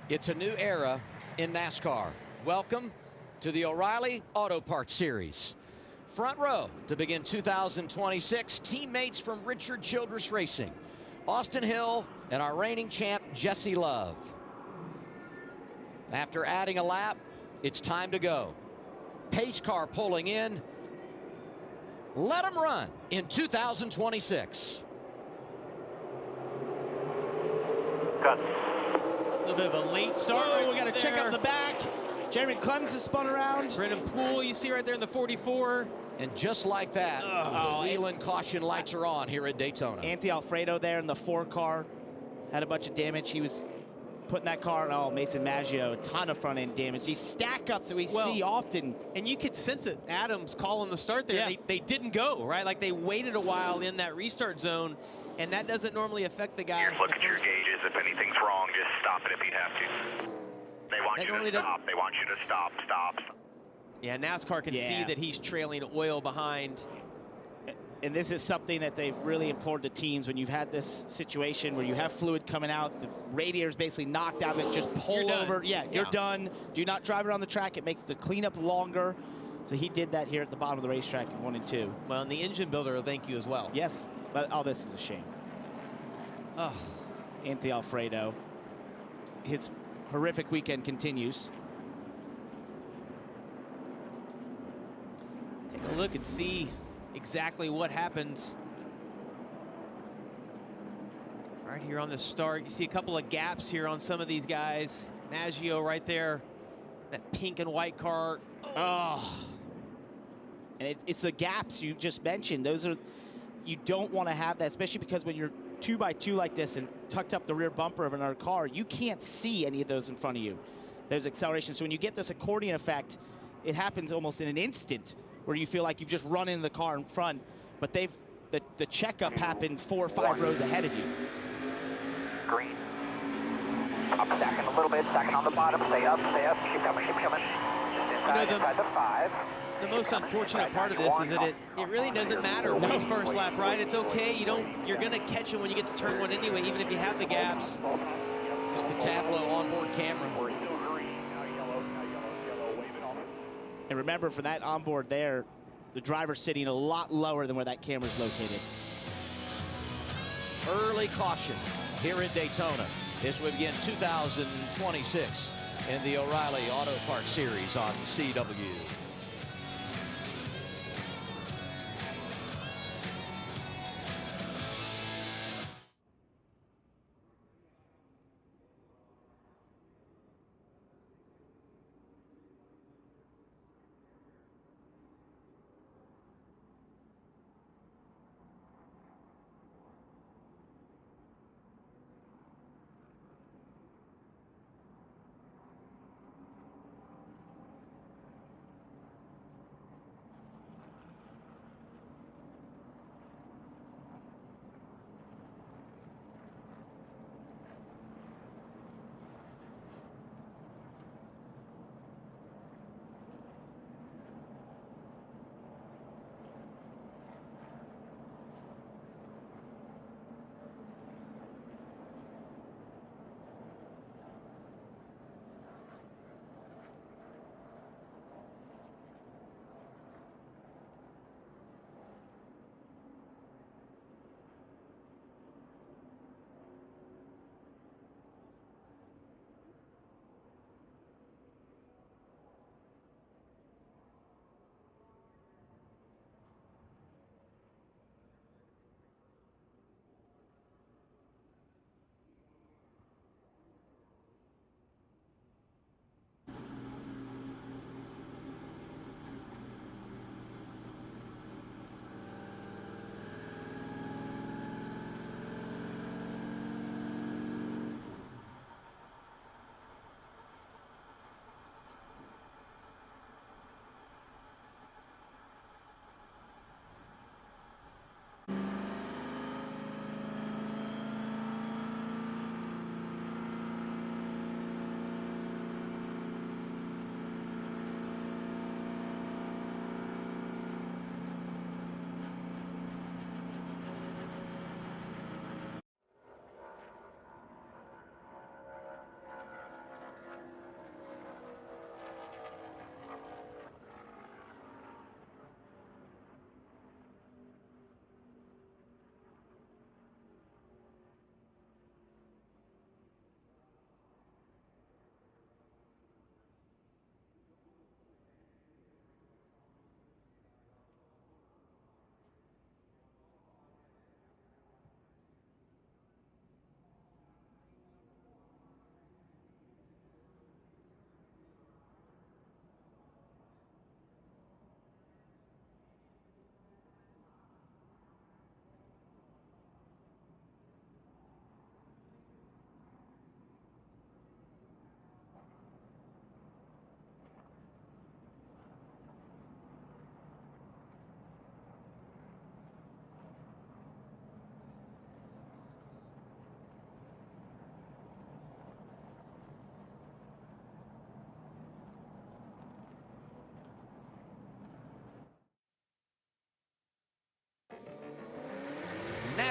It's a new era in NASCAR. Welcome to the O'Reilly Auto Parts Series. Front row to begin 2026, teammates from Richard Childress Racing, Austin Hill, and our reigning champ, Jesse Love. After adding a lap, it's time to go. Pace car pulling in. Let them run in 2026. Cut. A little bit of a late start. Oh, we got to check out the back. Jeremy Clemens has spun around. Brennan Poole, you see right there in the 44. And just like that, the Whelen caution lights are on here at Daytona. Anthony Alfredo there in the 4 car had a bunch of damage. He was putting that car, Mason Maggio, a ton of front end damage. These stack ups that we see often. And you could sense it. Adams calling the start there. Yeah. They didn't go, right? Like they waited a while in that restart zone, and that doesn't normally affect the guys. Look at your gauges. If anything's wrong, just stop it if you have to. They want you to stop. They want you to stop. Yeah, NASCAR can see that he's trailing oil behind. And this is something that they've really implored to teams when you've had this situation where you have fluid coming out, the radiator's basically knocked out of it, just pull over. Yeah, you're done. Do not drive around the track. It makes the cleanup longer. So he did that here at the bottom of the racetrack in 1 and 2. Well, and the engine builder will thank you as well. Yes, but this is a shame. Oh, Anthony Alfredo. His horrific weekend continues. Take a look and see exactly what happens right here on the start. You see a couple of gaps here on some of these guys. Maggio right there, that pink and white car. And it's the gaps you just mentioned. Those are, you don't want to have that, especially because when you're 2x2 like this and tucked up the rear bumper of another car, you can't see any of those in front of you. There's acceleration. So when you get this accordion effect, it happens almost in an instant where you feel like you've just run into the car in front, but the checkup happened 4 or 5 rows ahead of you. Green. Up, stacking a little bit, stacking on the bottom. Stay up, keep coming. Just inside the 5. The most unfortunate part of this is that it really doesn't matter when it's first lap, right? It's okay. You're gonna catch them when you get to turn 1 anyway, even if you have the gaps. Just the Tableau onboard camera. And remember, for that onboard there, the driver's sitting a lot lower than where that camera's located. Early caution here at Daytona as we begin 2026 in the O'Reilly Auto Parts Series on CW.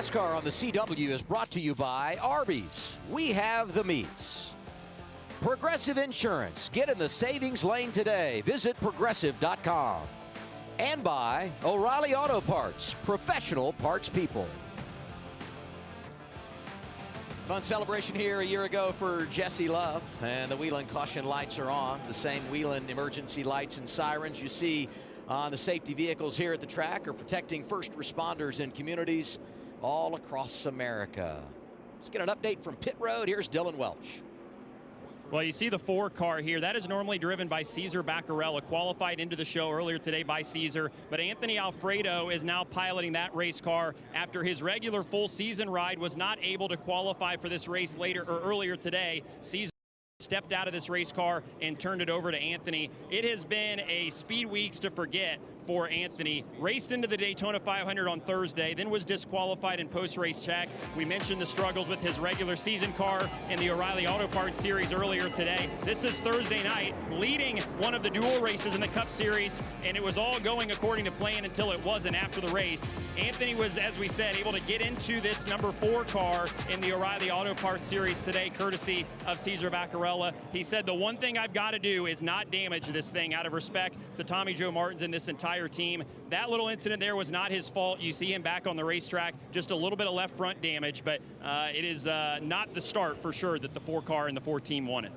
NASCAR on the CW is brought to you by Arby's. We have the meats. Progressive Insurance. Get in the savings lane today. Visit progressive.com. And by O'Reilly Auto Parts. Professional parts people. Fun celebration here a year ago for Jesse Love, and the Whelen caution lights are on. The same Whelen emergency lights and sirens you see on the safety vehicles here at the track are protecting first responders in communities all across America. Let's get an update from pit road. Here's Dylan Welch. Well, you see the 4 car here. That is normally driven by Cesar Baccarella, qualified into the show earlier today by Cesar. But Anthony Alfredo is now piloting that race car after his regular full season ride was not able to qualify for this race earlier today. Cesar stepped out of this race car and turned it over to Anthony. It has been a speed weeks to forget for Anthony. Raced into the Daytona 500 on Thursday, then was disqualified in post-race check. We mentioned the struggles with his regular season car in the O'Reilly Auto Parts Series earlier today. This is Thursday night, leading one of the dual races in the Cup Series, and it was all going according to plan until it wasn't after the race. Anthony was, as we said, able to get into this number 4 car in the O'Reilly Auto Parts Series today, courtesy of Cesar Baccarella. He said, the one thing I've got to do is not damage this thing out of respect to Tommy Joe Martins and this entire team. That little incident there was not his fault. You see him back on the racetrack, just a little bit of left front damage, but it is not the start for sure that the 4 car and the 4 team won it.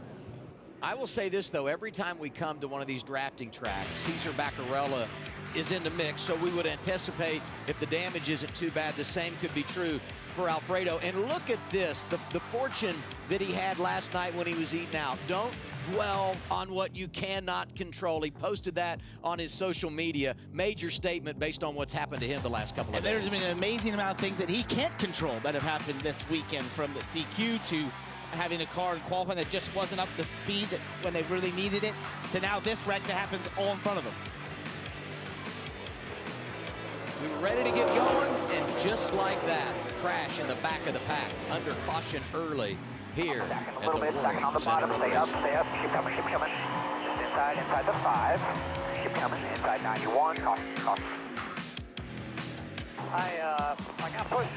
I will say this, though. Every time we come to one of these drafting tracks, Cesar Baccarella is in the mix, so we would anticipate if the damage isn't too bad, the same could be true for Alfredo. And look at this, the fortune that he had last night when he was eating out. Don't dwell on what you cannot control. He posted that on his social media. Major statement based on what's happened to him the last couple of days. There's been an amazing amount of things that he can't control that have happened this weekend, from the DQ to having a car in qualifying that just wasn't up to speed when they really needed it, to now this wreck that happens all in front of them. We were ready to get going, and just like that, crash in the back of the pack, under caution early here at the World Second on the bottom, Center of stay up, keep coming, keep coming. Just inside the 5. Keep coming, inside 91, caution, caution. I got pushed.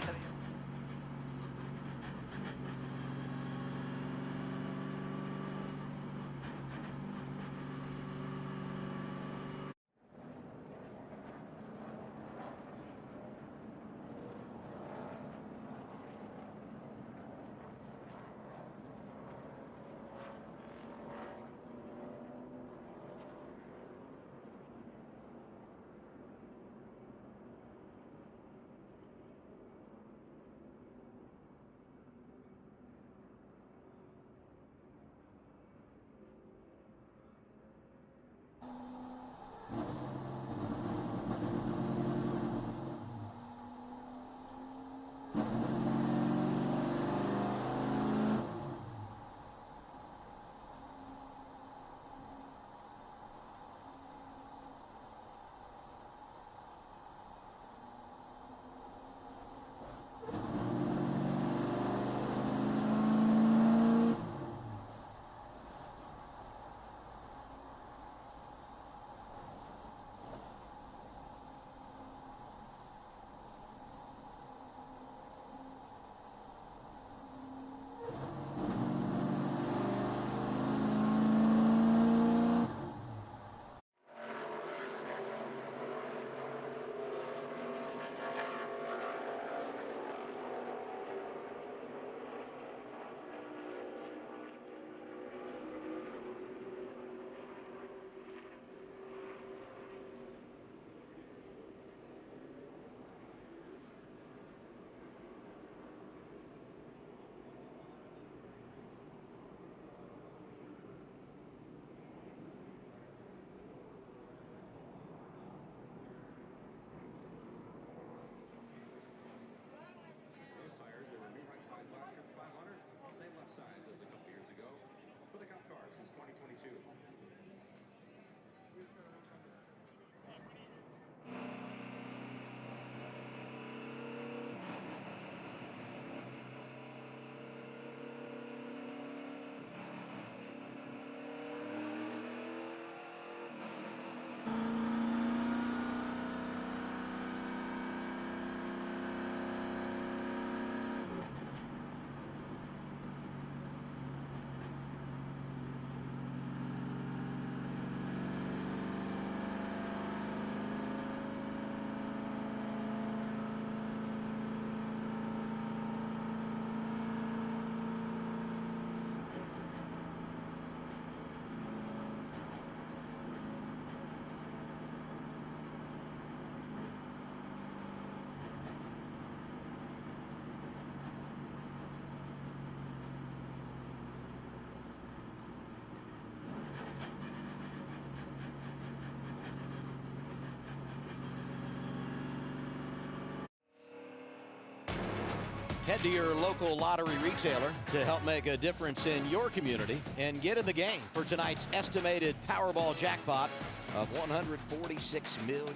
Head to your local lottery retailer to help make a difference in your community and get in the game for tonight's estimated Powerball jackpot of $146 million.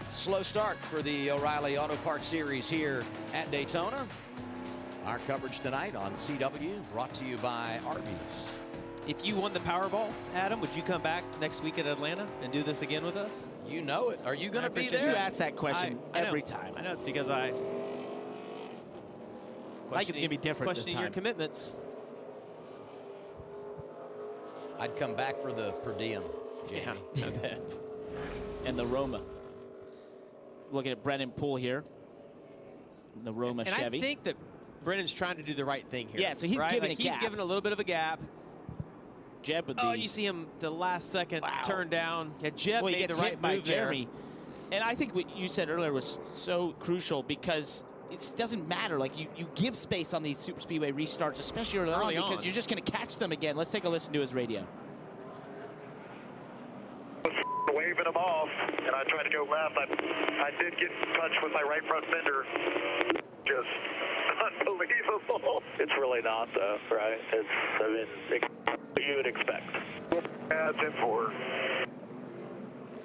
Slow start for the O'Reilly Auto Parts Series here at Daytona. Our coverage tonight on CW brought to you by Arby's. If you won the Powerball, Adam, would you come back next week at Atlanta and do this again with us? You know it. Are you going to be there? You ask that question every time. I know it's because I think it's going to be different this questioning time. your commitments. I'd come back for the per diem, Jamie. Yeah, I bet. And the Roma. Looking at Brennan Poole here. The Roma And Chevy. I think that Brennan's trying to do the right thing here. Yeah, so he's right? giving like a gap. He's giving a little bit of a gap. Jeb with Oh, the... you see him the last second Wow. turn down. Yeah, Jeb Well, he made the gets right hit by move there. Jeremy. And I think what you said earlier was so crucial because it doesn't matter. Like, you give space on these super speedway restarts, especially early on, because you're just going to catch them again. Let's take a listen to his radio. Waving them off, and I tried to go left. I did get in touch with my right front fender. Just unbelievable. It's really not, though, right? It's, you would expect. Yeah, 10-4.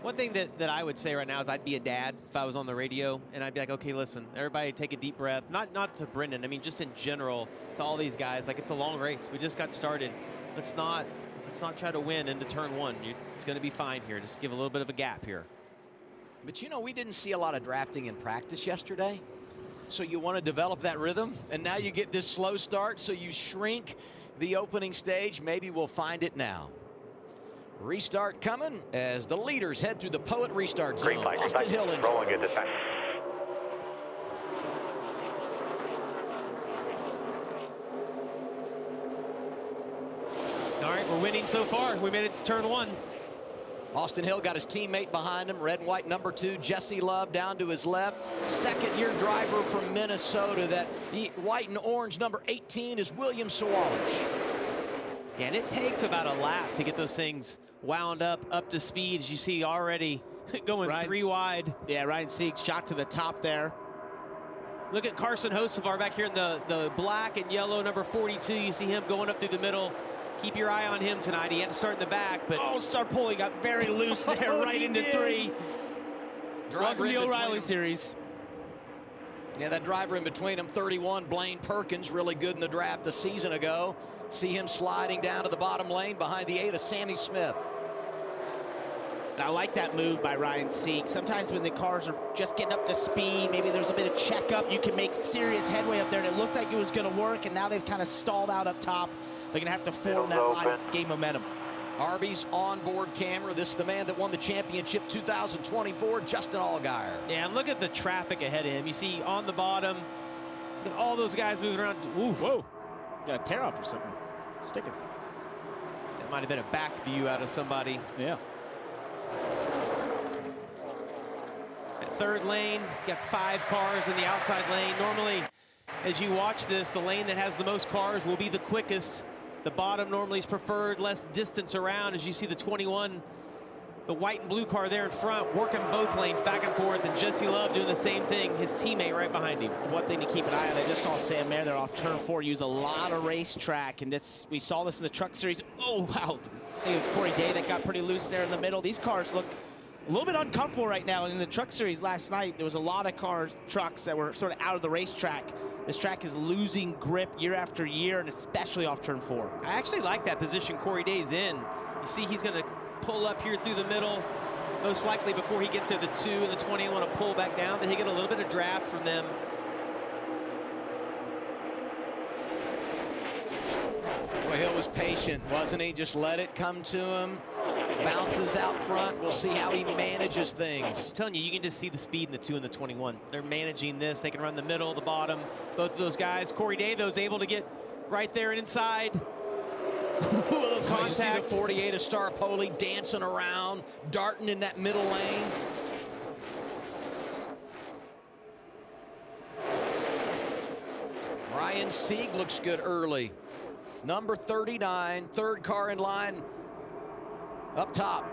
One thing that I would say right now is I'd be a dad if I was on the radio, and I'd be like, okay, listen, everybody take a deep breath. Not to Brendan, I mean, just in general, to all these guys. Like, it's a long race. We just got started. Let's not try to win into turn one. It's going to be fine here. Just give a little bit of a gap here. But, you know, we didn't see a lot of drafting in practice yesterday. So you want to develop that rhythm, and now you get this slow start, so you shrink the opening stage. Maybe we'll find it now. Restart coming as the leaders head through the Poet restart zone. Austin Hill in Rolling charge. it back. All right, we're winning so far. We made it to turn one. Austin Hill got his teammate behind him, red and white number 2, Jesse Love down to his left. Second-year driver from Minnesota. That white and orange number 18 is William Sawalich. Yeah, and it takes about a lap to get those things wound up to speed, as you see already going 3 wide. Yeah, Ryan Sieg shot to the top there. Look at Carson Hocevar back here in the black and yellow number 42. You see him going up through the middle. Keep your eye on him tonight. He had to start in the back, but... Oh, Star Pulley got very loose there, right into 3. Welcome to the O'Reilly series. Yeah, that driver in between him, 31, Blaine Perkins, really good in the draft a season ago. See him sliding down to the bottom lane behind the 8 of Sammy Smith. I like that move by Ryan Sieg. Sometimes when the cars are just getting up to speed, maybe there's a bit of checkup, you can make serious headway up there, and it looked like it was going to work, and now they've kind of stalled out up top. They're going to have to form that line, gain momentum. Arby's onboard camera. This is the man that won the championship 2024, Justin Allgaier. Yeah, and look at the traffic ahead of him. You see on the bottom, look at all those guys moving around. Ooh. Whoa. Got a tear off or something. Sticker. That might have been a back view out of somebody. Yeah. At third lane, got 5 cars in the outside lane. Normally, as you watch this, the lane that has the most cars will be the quickest. The bottom normally is preferred, less distance around. As you see the 21, the white and blue car there in front, working both lanes back and forth, and Jesse Love doing the same thing, his teammate right behind him. One thing to keep an eye on, I just saw Sam Mayer there off turn 4 use a lot of racetrack, and we saw this in the truck series. Oh, wow. I think it was Corey Day that got pretty loose there in the middle. These cars look a little bit uncomfortable right now. In the truck series last night, there was a lot of trucks that were sort of out of the racetrack. This track is losing grip year after year, and especially off turn 4. I actually like that position Corey Day's in. You see he's going to pull up here through the middle. Most likely before he gets to the 2 and the 20, want to pull back down, but he get a little bit of draft from them. Well, Hill was patient, wasn't he? Just let it come to him. Bounces out front. We'll see how he manages things. I'm telling you, you can just see the speed in the 2 and the 21. They're managing this. They can run the middle, the bottom. Both of those guys. Corey Day, though, is able to get right there and inside. A little contact. You see the 48 of Star Poli dancing around, darting in that middle lane. Ryan Sieg looks good early. Number 39, third car in line up top.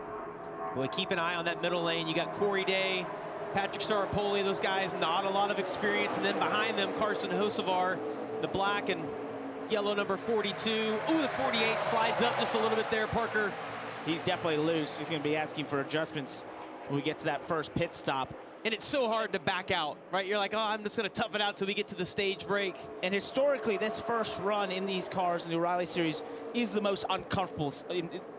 Boy, keep an eye on that middle lane. You got Corey Day Patrick Staropoli, those guys, not a lot of experience. And then behind them, Carson Hocevar, the black and yellow number 42. Ooh, the 48 slides up just a little bit there, Parker. He's definitely loose. He's going to be asking for adjustments when we get to that first pit stop. And it's so hard to back out, right? You're like, oh, I'm just going to tough it out till we get to the stage break. And historically, this first run in these cars in the O'Reilly Series is the most uncomfortable.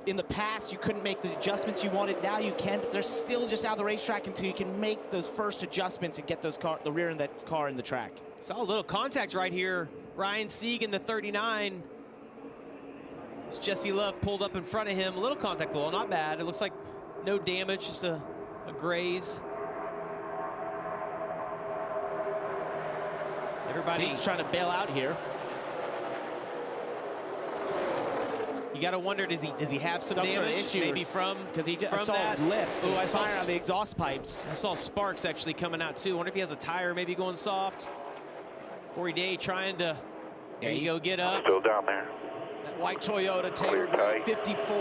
In the past, you couldn't make the adjustments you wanted. Now you can, but they're still just out of the racetrack until you can make those first adjustments and get the rear end of that car in the track. Saw a little contact right here. Ryan Sieg in the 39. As Jesse Love pulled up in front of him. A little contact, though, not bad. It looks like no damage, just a graze. Everybody's trying to bail out here. You got to wonder, does he have some damage? Maybe from because he just saw that lift. Oh, I saw fire on the exhaust pipes. I saw sparks actually coming out too. Wonder if he has a tire maybe going soft. Corey Day trying to. There you go, get up. Still down there. That white Toyota Taylor 54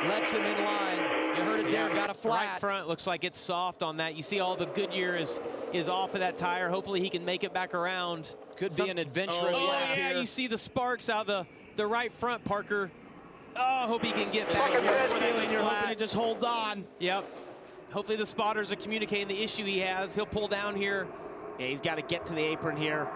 lets him in line. You heard it there, got a flat. Right front looks like it's soft on that. You see all the Goodyear is off of that tire. Hopefully he can make it back around. Could be an adventurous lap yeah, here. you see the sparks out the right front, Parker. Oh, I hope he can get back. You're hoping it just holds on. Yep. Hopefully the spotters are communicating the issue he has. He'll pull down here. Yeah, he's got to get to the apron here.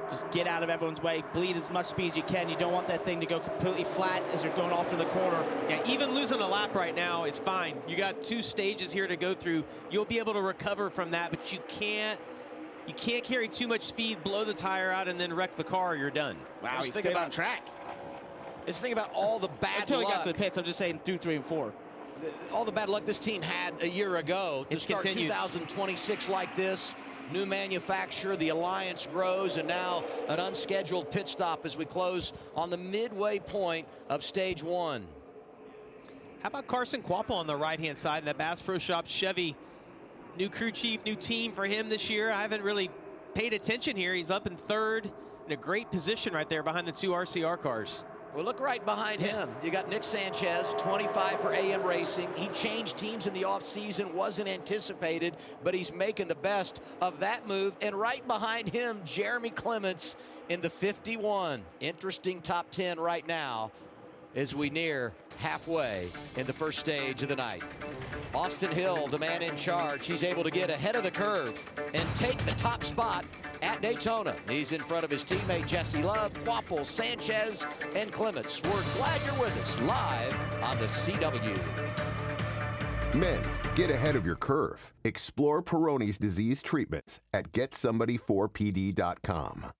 Just get out of everyone's way. Bleed as much speed as you can. You don't want that thing to go completely flat as you're going off in the corner. Yeah, even losing a lap right now is fine. You got 2 stages here to go through. You'll be able to recover from that, but you can't carry too much speed, blow the tire out, and then wreck the car. You're done. Wow, he's staying on track. Just think about all the bad Until luck. he got to the pits, I'm just saying 2, 3, and 4. All the bad luck this team had a year ago to It's start continued. 2026 like this. New manufacturer, the alliance grows, and now an unscheduled pit stop as we close on the midway point of stage 1. How about Carson Quapple on the right-hand side in that Bass Pro Shop Chevy? New crew chief, new team for him this year. I haven't really paid attention here. He's up in 3rd in a great position right there behind the 2 RCR cars. Well, look right behind him. You got Nick Sanchez, 25 for AM Racing. He changed teams in the offseason, wasn't anticipated, but he's making the best of that move. And right behind him, Jeremy Clements in the 51. Interesting top 10 right now as we near halfway in the first stage of the night. Austin Hill, the man in charge, he's able to get ahead of the curve and take the top spot at Daytona. He's in front of his teammate Jesse Love, Quapple, Sanchez, and Clements. We're glad you're with us live on the CW. Men, get ahead of your curve. Explore Peyronie's disease treatments at GetSomebody4PD.com.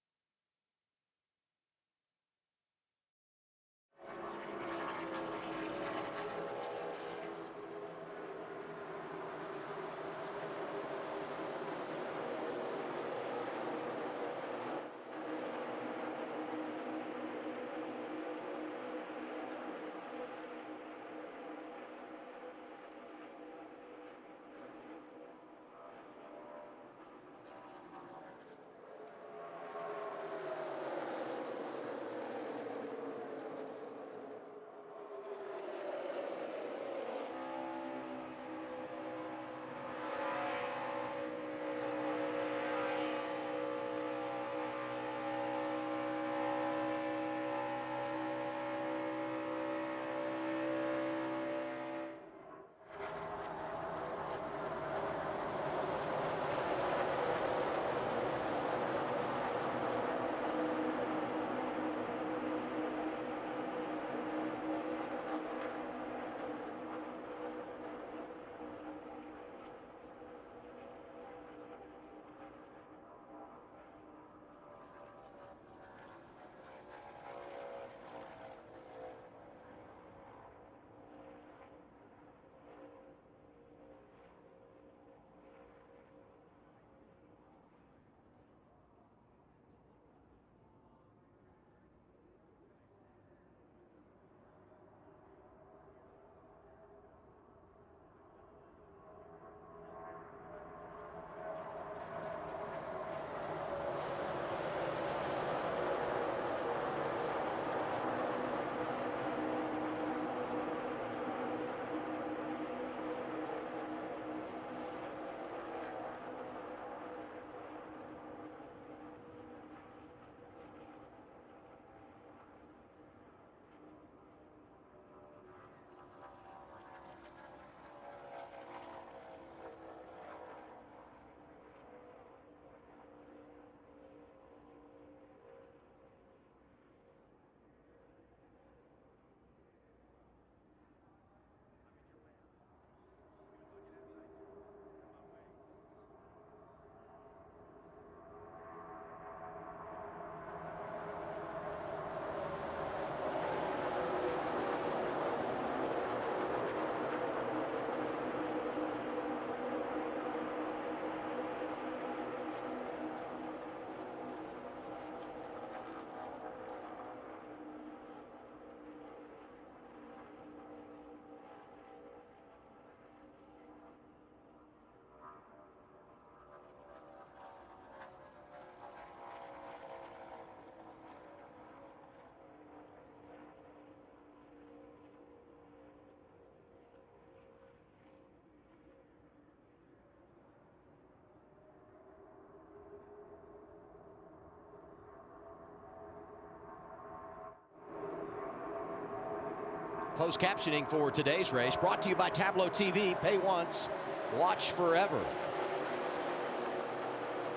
Closed captioning for today's race brought to you by Tableau TV. Pay once, watch forever.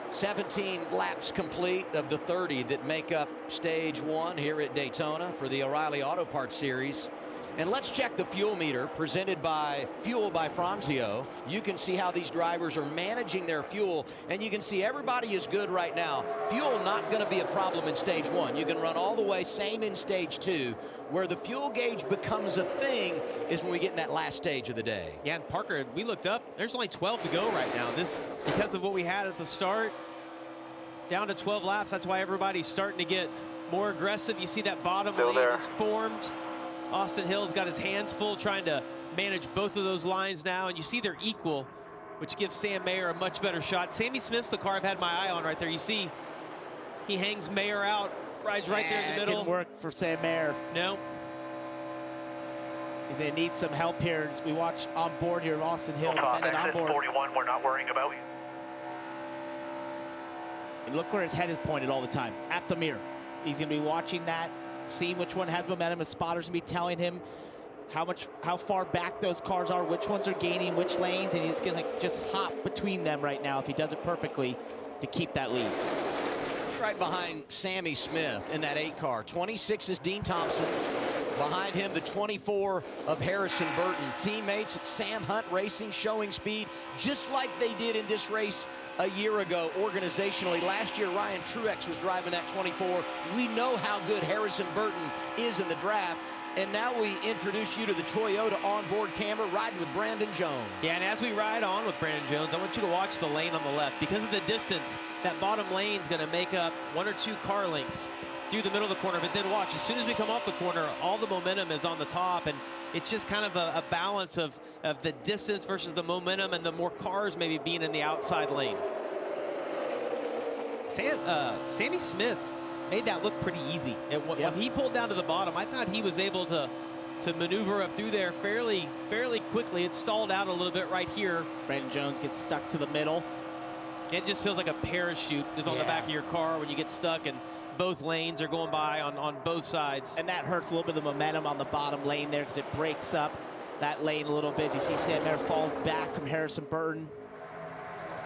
17 laps complete of the 30 that make up stage 1 here at Daytona for the O'Reilly Auto Parts Series. And let's check the fuel meter presented by Fuel by Franzio. You can see how these drivers are managing their fuel, and you can see everybody is good right now. Fuel not going to be a problem in stage 1. You can run all the way, same in stage 2. Where the fuel gauge becomes a thing is when we get in that last stage of the day. Yeah, and Parker, we looked up, there's only 12 to go right now. This, because of what we had at the start, down to 12 laps. That's why everybody's starting to get more aggressive. You see that bottom lane is formed. Austin Hill's got his hands full trying to manage both of those lines now, and you see they're equal, which gives Sam Mayer a much better shot. Sammy Smith's the car I've had my eye on right there. You see he hangs Mayer out, rides right there in the middle. It didn't work for Sam Mayer. No. He's going to need some help here as we watch on board here of Austin Hill. Exit 41, we're not worrying about you. And look where his head is pointed all the time, at the mirror. He's going to be watching that, seeing which one has momentum. His spotters going to be telling him how far back those cars are, which ones are gaining, which lanes, and he's going to just hop between them right now if he does it perfectly to keep that lead. Right behind Sammy Smith in that 8 car. 26 is Dean Thompson. Behind him, the 24 of Harrison Burton. Teammates at Sam Hunt Racing showing speed just like they did in this race a year ago organizationally. Last year, Ryan Truex was driving that 24. We know how good Harrison Burton is in the draft. And now we introduce you to the Toyota onboard camera riding with Brandon Jones. Yeah, and as we ride on with Brandon Jones, I want you to watch the lane on the left. Because of the distance, that bottom lane's going to make up 1 or 2 car lengths through the middle of the corner. But then watch, as soon as we come off the corner, all the momentum is on the top, and it's just kind of a balance of the distance versus the momentum and the more cars maybe being in the outside lane. Sammy Smith made that look pretty easy. When he pulled down to the bottom, I thought he was able to maneuver up through there fairly quickly. It stalled out a little bit right here. Brandon Jones gets stuck to the middle. It just feels like a parachute is on the back of your car when you get stuck and both lanes are going by on both sides. And that hurts a little bit of the momentum on the bottom lane there because it breaks up that lane a little bit. You see Sam Mayer falls back from Harrison Burton.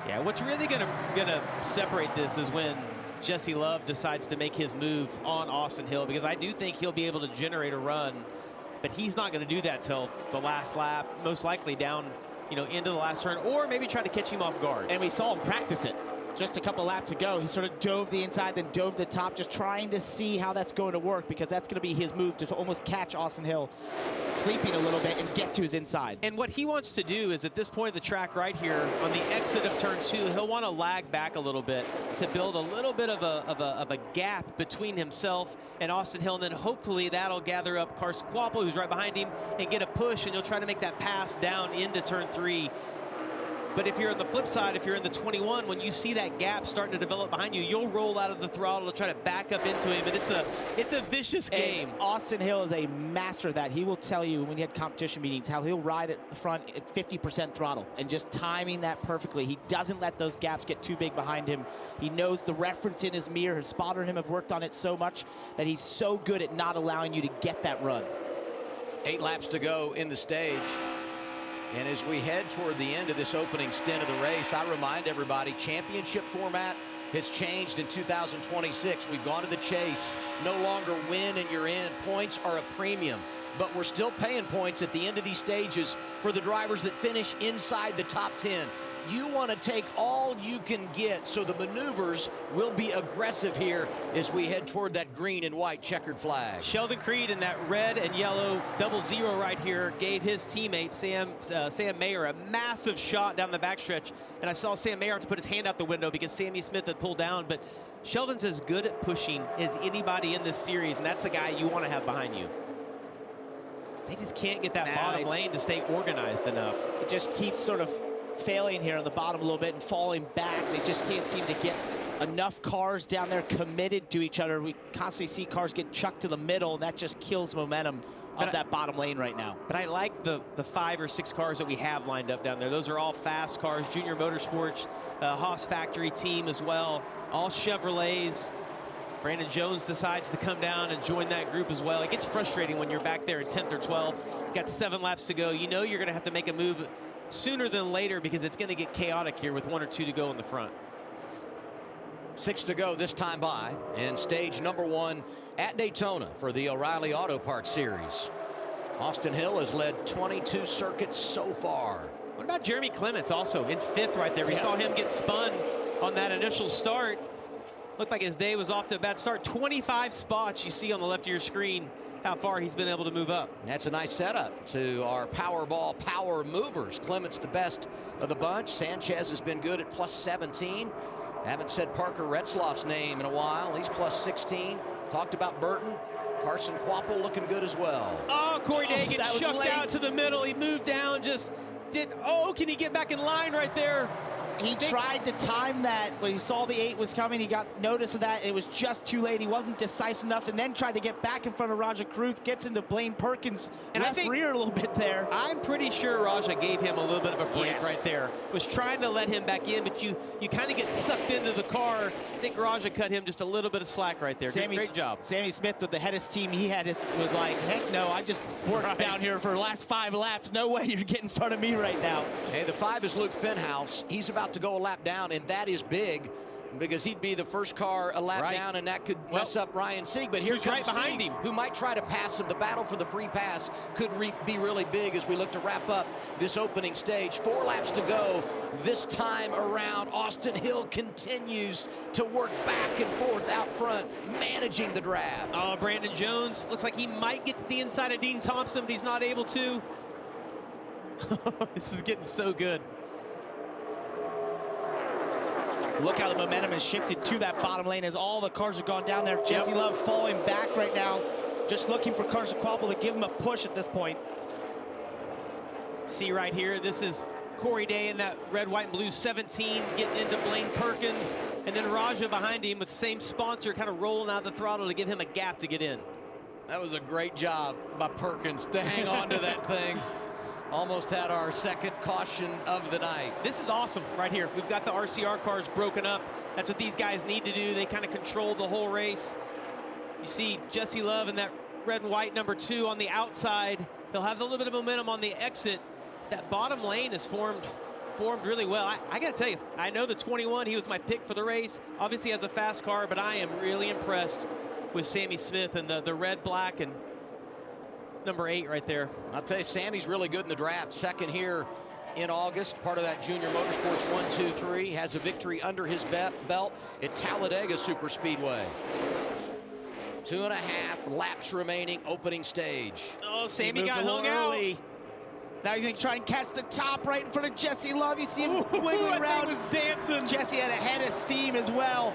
Yeah, what's really gonna separate this is when Jesse Love decides to make his move on Austin Hill, because I do think he'll be able to generate a run, but he's not going to do that till the last lap, most likely down, into the last turn, or maybe try to catch him off guard. And we saw him practice it just a couple laps ago. He sort of dove the inside, then dove the top, just trying to see how that's going to work, because that's going to be his move to almost catch Austin Hill sleeping a little bit and get to his inside. And what he wants to do is, at this point of the track right here, on the exit of turn 2, he'll want to lag back a little bit to build a little bit of a gap between himself and Austin Hill, and then hopefully that'll gather up Carson Quapple, who's right behind him, and get a push, and you'll try to make that pass down into turn 3. But if you're on the flip side, if you're in the 21, when you see that gap starting to develop behind you, you'll roll out of the throttle to try to back up into him, and it's a vicious game. And Austin Hill is a master of that. He will tell you when he had competition meetings how he'll ride at the front at 50% throttle and just timing that perfectly. He doesn't let those gaps get too big behind him. He knows the reference in his mirror. His spotter and him have worked on it so much that he's so good at not allowing you to get that run. 8 laps to go in the stage. And as we head toward the end of this opening stint of the race, I remind everybody, championship format has changed in 2026. We've gone to the chase. No longer win and you're in. Points are a premium, but we're still paying points at the end of these stages for the drivers that finish inside the top 10. You want to take all you can get, so the maneuvers will be aggressive here as we head toward that green and white checkered flag. Sheldon Creed in that red and yellow 00 right here gave his teammate Sam Mayer a massive shot down the backstretch, and I saw Sam Mayer have to put his hand out the window because Sammy Smith had pulled down. But Sheldon's as good at pushing as anybody in this series, and that's the guy you want to have behind you. They just can't get that bottom lane to stay organized enough. It just keeps sort of failing here on the bottom a little bit and falling back. They just can't seem to get enough cars down there committed to each other. We constantly see cars get chucked to the middle, and that just kills momentum of that bottom lane right now. But I like the 5 or 6 cars that we have lined up down there. Those are all fast cars. Junior Motorsports, Haas factory team as well. All Chevrolets. Brandon Jones decides to come down and join that group as well. It gets frustrating when you're back there in 10th or 12th. Got 7 laps to go. You know you're going to have to make a move sooner than later because it's going to get chaotic here with 1 or 2 to go in the front. 6 to go this time by in stage number 1 at Daytona for the O'Reilly Auto Parts Series. Austin Hill has led 22 circuits so far. What about Jeremy Clements also in 5th right there? We saw him get spun on that initial start. Looked like his day was off to a bad start. 25 spots you see on the left of your screen how far he's been able to move up. That's a nice setup to our Powerball power movers. Clements the best of the bunch. Sanchez has been good at plus 17. Haven't said Parker Retzloff's name in a while. He's plus 16. Talked about Burton. Carson Quapple looking good as well. Oh, Corey Day gets shucked out to the middle. He moved down, just did, oh, can he get back in line right there? He tried to time that when he saw the 8 was coming. He got notice of that. It was just too late. He wasn't decisive enough, and then tried to get back in front of Raja Kruth, gets into Blaine Perkins' and left rear a little bit there. I'm pretty sure Raja gave him a little bit of a break right there. Was trying to let him back in, but you kind of get sucked into the car. I think Raja cut him just a little bit of slack right there. Great job. Sammy Smith with the headest team he had was like, heck no, I just worked down here for the last 5 laps. No way you're getting in front of me right now. Hey, the 5 is Luke Fenhouse. He's about to go a lap down, and that is big because he'd be the first car a lap down, and that could mess up Ryan Sieg. But here's right behind him, who might try to pass him. The battle for the free pass could be really big as we look to wrap up this opening stage. 4 laps to go. This time around, Austin Hill continues to work back and forth out front, managing the draft. Oh, Brandon Jones looks like he might get to the inside of Dean Thompson, but he's not able to. This is getting so good. Look how the momentum has shifted to that bottom lane as all the cars have gone down there. Jesse Love falling back right now, just looking for Carson Quapple to give him a push at this point. See right here, this is Corey Day in that red, white, and blue 17 getting into Blaine Perkins, and then Raja behind him with the same sponsor kind of rolling out the throttle to give him a gap to get in. That was a great job by Perkins to hang on to that thing. Almost had our second caution of the night. This is awesome right here. We've got the RCR cars broken up. That's what these guys need to do. They kind of control the whole race. You see Jesse Love in that red and white number 2 on the outside. He'll have a little bit of momentum on the exit. That bottom lane is formed really well. I got to tell you, I know the 21, he was my pick for the race. Obviously has a fast car, but I am really impressed with Sammy Smith and the red, black, and number 8 right there. I'll tell you, Sammy's really good in the draft. Second here in August, part of that Junior Motorsports 1-2-3. Has a victory under his belt at Talladega Super Speedway. 2.5 laps remaining, opening stage. Oh, Sammy got hung out. Now he's going to try and catch the top right in front of Jesse Love. You see him wiggling around. He was dancing. Jesse had a head of steam as well.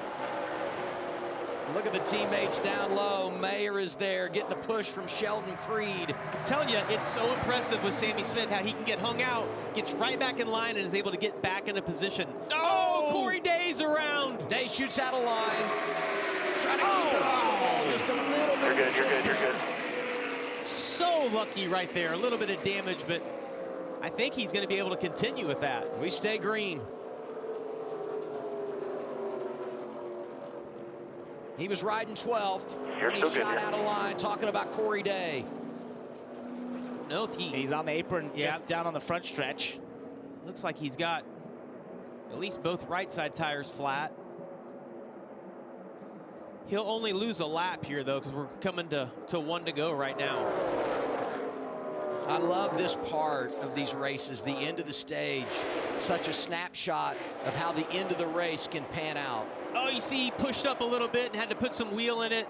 Look at the teammates down low. Mayer is there, getting a push from Sheldon Creed. I'm telling you, it's so impressive with Sammy Smith how he can get hung out, gets right back in line, and is able to get back into position. Oh, Corey Day's around. Day shoots out of line. Trying to keep it off the wall just a little bit. You're good. So lucky right there. A little bit of damage, but I think he's going to be able to continue with that. We stay green. He was riding 12th when he shot out of line, talking about Corey Day. I don't know if he's on the apron, just down on the front stretch. Looks like he's got at least both right side tires flat. He'll only lose a lap here, though, because we're coming to 1 to go right now. I love this part of these races, the end of the stage. Such a snapshot of how the end of the race can pan out. Oh, you see he pushed up a little bit and had to put some wheel in it.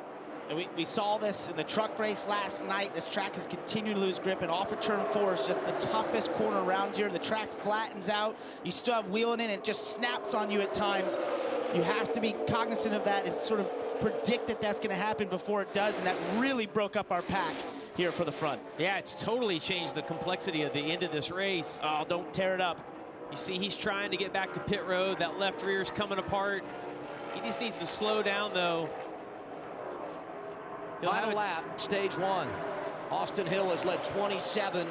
And we saw this in the truck race last night. This track has continued to lose grip, and off of turn 4 is just the toughest corner around here. The track flattens out. You still have wheel in it. It just snaps on you at times. You have to be cognizant of that and sort of predict that that's going to happen before it does, and that really broke up our pack here for the front. Yeah, it's totally changed the complexity of the end of this race. Oh, don't tear it up. You see he's trying to get back to pit road. That left rear is coming apart. He just needs to slow down, though. Final lap, stage 1. Austin Hill has led 27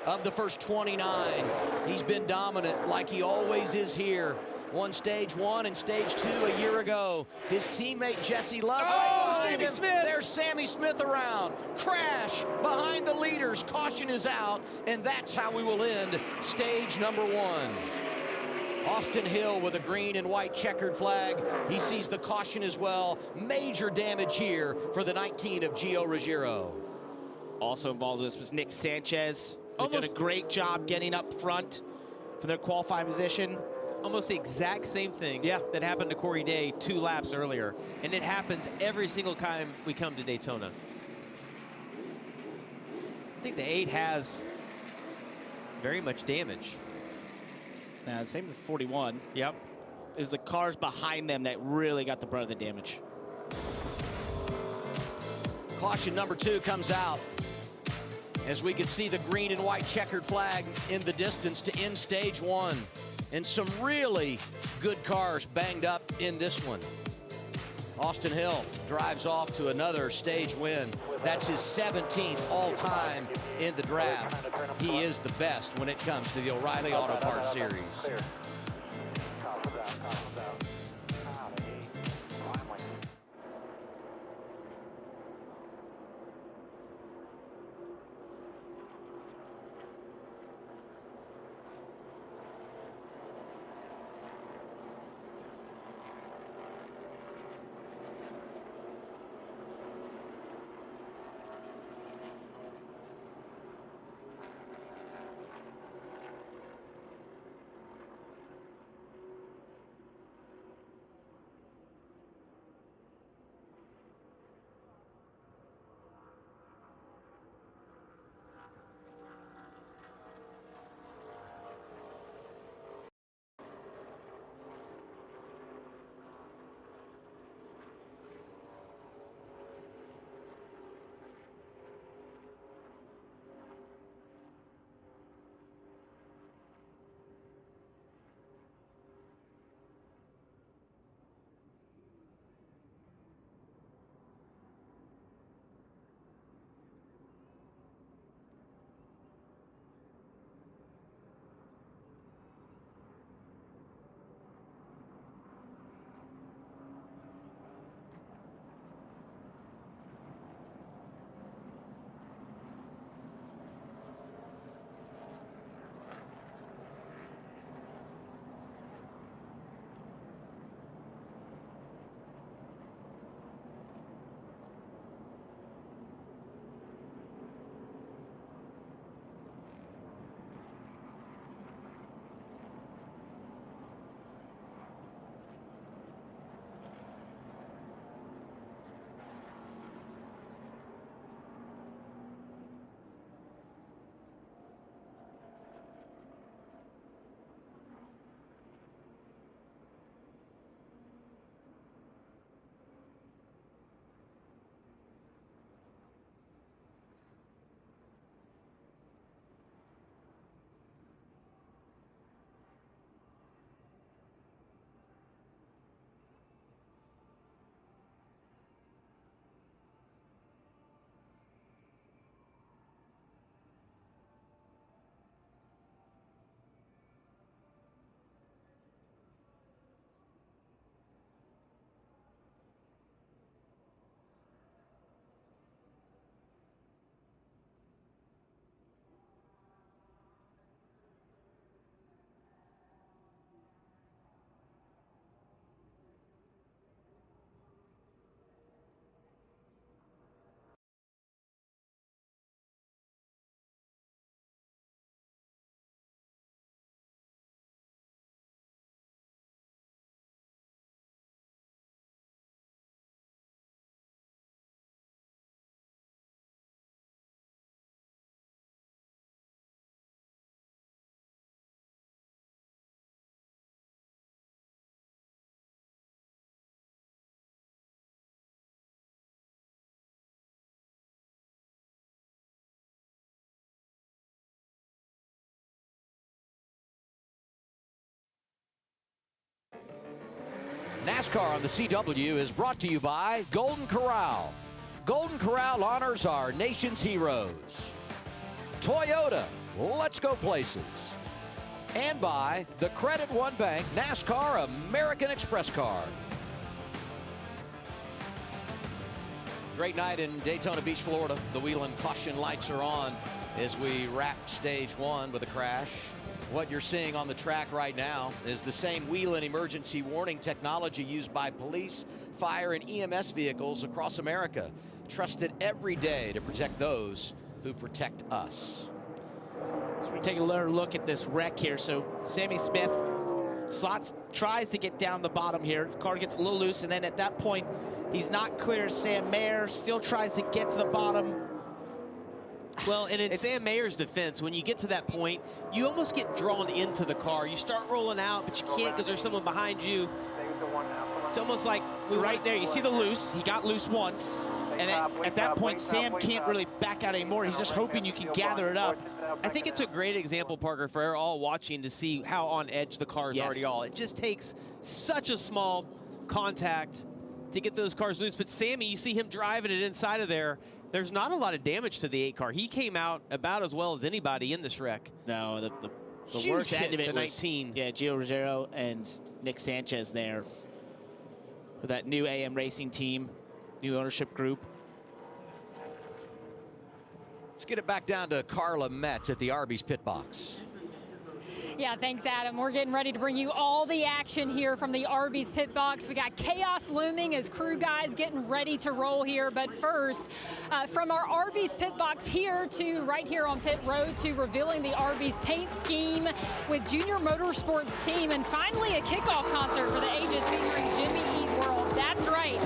of the first 29. He's been dominant like he always is here Won stage 1 and stage 2 a year ago. His teammate Jesse Love. Oh, behind Sammy him. Smith. There's Sammy Smith around. Crash behind the leaders. Caution is out, and that's how we will end stage number 1. Austin Hill with a green and white checkered flag. He sees the caution as well. Major damage here for the 19 of Gio Ruggiero. Also involved in this was Nick Sanchez. They've done a great job getting up front for their qualifying position. Almost the exact same thing Yeah. that happened to Corey Day 2 laps earlier. And it happens every single time we come to Daytona. I think the 8 has very much damage. Same with 41. Yep. It was the cars behind them that really got the brunt of the damage. Caution number 2 comes out as we can see the green and white checkered flag in the distance to end stage 1. And some really good cars banged up in this one. Austin Hill drives off to another stage win. That's his 17th all-time in the draft. He is the best when it comes to the O'Reilly Auto Parts Series. NASCAR on the CW is brought to you by Golden Corral. Golden Corral honors our nation's heroes. Toyota, let's go places. and by the Credit One Bank NASCAR American Express card. Great night in Daytona Beach, Florida. The Whelen caution lights are on as we wrap stage 1 with a crash. What you're seeing on the track right now is the same Whelen emergency warning technology used by police, fire, and EMS vehicles across America. Trusted every day to protect those who protect us. So we take another look at this wreck here. So Sammy Smith tries to get down the bottom here. Car gets a little loose, and then at that point, he's not clear. Sam Mayer still tries to get to the bottom. Well, and in Sam Mayer's defense, when you get to that point, you almost get drawn into the car. You start rolling out, but you can't because there's someone behind you. It's almost like right there. You see the loose. He got loose once. And at that point, Sam can't really back out anymore. He's just hoping you can gather it up. I think it's a great example, Parker, for all watching to see how on edge the car is already all. It just takes such a small contact to get those cars loose. But Sammy, you see him driving it inside of there. There's not a lot of damage to the 8 car. He came out about as well as anybody in this wreck. No, the worst end of it was 19. Yeah, Gio Ruggiero and Nick Sanchez there for that new AM Racing team, new ownership group. Let's get it back down to Carla Metz at the Arby's pit box. Yeah, thanks, Adam. We're getting ready to bring you all the action here from the Arby's pit box. We got chaos looming as crew guys getting ready to roll here. But first, from our Arby's pit box here to right here on pit road to revealing the Arby's paint scheme with Junior Motorsports team, and finally a kickoff concert for the ages featuring Jimmy Eat World. That's right,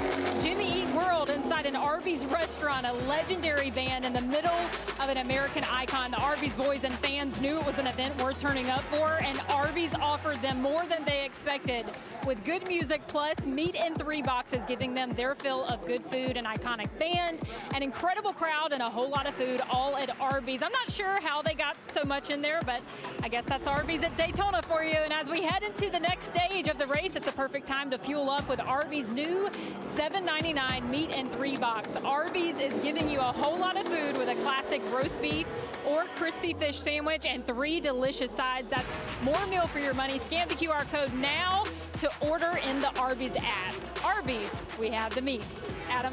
Jimmy Eat World inside an Arby's restaurant, a legendary band in the middle of an American icon. The Arby's boys and fans knew it was an event worth turning up for, and Arby's offered them more than they expected with good music plus meat in 3 boxes, giving them their fill of good food, an iconic band, an incredible crowd, and a whole lot of food all at Arby's. I'm not sure how they got so much in there, but I guess that's Arby's at Daytona for you. And as we head into the next stage of the race, it's a perfect time to fuel up with Arby's new $7.99 meat in 3 box. Arby's is giving you a whole lot of food with a classic roast beef or crispy fish sandwich and 3 delicious sides. That's more meal for your money. Scan the QR code now to order in the Arby's app. Arby's, we have the meats. Adam.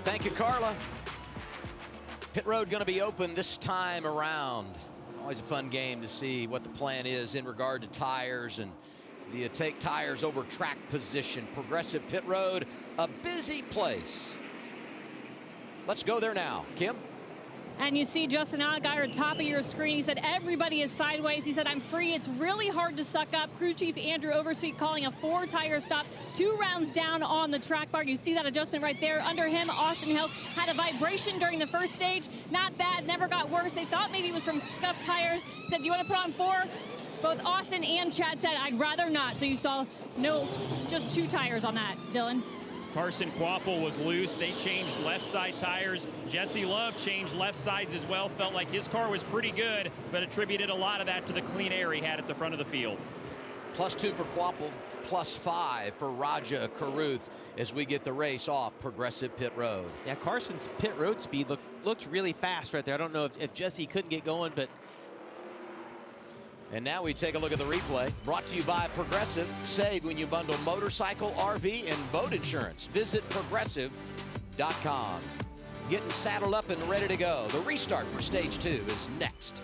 Thank you, Carla. Pit road going to be open this time around. Always a fun game to see what the plan is in regard to tires, and do you take tires over track position? Progressive Pit Road, a busy place. Let's go there now. Kim? And you see Justin Allgaier at top of your screen. He said everybody is sideways. He said, I'm free. It's really hard to suck up. Crew Chief Andrew Overstreet calling a 4-tire stop 2 rounds down on the track bar. You see that adjustment right there. Under him, Austin Hill had a vibration during the first stage. Not bad, never got worse. They thought maybe it was from scuffed tires. Said, do you want to put on 4? Both Austin and Chad said, I'd rather not. So you saw no, just 2 tires on that, Dylan. Carson Quapple was loose. They changed left side tires. Jesse Love changed left sides as well. Felt like his car was pretty good, but attributed a lot of that to the clean air he had at the front of the field. +2 for Quapple, +5 for Raja Caruth as we get the race off Progressive Pit Road. Yeah, Carson's pit road speed looked really fast right there. I don't know if Jesse couldn't get going, but... And now we take a look at the replay. Brought to you by Progressive. Save when you bundle motorcycle, RV, and boat insurance. Visit progressive.com. Getting saddled up and ready to go. The restart for stage 2 is next.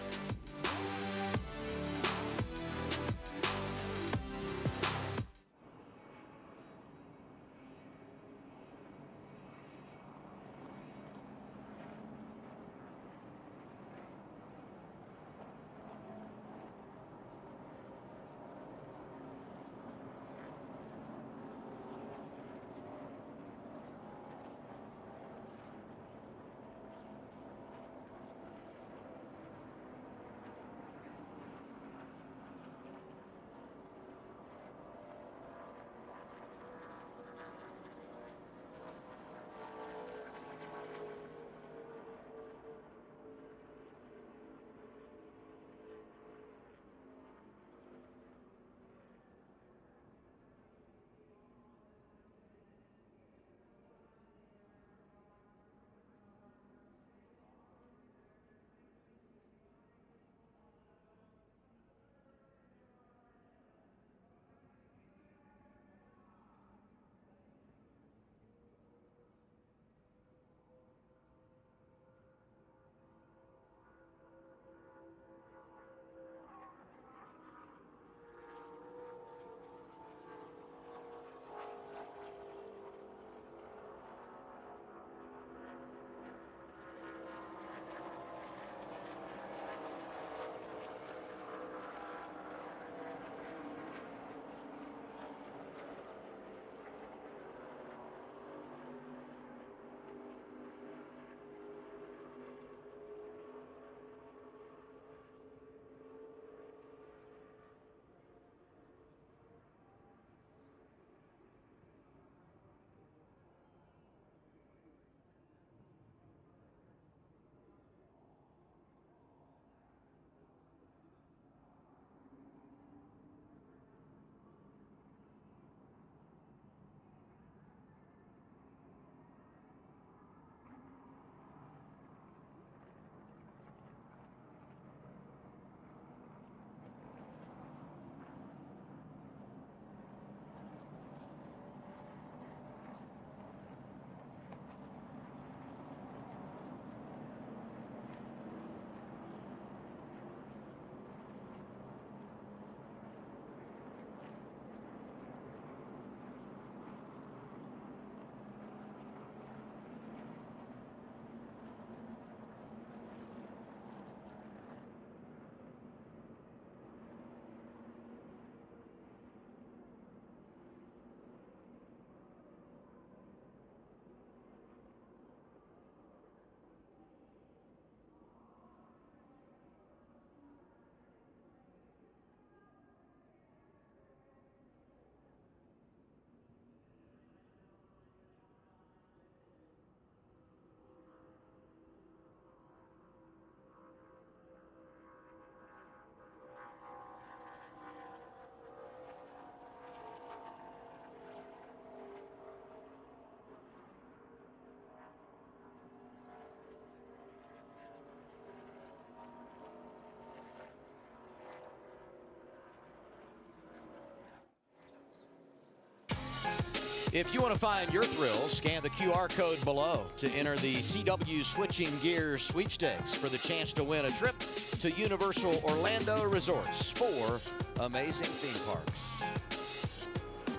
If you want to find your thrill, scan the QR code below to enter the CW Switching Gears sweepstakes for the chance to win a trip to Universal Orlando Resort's 4 amazing theme parks.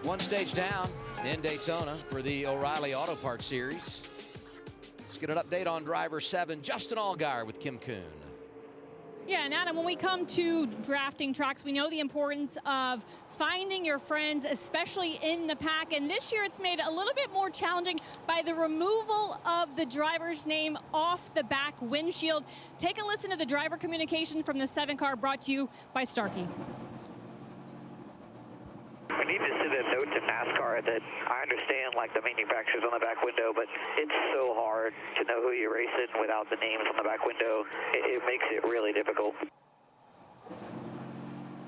One stage down in Daytona for the O'Reilly Auto Parts Series. Let's get an update on driver 7, Justin Allgaier with Kim Kuhn. Yeah, and Adam, when we come to drafting tracks, we know the importance of finding your friends, especially in the pack. And this year it's made a little bit more challenging by the removal of the driver's name off the back windshield. Take a listen to the driver communication from the 7 car brought to you by Starkey. We need to send a note to NASCAR that I understand, like, the manufacturers on the back window, but it's so hard to know who you're racing without the names on the back window. It makes it really difficult.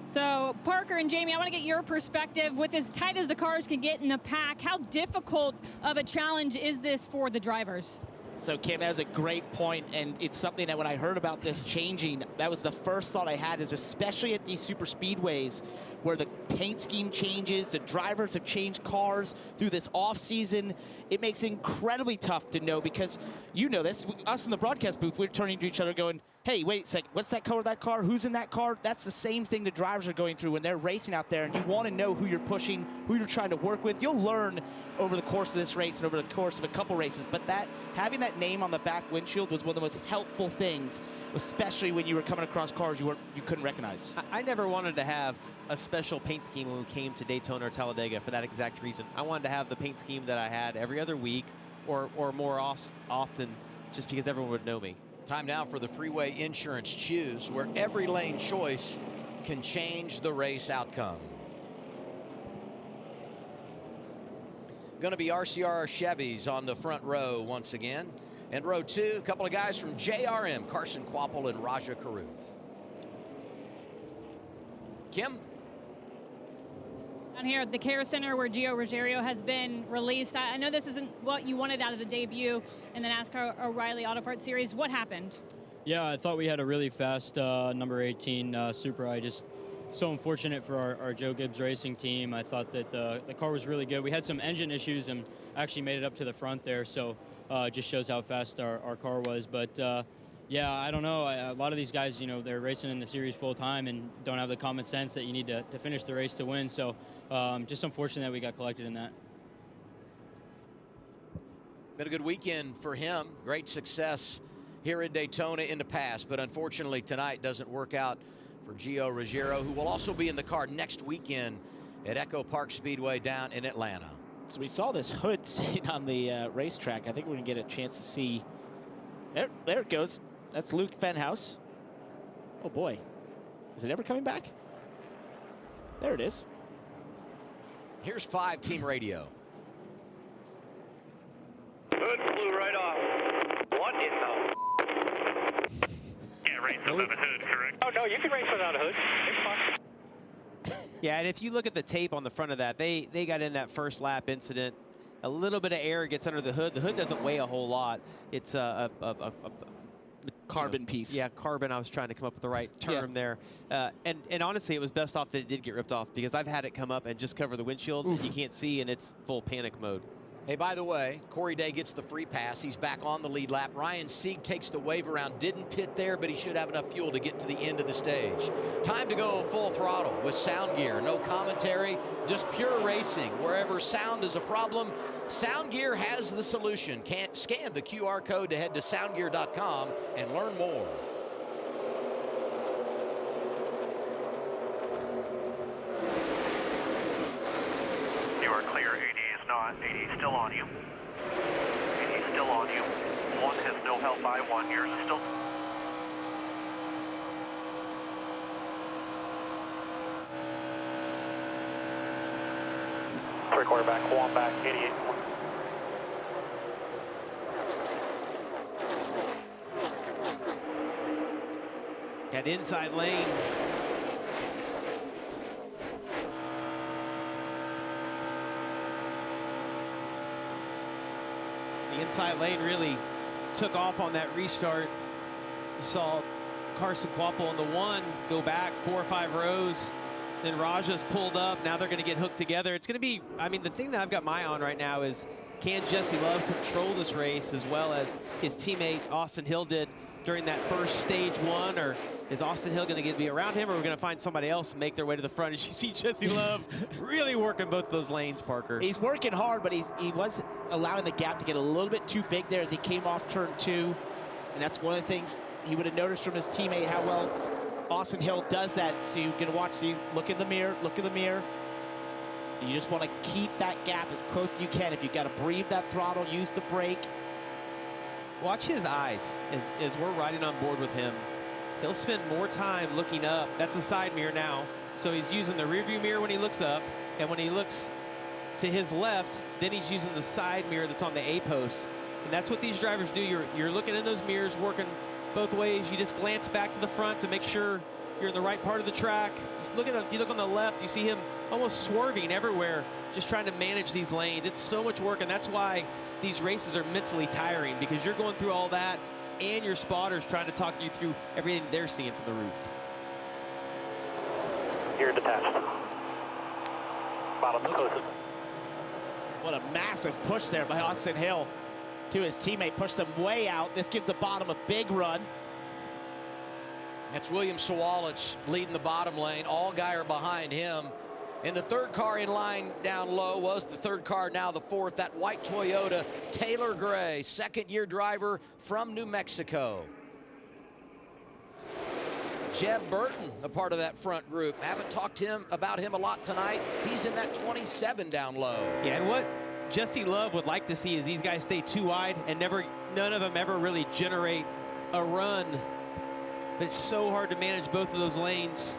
So, Parker and Jamie, I want to get your perspective. With as tight as the cars can get in the pack, how difficult of a challenge is this for the drivers? So, Kim, that was a great point, and it's something that when I heard about this changing, that was the first thought I had, is especially at these super speedways where the paint scheme changes, the drivers have changed cars through this off-season. It makes it incredibly tough to know, because you know this, us in the broadcast booth, we're turning to each other going, hey, wait a sec, what's that color of that car? Who's in that car? That's the same thing the drivers are going through when they're racing out there, and you want to know who you're pushing, who you're trying to work with. You'll learn over the course of this race and over the course of a couple races, but having that name on the back windshield was one of the most helpful things, especially when you were coming across cars you couldn't recognize. I never wanted to have a special paint scheme when we came to Daytona or Talladega for that exact reason. I wanted to have the paint scheme that I had every other week or more often, just because everyone would know me. Time now for the Freeway Insurance Choose, where every lane choice can change the race outcome. Going to be RCR Chevys on the front row once again. And row 2, a couple of guys from JRM, Carson Quapple and Raja Caruth. Kim? Down here at the Care Center where Gio Ruggiero has been released. I know this isn't what you wanted out of the debut in the NASCAR O'Reilly Auto Parts Series. What happened? Yeah, I thought we had a really fast number 18 Supra. So unfortunate for our Joe Gibbs Racing team. I thought that the car was really good. We had some engine issues and actually made it up to the front there, so it just shows how fast our car was. But yeah, I don't know. A lot of these guys, you know, they're racing in the series full time and don't have the common sense that you need to finish the race to win. So just unfortunate that we got collected in that. Been a good weekend for him. Great success here in Daytona in the past, but unfortunately tonight doesn't work out for Gio Ruggiero, who will also be in the car next weekend at Echo Park Speedway down in Atlanta. So we saw this hood sitting on the racetrack. I think we're going to get a chance to see. There it goes. That's Luke Fenhouse. Oh, boy. Is it ever coming back? There it is. Here's 5 Team Radio. Hood flew right off. What in the... Can't race without a hood, correct? Oh, no, you can race without a hood. It's fine. Yeah, and if you look at the tape on the front of that, they got in that first lap incident. A little bit of air gets under the hood. The hood doesn't weigh a whole lot. It's a carbon piece. Yeah, carbon. I was trying to come up with the right term there. And honestly, it was best off that it did get ripped off, because I've had it come up and just cover the windshield. And you can't see, and it's full panic mode. Hey, by the way, Corey Day gets the free pass. He's back on the lead lap. Ryan Sieg takes the wave around. Didn't pit there, but he should have enough fuel to get to the end of the stage. Time to go full throttle with Sound Gear. No commentary, just pure racing. Wherever sound is a problem, Sound Gear has the solution. Can't scan the QR code to head to soundgear.com and learn more. You are clear. 80 is not. 80 is still on you. 80 is still on you. 1 has no help by 1. Yours is still... Three-quarter back, 1 back, 88. That inside lane. The inside lane really took off on that restart. You saw Carson Quapple on the 1 go back 4 or 5 rows, Then Raja's pulled up. Now they're going to get hooked together. It's going to be, I mean, the thing that I've got my eye on right now is, can Jesse Love control this race as well as his teammate Austin Hill did during that first stage one? Or is Austin Hill going to be around him, or we're going to find somebody else make their way to the front? As you see Jesse Love really working both those lanes, Parker. He's working hard, but he was allowing the gap to get a little bit too big there as he came off turn 2. And that's one of the things he would have noticed from his teammate, how well Austin Hill does that. So you can watch these, look in the mirror, look in the mirror. You just want to keep that gap as close as you can. If you've got to breathe that throttle, use the brake. Watch his eyes as we're riding on board with him. He'll spend more time looking up. That's a side mirror now. So he's using the rearview mirror when he looks up, and when he looks to his left, then he's using the side mirror that's on the A post. And that's what these drivers do. You're looking in those mirrors, working both ways. You just glance back to the front to make sure you're in the right part of the track. If you look on the left, you see him almost swerving everywhere, just trying to manage these lanes. It's so much work, and that's why these races are mentally tiring, because you're going through all that, and your spotters trying to talk you through everything they're seeing from the roof. You're detached. Bottom closest. What a massive push there by Austin Hill to his teammate. Pushed him way out. This gives the bottom a big run. That's William Sawalich leading the bottom lane. Allgaier behind him. And the third car in line down low was the third car, now the fourth, that white Toyota, Taylor Gray, second-year driver from New Mexico. Jeb Burton, a part of that front group. Haven't talked to him about him a lot tonight. He's in that 27 down low. Yeah, and what Jesse Love would like to see is these guys stay too wide and none of them ever really generate a run. But it's so hard to manage both of those lanes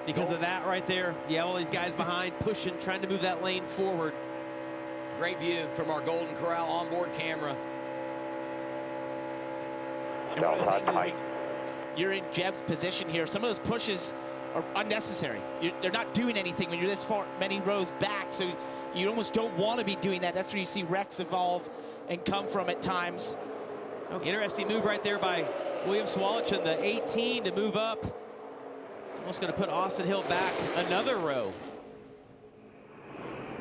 because of that right there. Yeah, all these guys behind pushing, trying to move that lane forward. Great view from our Golden Corral onboard camera. And one of the things is you're in Jeb's position here. Some of those pushes are unnecessary. They're not doing anything when you're this far many rows back, so you almost don't want to be doing that. That's where you see wrecks evolve and come from at times. Oh, interesting move right there by William Sawalich in the 18 to move up. It's almost going to put Austin Hill back another row.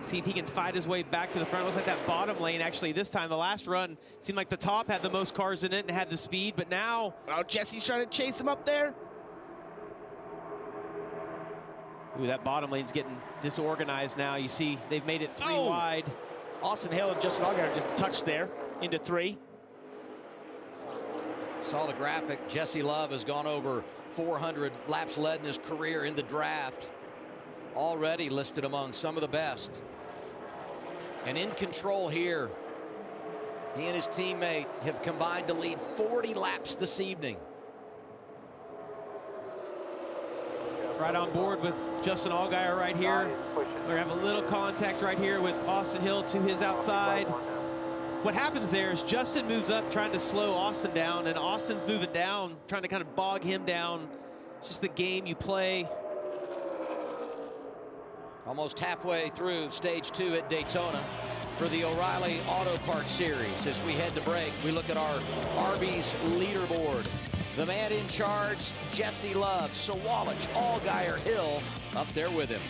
See if he can fight his way back to the front. Looks like that bottom lane, actually, this time, the last run, seemed like the top had the most cars in it and had the speed, but now... Oh, Jesse's trying to chase him up there. Ooh, that bottom lane's getting disorganized now. You see, they've made it 3 wide. Austin Hill and Justin Allgaier just touched there into 3. Saw the graphic. Jesse Love has gone over 400 laps led in his career in the draft. Already listed among some of the best. And in control here. He and his teammate have combined to lead 40 laps this evening. Right on board with Justin Allgaier right here. We're gonna have a little contact right here with Austin Hill to his outside. What happens there is Justin moves up trying to slow Austin down, and Austin's moving down, trying to kind of bog him down. It's just the game you play. Almost halfway through stage 2 at Daytona for the O'Reilly Auto Parts Series. As we head to break, we look at our Arby's leaderboard. The man in charge, Jesse Love, Sawalich, Allgaier, Hill up there with him.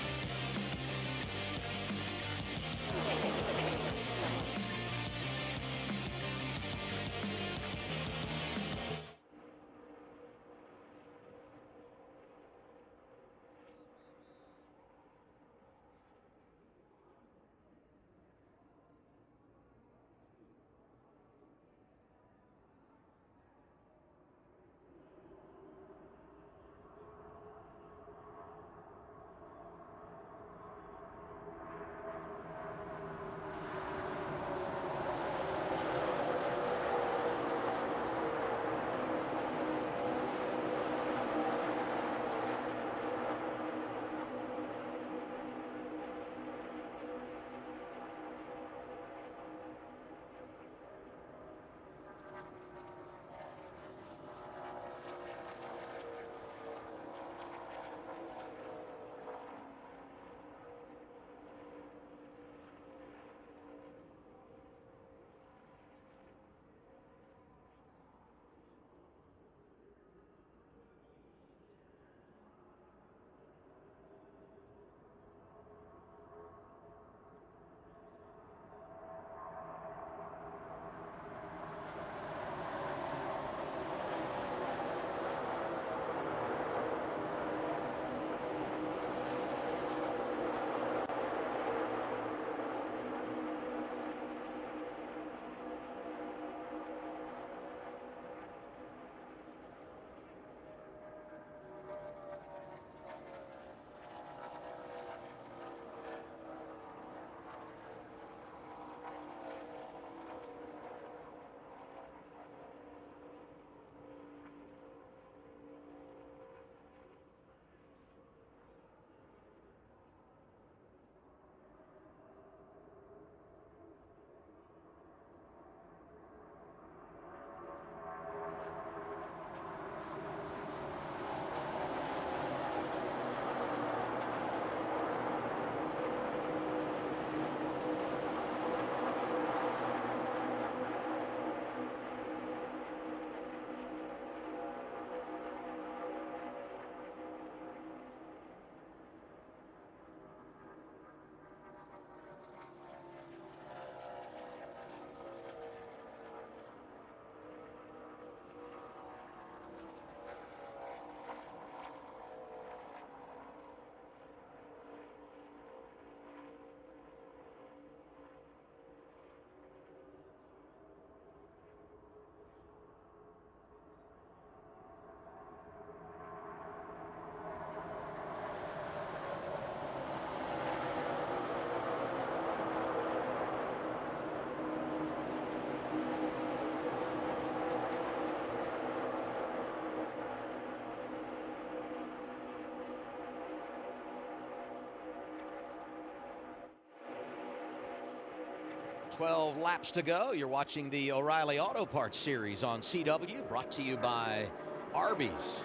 12 laps to go. You're watching the O'Reilly Auto Parts Series on CW, brought to you by Arby's.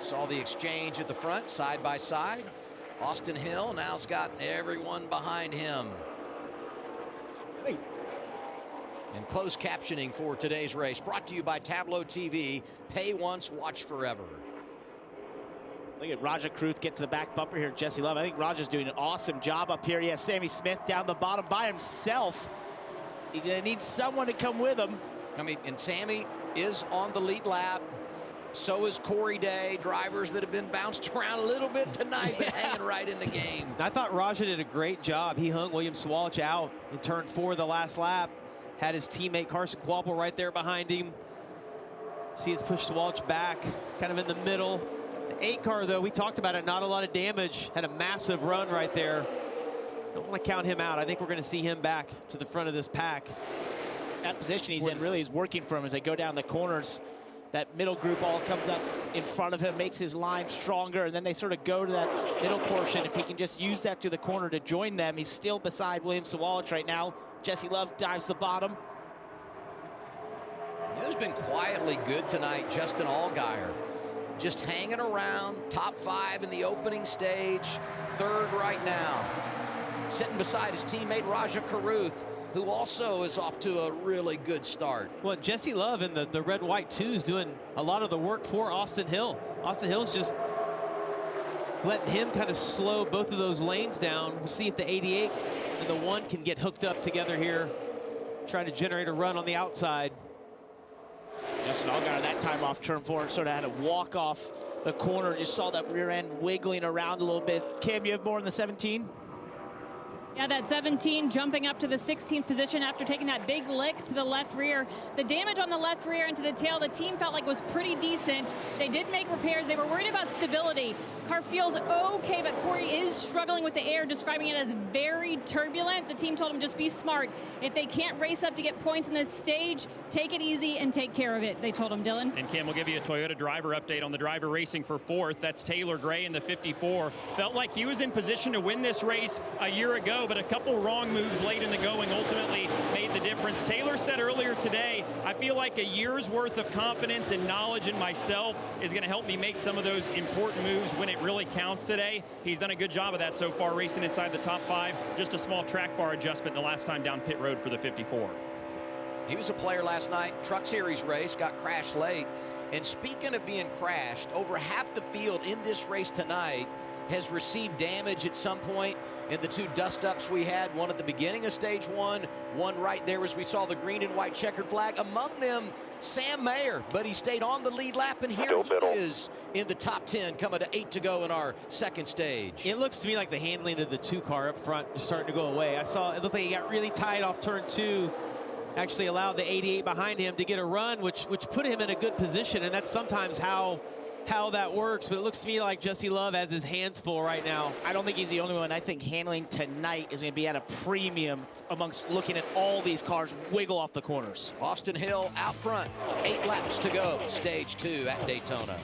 Saw the exchange at the front, side by side. Austin Hill now's got everyone behind him. And closed captioning for today's race, brought to you by Tableau TV. Pay once, watch forever. Look at Roger Cruth get to the back bumper here. Jesse Love. I think Roger's doing an awesome job up here. He has Sammy Smith down the bottom by himself. He's going to need someone to come with him. I mean, and Sammy is on the lead lap. So is Corey Day. Drivers that have been bounced around a little bit tonight, but hanging right in the game. I thought Raja did a great job. He hung William Swalich out in turn 4 the last lap. Had his teammate Carson Quapple right there behind him. See, it's pushed Swalich back, kind of in the middle. The 8 car, though, we talked about it, not a lot of damage. Had a massive run right there. Don't want to count him out. I think we're going to see him back to the front of this pack. That position he's in really is working for him as they go down the corners. That middle group all comes up in front of him, makes his line stronger, and then they sort of go to that middle portion. If he can just use that to the corner to join them, he's still beside William Swalich right now. Jesse Love dives the bottom. He's been quietly good tonight, Justin Allgaier. Just hanging around, top 5 in the opening stage, 3rd right now. Sitting beside his teammate Raja Caruth, who also is off to a really good start. Well, Jesse Love in the red, white 2 is doing a lot of the work for Austin Hill. Austin Hill's just letting him kind of slow both of those lanes down. We'll see if the 88 and the 1 can get hooked up together here. Try to generate a run on the outside. Justin Allgaier that time off turn 4 sort of had to walk off the corner. Just saw that rear end wiggling around a little bit. Cam, you have more in the 17? Yeah, that 17 jumping up to the 16th position after taking that big lick to the left rear. The damage on the left rear and to the tail, the team felt like was pretty decent. They did make repairs. They were worried about stability. Car feels okay, but Corey is struggling with the air, describing it as very turbulent. The team told him just be smart. If they can't race up to get points in this stage, take it easy and take care of it, they told him, Dylan. And Cam will give you a Toyota driver update on the driver racing for 4th. That's Taylor Gray in the 54. Felt like he was in position to win this race a year ago, but a couple wrong moves late in the going ultimately made the difference. Taylor said earlier today, I feel like a year's worth of confidence and knowledge in myself is going to help me make some of those important moves when it really counts today. He's done a good job of that so far, racing inside the top 5. Just a small track bar adjustment the last time down pit road for the 54. He was a player last night, Truck Series race, got crashed late. And speaking of being crashed, over half the field in this race tonight has received damage at some point in the 2 dust-ups we had, one at the beginning of stage 1, one right there as we saw the green and white checkered flag. Among them, Sam Mayer, but he stayed on the lead lap, and here he is in the top 10, coming to 8 to go in our 2nd stage. It looks to me like the handling of the 2 car up front is starting to go away. I saw it looked like he got really tight off turn 2, actually allowed the 88 behind him to get a run, which put him in a good position, and that's sometimes how that works, but it looks to me like Jesse Love has his hands full right now. I don't think he's the only one. I think handling tonight is going to be at a premium amongst looking at all these cars wiggle off the corners. Austin Hill out front, 8 laps to go, stage 2 at Daytona.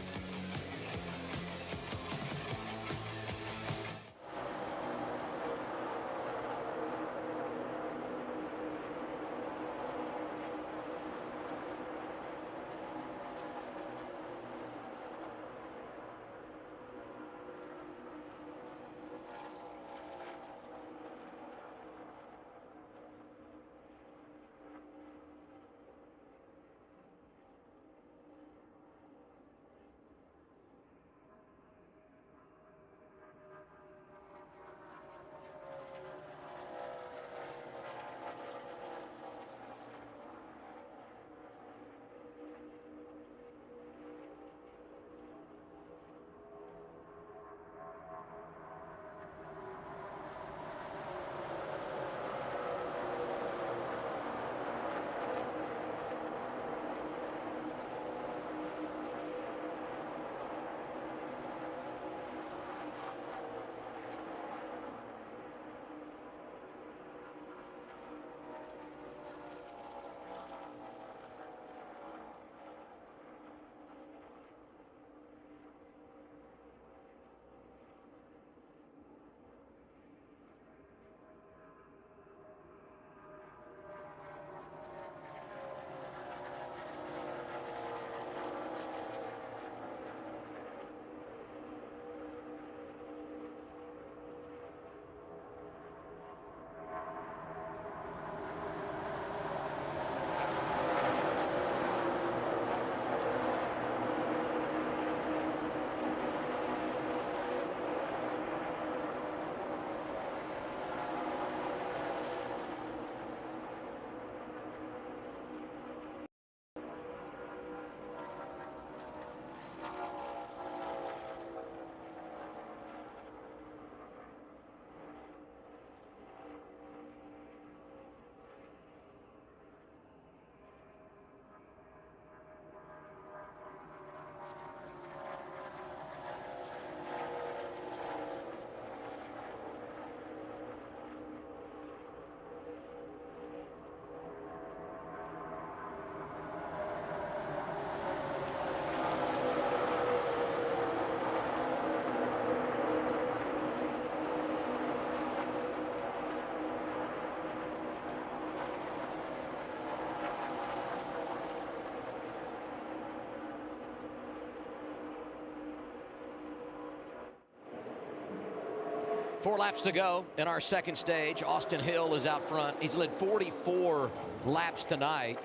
4 laps to go in our second stage. Austin Hill is out front. He's led 44 laps tonight,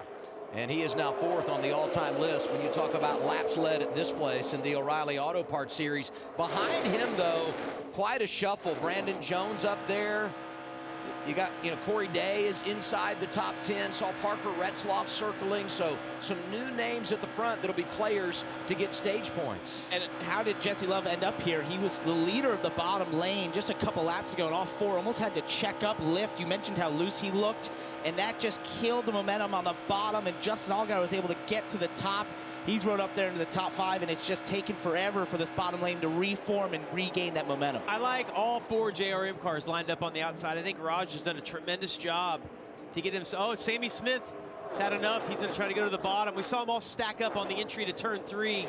and he is now 4th on the all-time list when you talk about laps led at this place in the O'Reilly Auto Parts Series. Behind him, though, quite a shuffle. Brandon Jones up there. You got, Corey Day is inside the top 10. Saw Parker Retzloff circling. So some new names at the front that'll be players to get stage points. And how did Jesse Love end up here? He was the leader of the bottom lane just a couple laps ago, and all 4 almost had to check up, lift. You mentioned how loose he looked, and that just killed the momentum on the bottom, and Justin Allgaier was able to get to the top. He's rode up there into the top 5, and it's just taken forever for this bottom lane to reform and regain that momentum. I like all 4 JRM cars lined up on the outside. I think Raj has done a tremendous job to get him. Oh, Sammy Smith has had enough. He's going to try to go to the bottom. We saw them all stack up on the entry to turn 3.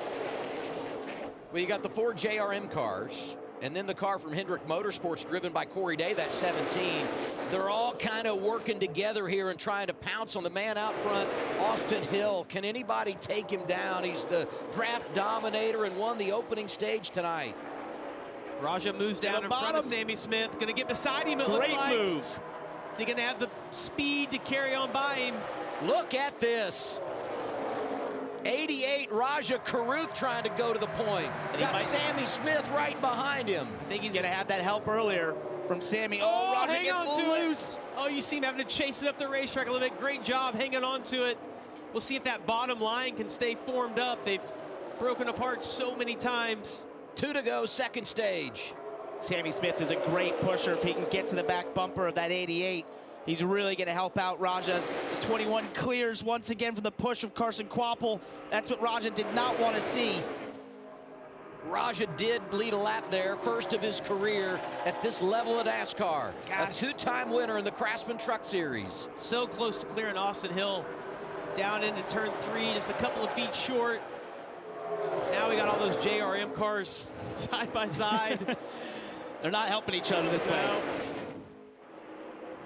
Well, you got the 4 JRM cars, and then the car from Hendrick Motorsports driven by Corey Day, that's 17. They're all kind of working together here and trying to pounce on the man out front, Austin Hill. Can anybody take him down? He's the draft dominator and won the opening stage tonight. Raja moves down in front of Sammy Smith. Going to get beside him, it looks like. Great move. Is he going to have the speed to carry on by him? Look at this. 88, Raja Caruth trying to go to the point. Got Sammy Smith right behind him. I think he's going to have that help earlier from Sammy. Oh, Raja gets loose. Oh, you see him having to chase it up the racetrack a little bit. Great job hanging on to it. We'll see if that bottom line can stay formed up. They've broken apart so many times. 2 to go, second stage. Sammy Smith is a great pusher. If he can get to the back bumper of that 88, he's really going to help out Raja. The 21 clears once again from the push of Carson Kvapil. That's what Raja did not want to see. Raja did lead a lap there, first of his career at this level of NASCAR. Gosh. A 2-time winner in the Craftsman Truck Series. So close to clearing Austin Hill down into turn 3, just a couple of feet short. Now we got all those JRM cars side by side. They're not helping each other this way.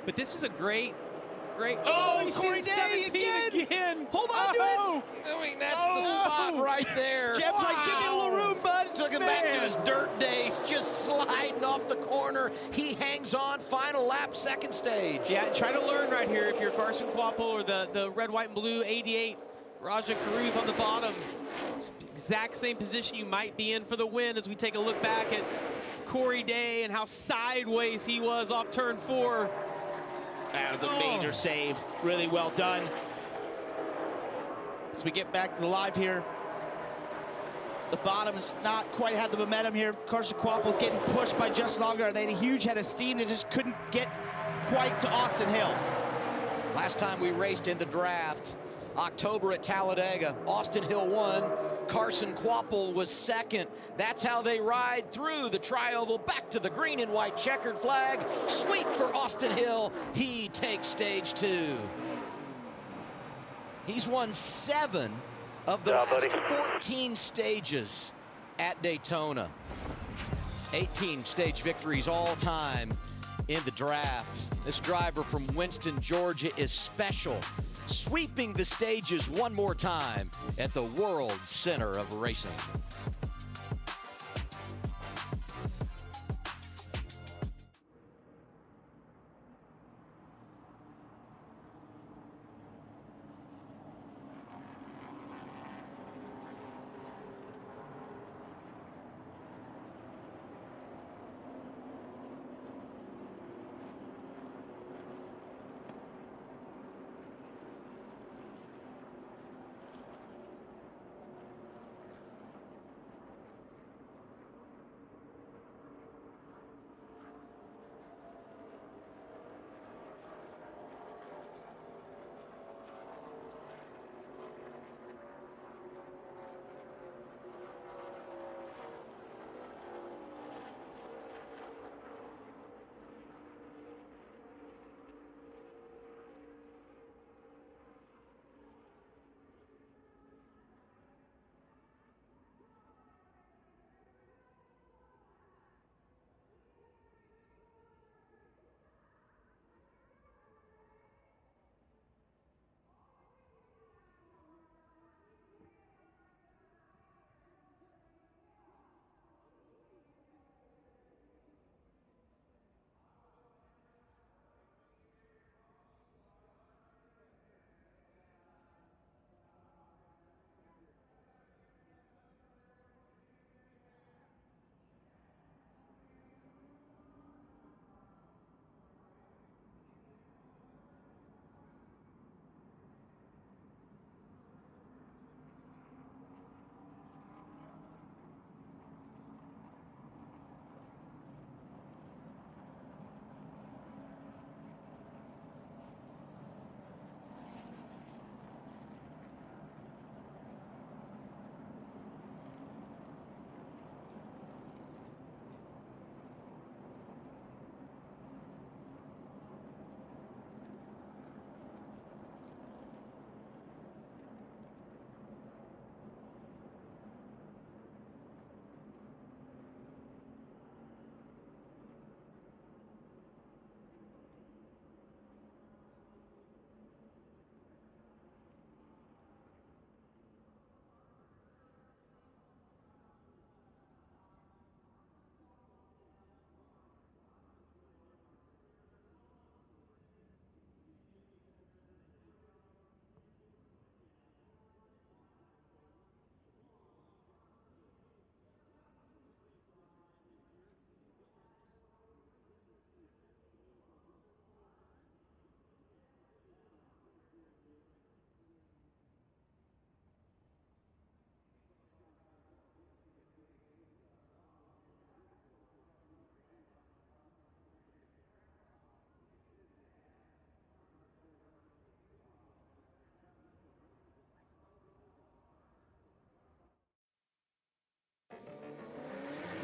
But this is a great. Oh, Corey Day again. Hold on to it. I mean, that's the spot right there. Jeff's like, give me a little room, bud. Took him back to his dirt days, just sliding off the corner. He hangs on, final lap, second stage. Yeah, try to learn right here if you're Carson Kvapil or the red, white, and blue 88. Raja Caruth on the bottom. It's exact same position you might be in for the win as we take a look back at Corey Day and how sideways he was off turn 4. That was a major save. Really well done. As we get back to the live here, the bottom's not quite had the momentum here. Carson Kvapil's getting pushed by Justin Allgaier. They had a huge head of steam that just couldn't get quite to Austin Hill. Last time we raced in the draft, October at Talladega, Austin Hill won. Carson Kvapil was second. That's how they ride through the tri-oval, back to the green and white checkered flag. Sweep for Austin Hill. He takes stage 2. He's won 7 of the last 14 stages at Daytona. 18 stage victories all time in the draft. This driver from Winston, Georgia is special, sweeping the stages one more time at the world center of racing.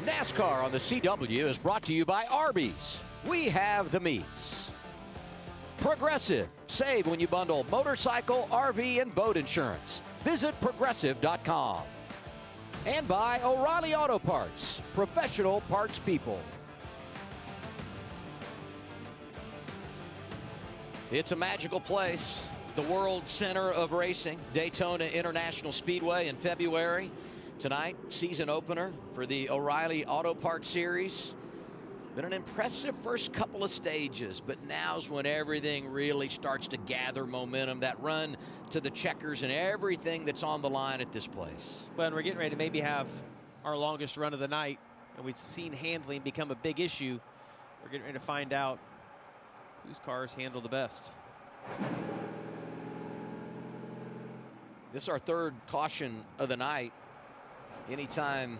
NASCAR on the CW is brought to you by Arby's. We have the meats. Progressive. Save when you bundle motorcycle, RV, and boat insurance. Visit progressive.com. And by O'Reilly Auto Parts. Professional parts people. It's a magical place. The world center of racing. Daytona International Speedway in February. Tonight, season opener for the O'Reilly Auto Parts Series. Been an impressive first couple of stages, but now's when everything really starts to gather momentum. That run to the checkers and everything that's on the line at this place. Well, and we're getting ready to maybe have our longest run of the night, and we've seen handling become a big issue. We're getting ready to find out whose cars handle the best. This is our third caution of the night. Anytime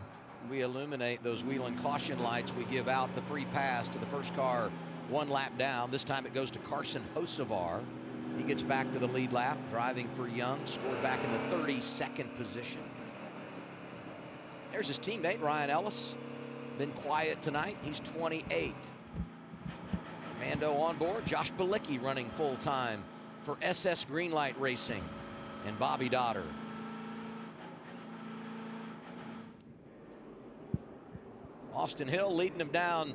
we illuminate those wheel-in caution lights, we give out the free pass to the first car one lap down. This time it goes to Carson Hocevar. He gets back to the lead lap, driving for Young, scored back in the 32nd position. There's his teammate, Ryan Ellis. Been quiet tonight. He's 28th. Mando on board. Josh Bilicki running full-time for SS Greenlight Racing and Bobby Dotter. Austin Hill leading him down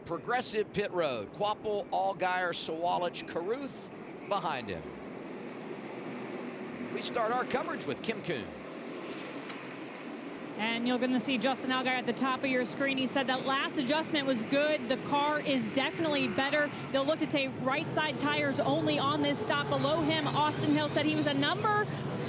Progressive Pit Road. Quapple, Allgaier, Sawalich, Carruth behind him. We start our coverage with Kim Kuhn. And you're going to see Justin Allgaier at the top of your screen. He said that last adjustment was good. The car is definitely better. They'll look to take right side tires only on this stop. Below him, Austin Hill said he was a number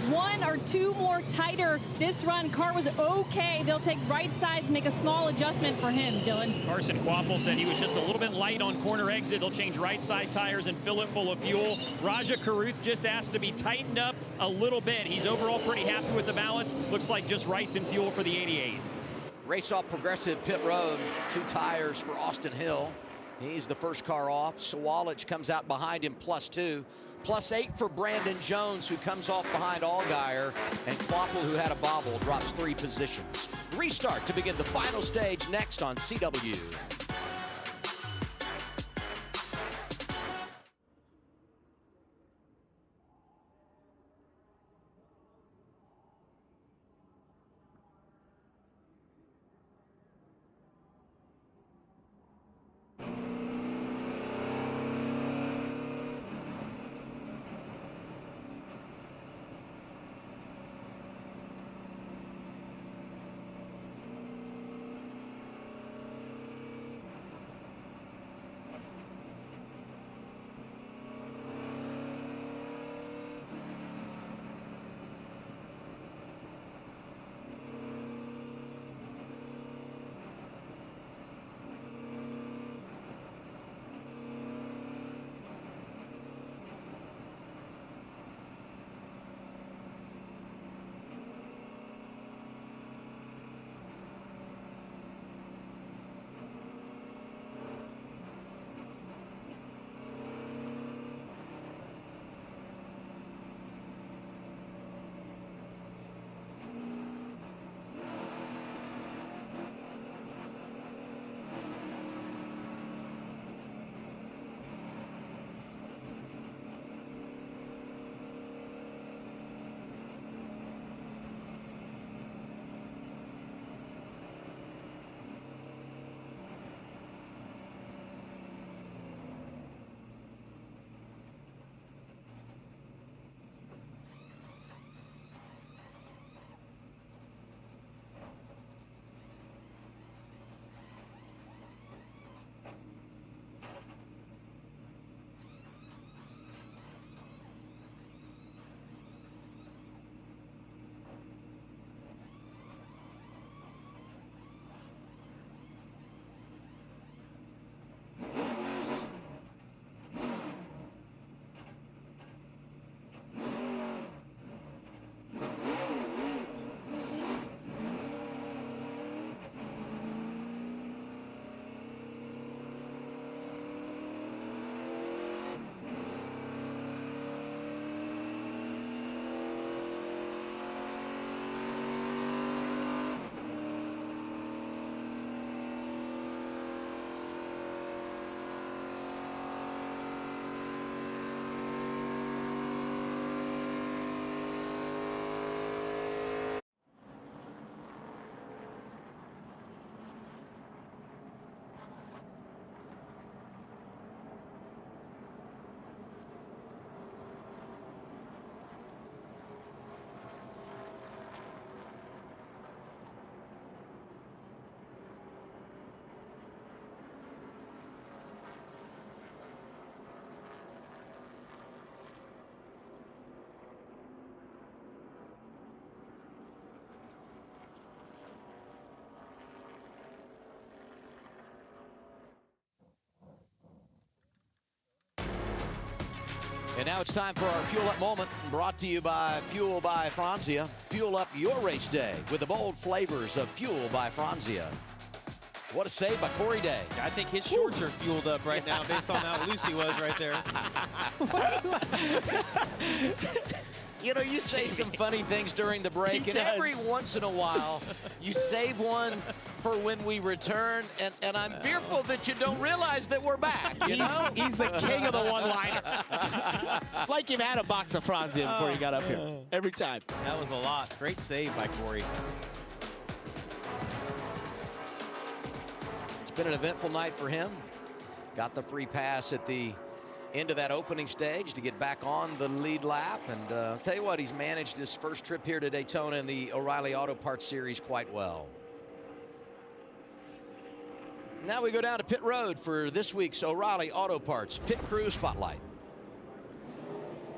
1 or 2 more tighter this run. Car was okay. They'll take right sides, make a small adjustment for him, Dylan. Carson Quapple said he was just a little bit light on corner exit. They'll change right side tires and fill it full of fuel. Raja Carruth just asked to be tightened up a little bit. He's overall pretty happy with the balance. Looks like just rights and fuel for the 88. Race off Progressive Pit Road. 2 tires for Austin Hill. He's the first car off. Sawalich comes out behind him, +2. +8 for Brandon Jones, who comes off behind Allgaier. And Quapple, who had a bobble, drops 3 positions. Restart to begin the final stage next on CW. And now it's time for our Fuel Up moment, brought to you by Fuel by Franzia. Fuel up your race day with the bold flavors of Fuel by Franzia. What a save by Corey Day. I think his shorts are fueled up right now based on how loose he was right there. You know, you say some funny things during the break, and every once in a while, you save one for when we return, and I'm fearful that you don't realize that we're back, you know? He's the king of the one-liner. It's like you've had a box of Franzia before you got up here. Every time. That was a lot. Great save by Corey. It's been an eventful night for him. Got the free pass at the end of that opening stage to get back on the lead lap. And I'll tell you what, he's managed his first trip here to Daytona in the O'Reilly Auto Parts Series quite well. Now we go down to pit road for this week's O'Reilly Auto Parts Pit Crew Spotlight.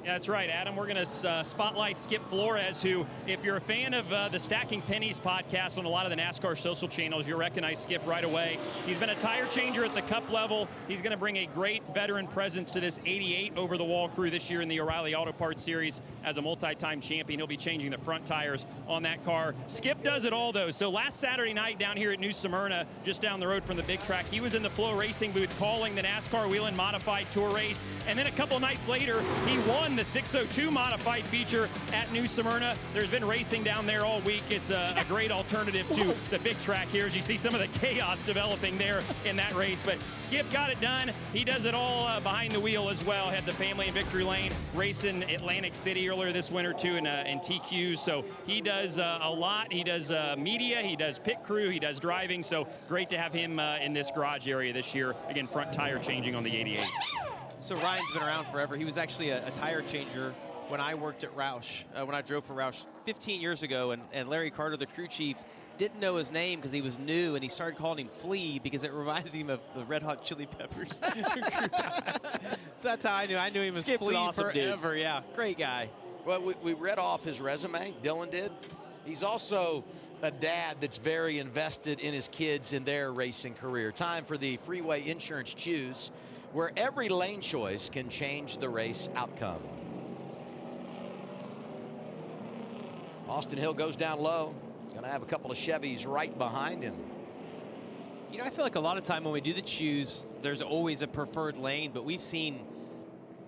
Yeah, that's right, Adam. We're going to spotlight Skip Flores, who, if you're a fan of the Stacking Pennies podcast on a lot of the NASCAR social channels, you'll recognize Skip right away. He's been a tire changer at the Cup level. He's going to bring a great veteran presence to this 88 over-the-wall crew this year in the O'Reilly Auto Parts Series. As a multi-time champion, he'll be changing the front tires on that car. Skip does it all, though. So last Saturday night down here at New Smyrna, just down the road from the big track, he was in the Flow Racing booth calling the NASCAR Whelen Modified Tour race. And then a couple nights later, he won the 602 modified feature at New Smyrna. There's been racing down there all week. It's a great alternative to the big track here, as you see some of the chaos developing there in that race. But Skip got it done. He does it all behind the wheel as well. Had the family in Victory Lane race in Atlantic City earlier this winter too in TQs. So he does a lot. He does media, he does pit crew, he does driving. So great to have him in this garage area this year. Again, front tire changing on the 88. So Ryan's been around forever. He was actually a tire changer when I worked at Roush, when I drove for Roush 15 years ago, and Larry Carter, the crew chief, didn't know his name because he was new, and he started calling him Flea because it reminded him of the Red Hot Chili Peppers. So that's how I knew him as Skip's Flea awesome forever. Dude. Yeah, great guy. Well, we read off his resume, Dylan did. He's also a dad that's very invested in his kids and their racing career. Time for the Freeway Insurance Choose, where every lane choice can change the race outcome. Austin Hill goes down low. Gonna have a couple of Chevys right behind him. You know, I feel like a lot of time when we do the choose, there's always a preferred lane, but we've seen,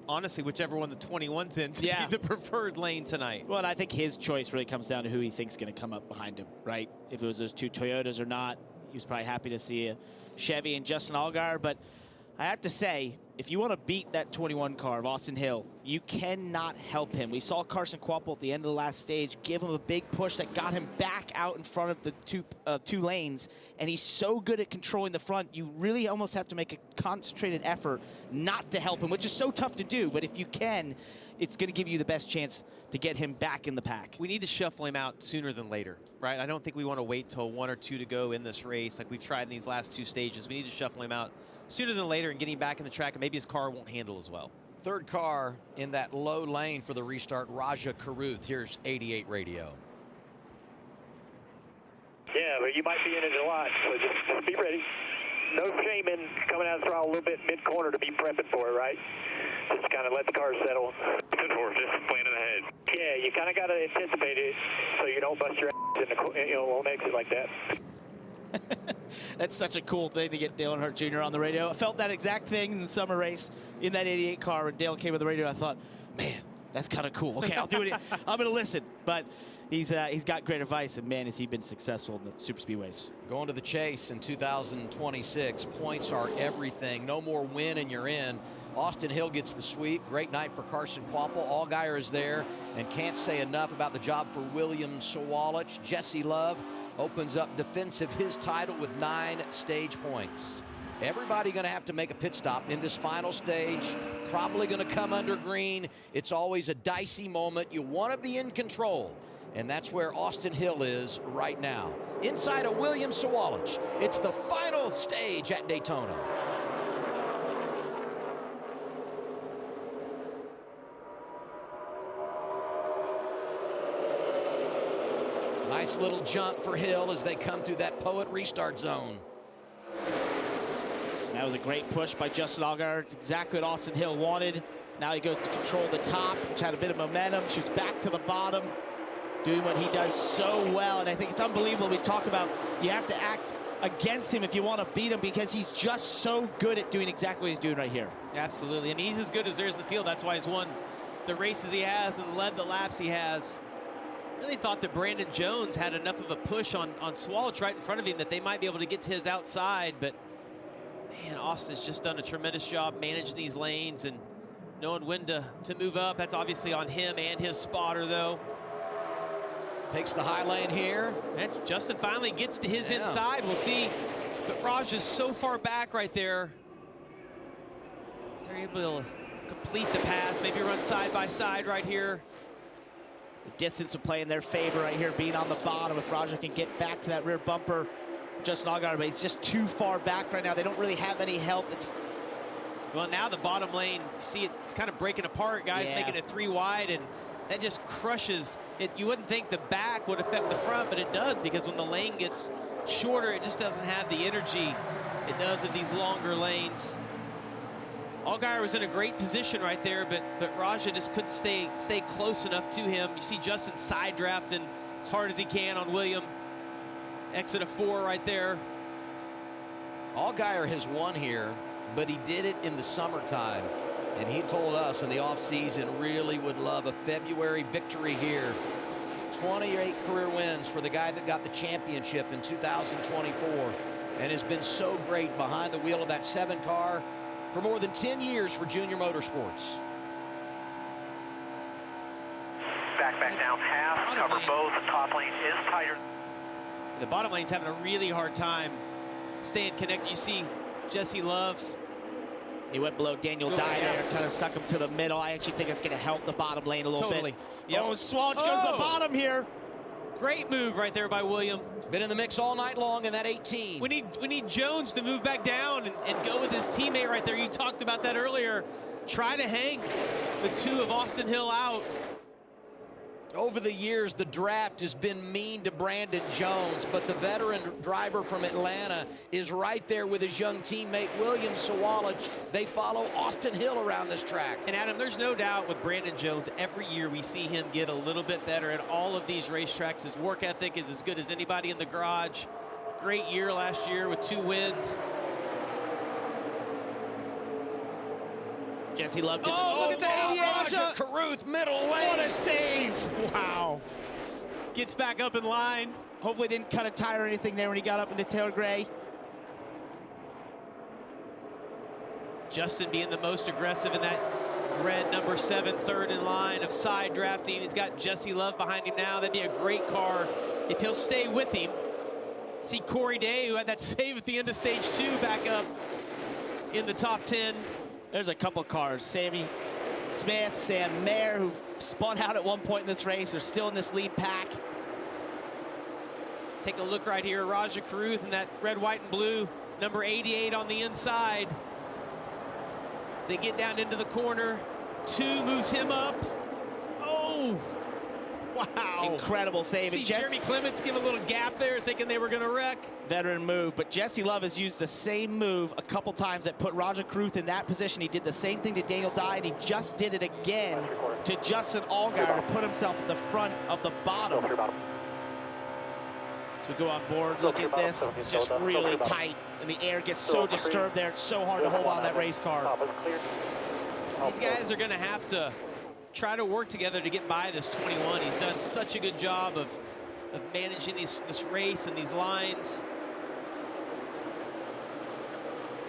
honestly, whichever one the 21's in to be the preferred lane tonight. Well, and I think his choice really comes down to who he thinks is going to come up behind him, right? If it was those two Toyotas or not, he was probably happy to see a Chevy and Justin Allgaier, but I have to say, if you want to beat that 21 car of Austin Hill, you cannot help him. We saw Carson Kvapil at the end of the last stage give him a big push that got him back out in front of the two lanes, and he's so good at controlling the front, you really almost have to make a concentrated effort not to help him, which is so tough to do, but if you can, it's going to give you the best chance to get him back in the pack. We need to shuffle him out sooner than later, right? I don't think we want to wait till 1 or 2 to go in this race like we've tried in these last 2 stages. We need to shuffle him out sooner than later and get him back in the track, and maybe his car won't handle as well. Third car in that low lane for the restart, Raja Karuth. Here's 88 radio. Yeah, but you might be in it a lot, so just be ready. No shame in coming out of the throttle a little bit mid-corner to be prepping for it, right? Just kind of let the car settle. Good horse, just planning ahead. Yeah, you kind of got to anticipate it so you don't bust your ass in the on exit like that. That's such a cool thing to get Dale Earnhardt Jr. on the radio. I felt that exact thing in the summer race in that 88 car when Dale came on the radio. I thought, man, that's kind of cool. Okay, I'll do it. I'm going to listen. But he's got great advice, and man, has he been successful in the super speedways. Going to the chase in 2026. Points are everything. No more win and you're in. Austin Hill gets the sweep. Great night for Carson Kvapil. Allgaier is there, and can't say enough about the job for William Sawalich. Jesse Love opens up defense of his title with 9 stage points. Everybody going to have to make a pit stop in this final stage. Probably going to come under green. It's always a dicey moment. You want to be in control, and that's where Austin Hill is right now. Inside of William Sawalich. It's the final stage at Daytona. Nice little jump for Hill as they come through that Poet restart zone. That was a great push by Justin Allgaier. It's exactly what Austin Hill wanted. Now he goes to control the top, which had a bit of momentum, shoots back to the bottom, doing what he does so well. And I think it's unbelievable. We talk about you have to act against him if you want to beat him, because he's just so good at doing exactly what he's doing right here. Absolutely. I mean, he's as good as there is in the field. That's why he's won the races he has and led the laps he has. Really thought that Brandon Jones had enough of a push on Swallow right in front of him that they might be able to get to his outside. But, man, Austin's just done a tremendous job managing these lanes and knowing when to move up. That's obviously on him and his spotter, though. Takes the high lane here. And Justin finally gets to his inside. We'll see. But Raj is so far back right there. If they're able to complete the pass, maybe run side by side right here. The distance will play in their favor right here, being on the bottom. If Raja can get back to that rear bumper, Justin Allgaier, but he's just too far back right now. They don't really have any help. Well, now the bottom lane, you see it's kind of breaking apart, guys, making it 3 wide, and that just crushes it. You wouldn't think the back would affect the front, but it does, because when the lane gets shorter, it just doesn't have the energy it does in these longer lanes. Allgaier was in a great position right there, but Raja just couldn't stay close enough to him. You see Justin side drafting as hard as he can on William. Exit of 4 right there. Allgaier has won here, but he did it in the summertime. And he told us in the offseason really would love a February victory here. 28 career wins for the guy that got the championship in 2024 and has been so great behind the wheel of that 7 car for more than 10 years for Junior Motorsports. Back down half, cover both. The top lane is tighter. The bottom lane's having a really hard time staying connected. You see Jesse Love. He went below Daniel Dye there, kind of stuck him to the middle. I actually think it's going to help the bottom lane a little bit. Yep. Oh, Swallow goes to the bottom here. Great move right there by William. Been in the mix all night long in that 18. We need Jones to move back down and go with his teammate right there. You talked about that earlier. Try to hang the 2 of Austin Hill out. Over the years, the draft has been mean to Brandon Jones, but the veteran driver from Atlanta is right there with his young teammate, William Sawalich. They follow Austin Hill around this track. And Adam, there's no doubt with Brandon Jones, every year we see him get a little bit better at all of these racetracks. His work ethic is as good as anybody in the garage. Great year last year with 2 wins. Jesse loved it. Oh, look at that 88. Raja Caruth, middle lane. What a save. Wow. Gets back up in line. Hopefully didn't cut a tire or anything there when he got up into Taylor Gray. Justin being the most aggressive in that red number 7, third in line of side drafting. He's got Jesse Love behind him now. That'd be a great car if he'll stay with him. See Corey Day, who had that save at the end of stage 2, back up in the top 10. There's a couple cars. Sammy Smith, Sam Mayer, who spun out at one point in this race, are still in this lead pack. Take a look right here. Raja Caruth in that red, white, and blue. Number 88 on the inside. As they get down into the corner, 2 moves him up. Oh, wow. Incredible save. See Jeremy Clements give a little gap there, thinking they were going to wreck. Veteran move, but Jesse Love has used the same move a couple times that put Raja Caruth in that position. He did the same thing to Daniel Dye, and he just did it again to Justin Allgaier to put himself at the front of the bottom. So we go on board, look at this. It's just really tight, and the air gets so disturbed there. It's so hard to hold on that race car. These guys are going to have to try to work together to get by this 21. He's done such a good job of managing this race and these lines.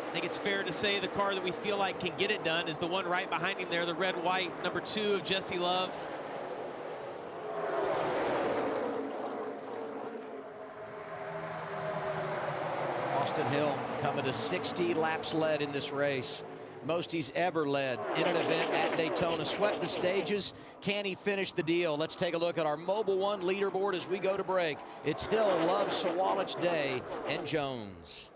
I think it's fair to say the car that we feel like can get it done is the one right behind him there, the red, white, number 2 of Jesse Love. Austin Hill coming to 60 laps led in this race. Most he's ever led in an event at Daytona. Swept the stages. Can he finish the deal? Let's take a look at our Mobil 1 leaderboard as we go to break. It's Hill, Love, Sawalich, Day, and Jones.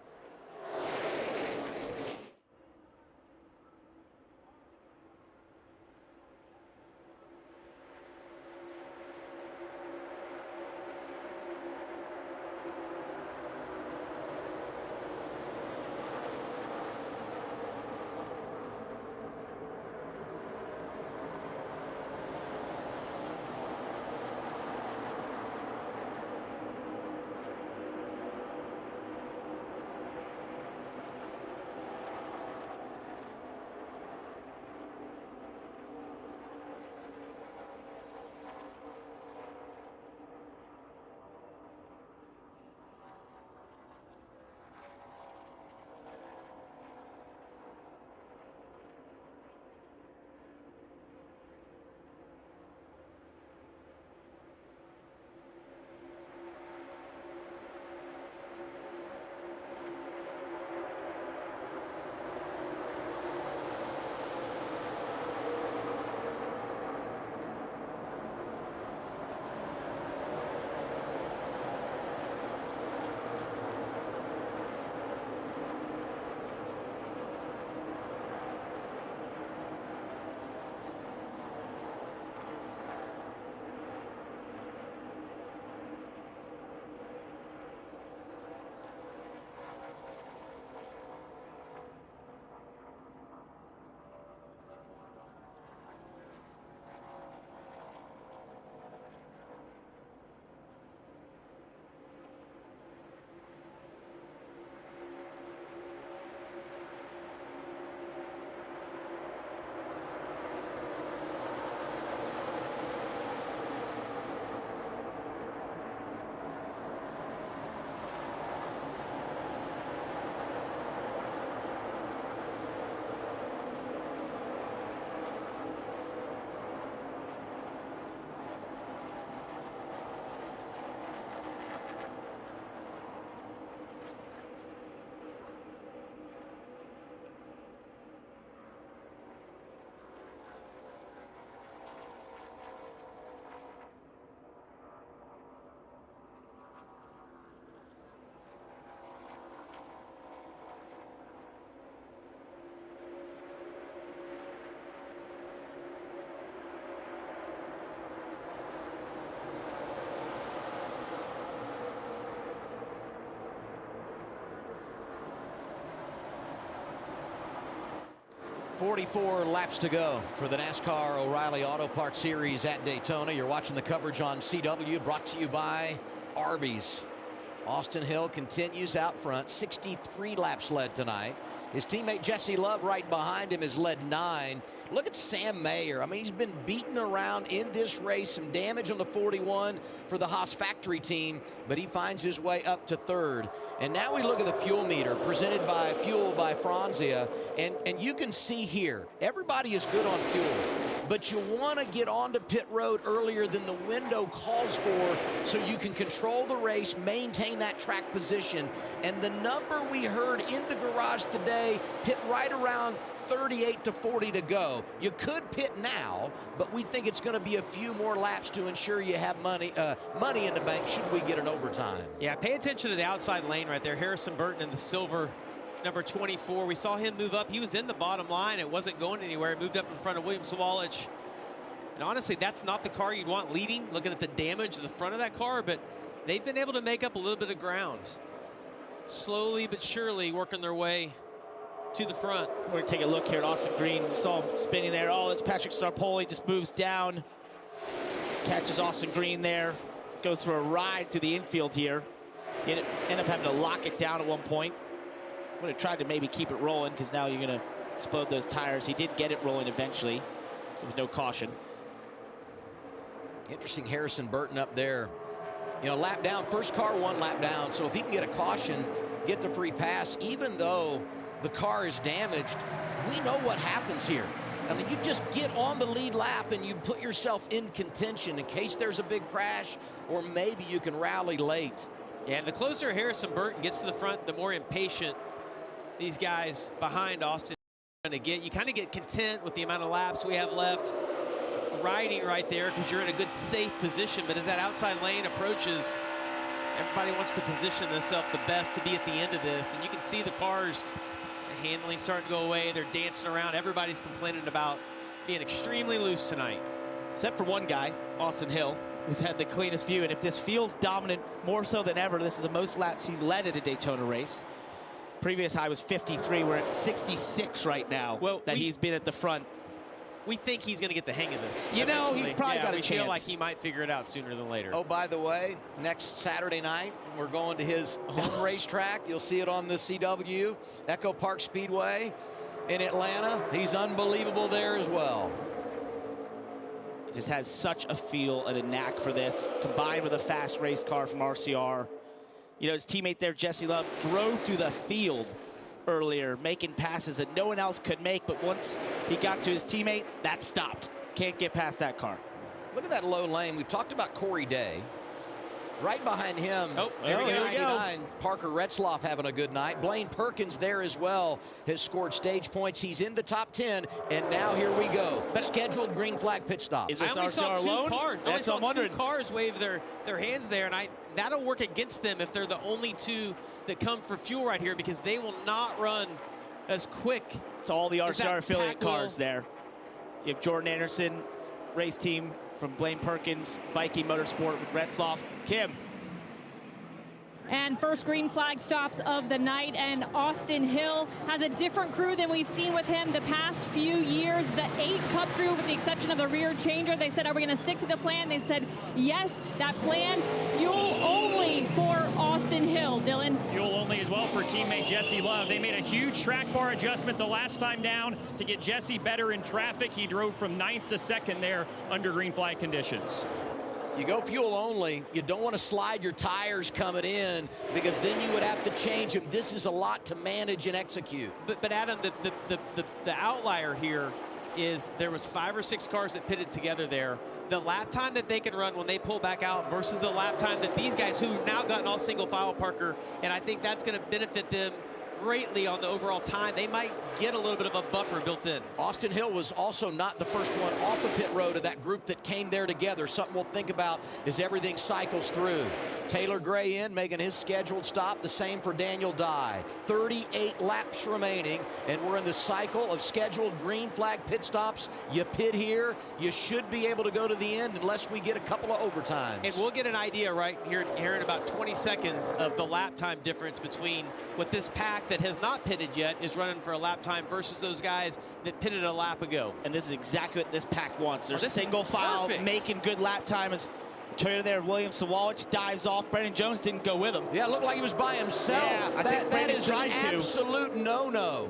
44 laps to go for the NASCAR O'Reilly Auto Parts Series at Daytona. You're watching the coverage on CW, brought to you by Arby's. Austin Hill continues out front, 63 laps led tonight. His teammate Jesse Love right behind him has led 9. Look at Sam Mayer. I mean, he's been beaten around in this race. Some damage on the 41 for the Haas factory team, but he finds his way up to 3rd. And now we look at the fuel meter presented by Fuel by Franzia, and you can see here, everybody is good on fuel, but you want to get onto pit road earlier than the window calls for so you can control the race, maintain that track position. And the number we heard in the garage today, pit right around 38 to 40 to go. You could pit now, but we think it's going to be a few more laps to ensure you have money in the bank should we get an overtime. Yeah, pay attention to the outside lane right there. Harrison Burton in the silver, number 24. We saw him move up. He was in the bottom line. It wasn't going anywhere. It moved up in front of William Sawalich. And honestly, that's not the car you'd want leading, looking at the damage to the front of that car, but they've been able to make up a little bit of ground. Slowly but surely working their way to the front. We're going to take a look here at Austin Green. We saw him spinning there. Oh, it's Patrick Starpoli. Just moves down, catches Austin Green there, goes for a ride to the infield here. He ended up having to lock it down at one point. Would have tried to maybe keep it rolling because now you're going to explode those tires. He did get it rolling eventually, so there was no caution. Interesting, Harrison Burton up there. You know, lap down, first car 1 lap down, so if he can get a caution, get the free pass, even though the car is damaged, we know what happens here. I mean, you just get on the lead lap and you put yourself in contention in case there's a big crash or maybe you can rally late. Yeah, and the closer Harrison Burton gets to the front, the more impatient these guys behind Austin are going to get. You kind of get content with the amount of laps we have left riding right there because you're in a good, safe position. But as that outside lane approaches, everybody wants to position themselves the best to be at the end of this. And you can see the cars, the handling starting to go away. They're dancing around. Everybody's complaining about being extremely loose tonight. Except for one guy, Austin Hill, who's had the cleanest view. And if this feels dominant more so than ever, this is the most laps he's led at a Daytona race. Previous high was 53. We're at 66 right now. Well, he's been at the front. We think he's going to get the hang of this. You know, he's probably got a we chance. feel like he might figure it out sooner than later. Oh, by the way, next Saturday night, we're going to his home racetrack. You'll see it on the CW, Echo Park Speedway in Atlanta. He's unbelievable there as well. He just has such a feel and a knack for this, combined with a fast race car from RCR. You know, his teammate there, Jesse Love, drove through the field earlier, making passes that no one else could make, but once he got to his teammate, that stopped. Can't get past that car. Look at that low lane. We've talked about Corey Day. Right behind him, there we go. 99, Parker Retzloff having a good night. Blaine Perkins there as well has scored stage points. He's in the top 10, and now here we go. Scheduled green flag pit stop. Is this I only saw RCR alone? cars. I only That's saw what I'm wondering. 2 cars wave their hands there, and that'll work against them if they're the only 2 that come for fuel right here because they will not run as quick. It's all the RCR affiliate pack cars there. You have Jordan Anderson, race team from Blaine Perkins, Viking Motorsport with Retzloff. Kim. And first green flag stops of the night, and Austin Hill has a different crew than we've seen with him the past few years. The 8 Cup crew, with the exception of the rear changer, they said, are we going to stick to the plan? They said, yes, that plan, fuel only for Austin Hill. Dylan? Fuel only as well for teammate Jesse Love. They made a huge track bar adjustment the last time down to get Jesse better in traffic. He drove from 9th to 2nd there under green flag conditions. You go fuel only, you don't want to slide your tires coming in because then you would have to change them. This is a lot to manage and execute. But Adam, the outlier here is there was 5 or 6 cars that pitted together there. The lap time that they can run when they pull back out versus the lap time that these guys who've now gotten all single file, Parker, and I think that's going to benefit them greatly on the overall time. They might get a little bit of a buffer built in. Austin Hill was also not the first one off the pit road of that group that came there together. Something we'll think about as everything cycles through. Taylor Gray in, making his scheduled stop. The same for Daniel Dye. 38 laps remaining, and we're in the cycle of scheduled green flag pit stops. You pit here, you should be able to go to the end unless we get a couple of overtimes. And we'll get an idea right here in about 20 seconds of the lap time difference between what this pack that has not pitted yet is running for a lap time versus those guys that pitted a lap ago. And this is exactly what this pack wants. They're this single file, perfect. making good lap time. As Toyota there, William Sawalwich dives off. Brendan Jones didn't go with him. Yeah, it looked like he was by himself. Yeah, I think that Brandon is an tried to. absolute no-no.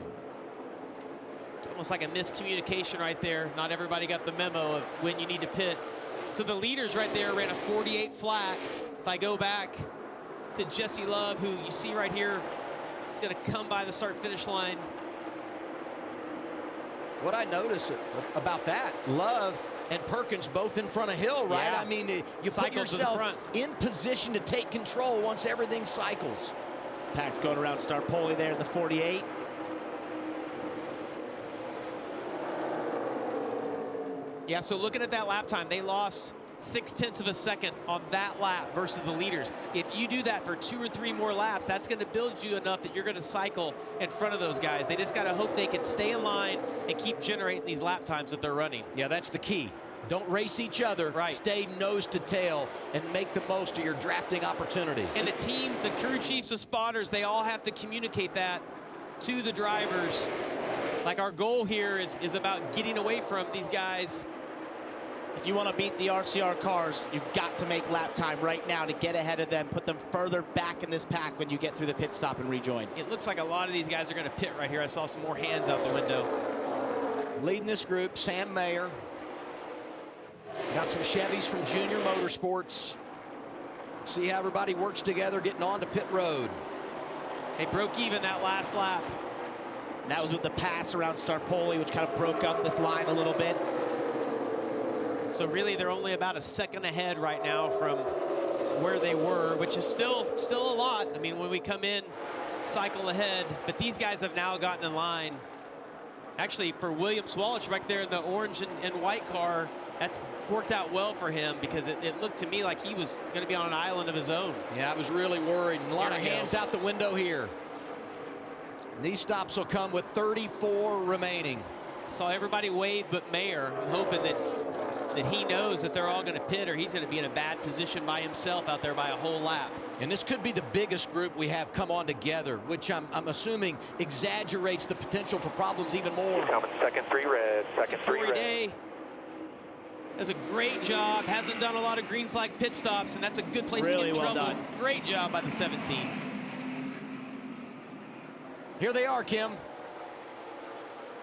It's almost like a miscommunication right there. Not everybody got the memo of when you need to pit. So the leaders right there ran a 48 flat. If I go back to Jesse Love, who you see right here, is going to come by the start-finish line. What I notice about that, Love and Perkins both in front of Hill, right? Yeah. I mean, you put Cycles to the yourself front. in position to take control once everything cycles. This pack's going around Starpoli there in the 48. Yeah, so looking at that lap time, they lost 0.6 of a second on that lap versus the leaders. If you do that for 2 or 3 more laps, that's going to build you enough that you're going to cycle in front of those guys. They just got to hope they can stay in line and keep generating these lap times that they're running. Yeah, that's the key. Don't race each other. Right. Stay nose to tail and make the most of your drafting opportunity. And the team, the crew chiefs, the spotters, they all have to communicate that to the drivers. Like, our goal here is about getting away from these guys. If you want to beat the RCR cars, you've got to make lap time right now to get ahead of them, put them further back in this pack when you get through the pit stop and rejoin. It looks like a lot of these guys are going to pit right here. I saw some more hands out the window. Leading this group, Sam Mayer. Got some Chevys from Junior Motorsports. See how everybody works together getting on to pit road. They broke even that last lap. And that was with the pass around Starpoli, which kind of broke up this line a little bit. So really, they're only about a second ahead right now from where they were, which is still a lot. I mean, when we come in, cycle ahead, but these guys have now gotten in line. Actually, for William Sawalwich right there in the orange and white car, that's worked out well for him because it looked to me like he was going to be on an island of his own. Yeah, I was really worried. A lot of Here we go. hands out the window here. And these stops will come with 34 remaining. Saw everybody wave but Mayer. I'm hoping that he knows that they're all going to pit or he's going to be in a bad position by himself out there by a whole lap. And this could be the biggest group we have come on together, which I'm assuming exaggerates the potential for problems even more. Coming second 3 red, second 3 Corey red. Day does a great job, hasn't done a lot of green flag pit stops, and that's a good place to Really get in well trouble. done. Great job by the 17. Here they are, Kim.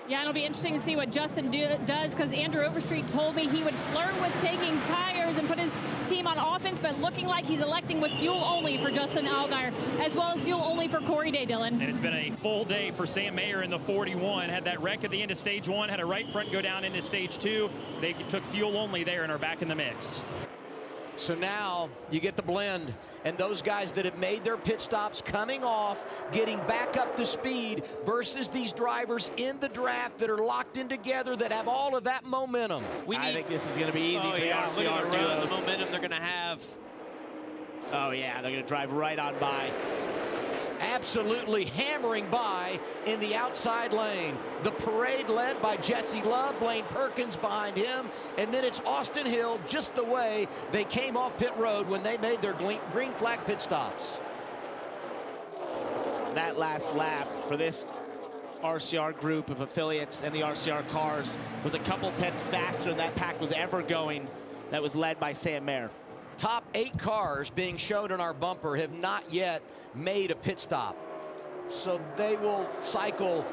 Yeah, it'll be interesting to see what Justin does because Andrew Overstreet told me he would flirt with taking tires and put his team on offense, but looking like he's electing with fuel only for Justin Allgaier, as well as fuel only for Corey Day, Dylan. And it's been a full day for Sam Mayer in the 41. Had that wreck at the end of stage 1, had a right front go down into stage 2. They took fuel only there and are back in the mix. So now you get the blend, and those guys that have made their pit stops coming off, getting back up to speed versus these drivers in the draft that are locked in together that have all of that momentum. I think this is going to be easy for the look at RCR the run, duos. the momentum they're going to have. Oh, yeah, they're going to drive right on by. Absolutely hammering by in the outside lane. The parade led by Jesse Love, Blaine Perkins behind him, and then it's Austin Hill just the way they came off pit road when they made their green flag pit stops. That last lap for this RCR group of affiliates and the RCR cars was a couple tenths faster than that pack was ever going. That was led by Sam Mayer. Top 8 cars being showed in our bumper have not yet made a pit stop. So they will cycle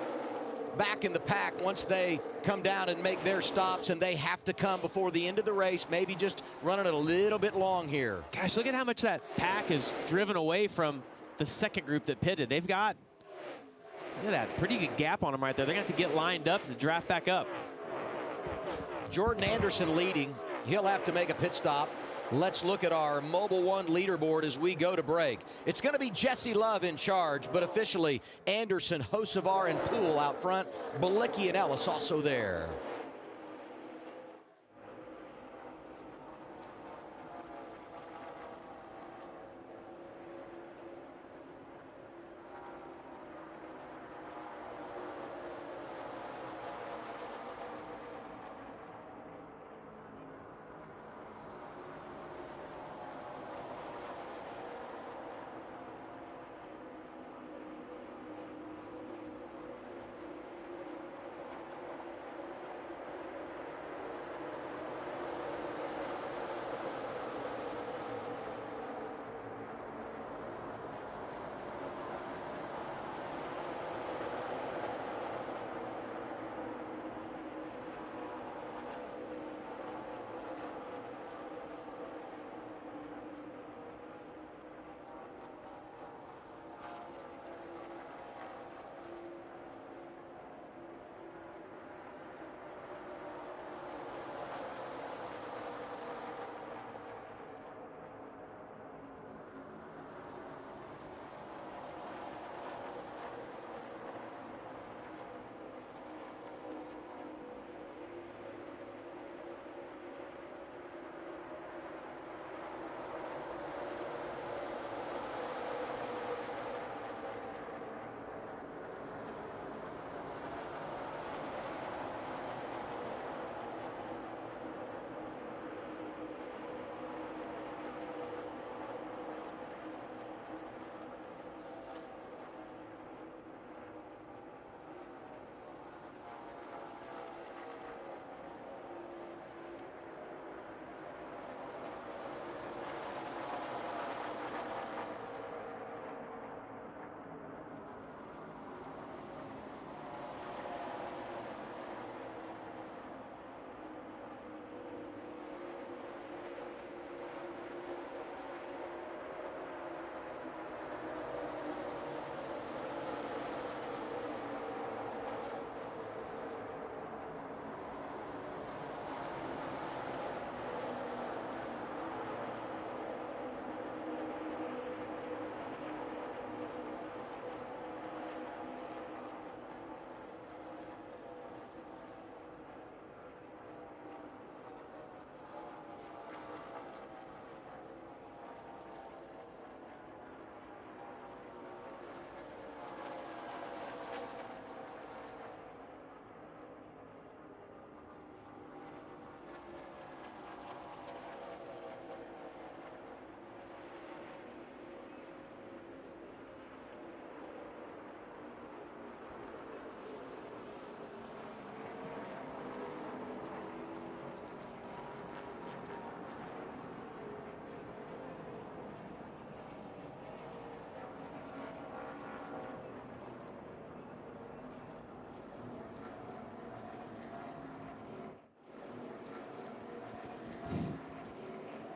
back in the pack once they come down and make their stops, and they have to come before the end of the race, maybe just running it a little bit long here. Gosh, look at how much that pack is driven away from the second group that pitted. They've got, look at that, pretty good gap on them right there. They're going to have to get lined up to draft back up. Jordan Anderson leading. He'll have to make a pit stop. Let's look at our Mobil 1 leaderboard as we go to break. It's going to be Jesse Love in charge, but officially Anderson, Hocevar, and Poole out front. Balicki and Ellis also there.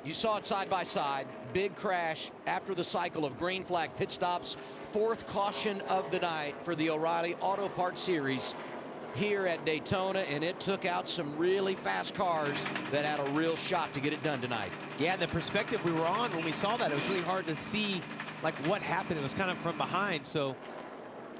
You saw it side by side. Big crash after the cycle of green flag pit stops. 4th caution of the night for the O'Reilly Auto Parts Series here at Daytona, and it took out some really fast cars that had a real shot to get it done tonight. Yeah, and the perspective we were on when we saw that, it was really hard to see like what happened. It was kind of from behind, so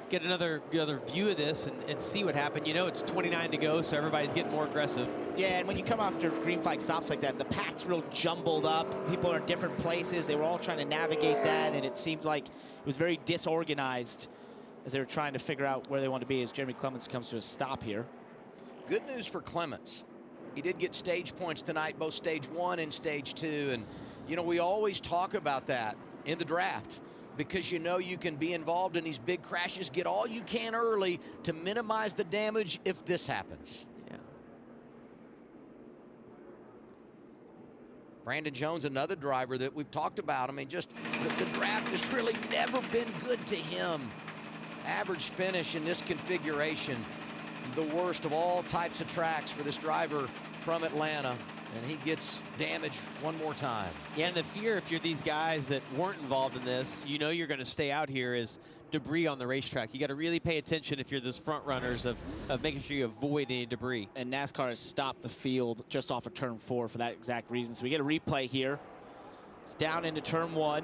get another view of this and see what happened. You know, it's 29 to go, so everybody's getting more aggressive. Yeah, and when you come after green flag stops like that, the pack's real jumbled up. People are in different places. They were all trying to navigate that, and it seemed like it was very disorganized as they were trying to figure out where they want to be as Jeremy Clements comes to a stop here. Good news for Clements. He did get stage points tonight, both stage 1 and stage 2. And, you know, we always talk about that in the draft, because you know you can be involved in these big crashes, get all you can early to minimize the damage if this happens. Yeah. Brandon Jones, another driver that we've talked about. I mean, just the draft has really never been good to him. Average finish in this configuration, the worst of all types of tracks for this driver from Atlanta. And he gets damaged one more time. Yeah, and the fear, if you're these guys that weren't involved in this, you know you're going to stay out here, is debris on the racetrack. You got to really pay attention if you're those front runners of making sure you avoid any debris. And NASCAR has stopped the field just off of turn 4 for that exact reason. So we get a replay here. It's down into turn 1.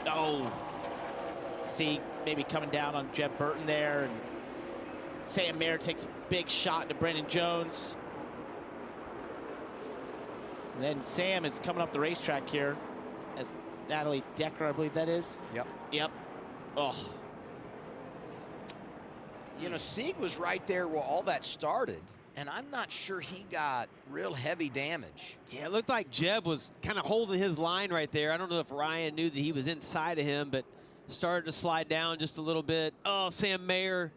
Oh. See, maybe coming down on Jeb Burton there. And Sam Mayer takes a big shot into Brandon Jones. And then Sam is coming up the racetrack here as Natalie Decker, I believe that is. Yep. Oh. You know, Sieg was right there where all that started, and I'm not sure he got real heavy damage. Yeah, it looked like Jeb was kind of holding his line right there. I don't know if Ryan knew that he was inside of him, but started to slide down just a little bit. Oh, Sam Mayer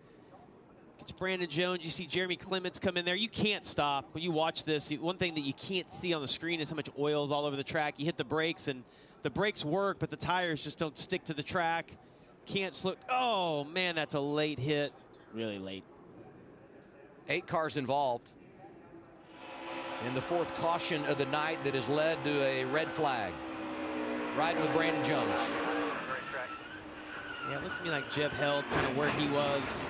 gets Brandon Jones. You see Jeremy Clements come in there. You can't stop. When you watch this, one thing that you can't see on the screen is how much oil is all over the track. You hit the brakes, and the brakes work, but the tires just don't stick to the track. Can't slow. Oh, man, that's a late hit. Really late. 8 cars involved in the 4th caution of the night that has led to a red flag. Riding with Brandon Jones. Yeah, it looks to me like Jeb held kind of where he was.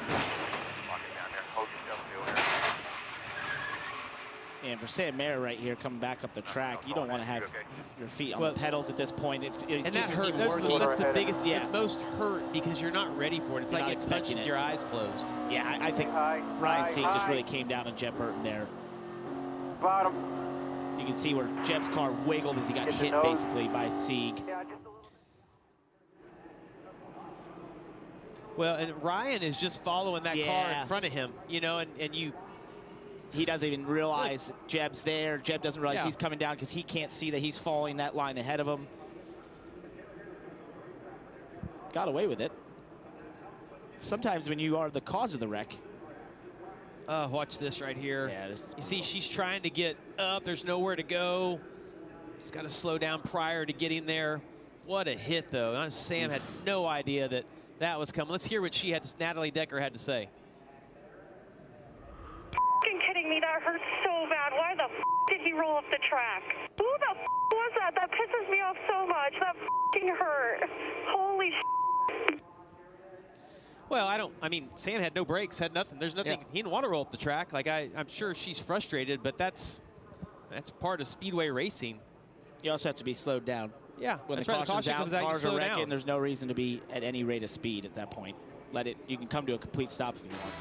And for Sam Mayer right here coming back up the track, you don't want to have your feet on the pedals at this point. And that hurt. That's the biggest, the most hurt, because you're not ready for it. It's like getting punched with your eyes closed. Yeah, I think Ryan Sieg just really came down on Jeb Burton there. Bottom. You can see where Jeb's car wiggled as he got hit basically by Sieg. Well, and Ryan is just following that car in front of him, you know, and you... He doesn't even realize Jeb's there. Jeb doesn't realize he's coming down because he can't see that he's following that line ahead of him. Got away with it. Sometimes when you are the cause of the wreck. Watch this right here. Yeah, this is you see, she's trying to get up. There's nowhere to go. She's got to slow down prior to getting there. What a hit, though. Sam had no idea that that was coming. Let's hear what Natalie Decker had to say. Kidding me, that hurts so bad. Why the did he roll up the track? Who the was that? That pisses me off so much. That hurt. Holy Well, I mean, Sam had no brakes, had nothing. There's nothing. He didn't want to roll up the track. Like, I'm sure she's frustrated, but that's part of Speedway racing. You also have to be slowed down. Yeah, when the caution comes out, cars are wrecking, there's no reason to be at any rate of speed at that point. You can come to a complete stop if you want.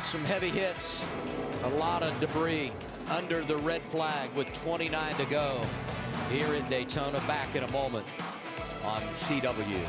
Some heavy hits, a lot of debris under the red flag with 29 to go here at Daytona. Back in a moment on CW.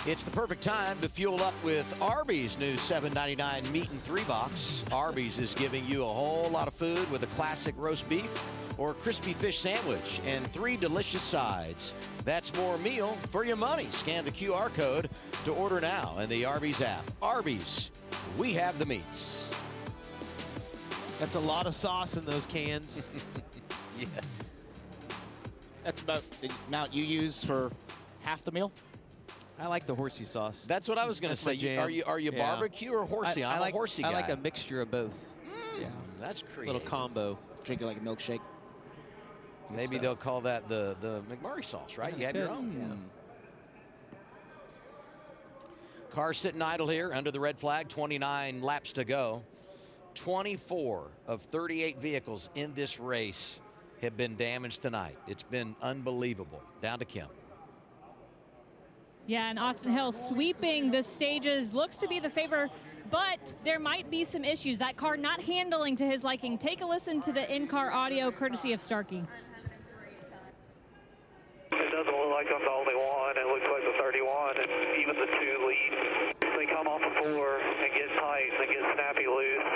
It's the perfect time to fuel up with Arby's new $7.99 meat and 3 box. Arby's is giving you a whole lot of food with a classic roast beef or crispy fish sandwich and 3 delicious sides. That's more meal for your money. Scan the QR code to order now in the Arby's app. Arby's, we have the meats. That's a lot of sauce in those cans. Yes. That's about the amount you use for half the meal. I like the horsey sauce. That's what I was going to say. Are you Yeah. barbecue or horsey? I'm a horsey guy. I like a mixture of both. Yeah, that's creative. Little combo. Drink it like a milkshake. Maybe they'll call that the McMurray sauce, right? You have your own. Yeah. Car sitting idle here under the red flag, 29 laps to go. 24 of 38 vehicles in this race have been damaged tonight. It's been unbelievable. Down to Kim. Yeah, and Austin Hill sweeping the stages, looks to be the favor, but there might be some issues. That car not handling to his liking. Take a listen to the in-car audio courtesy of Starkey. It doesn't look like I'm the only one. It looks like the 31 and even the 2 lead. They come off the 4 and get tight and get snappy loose.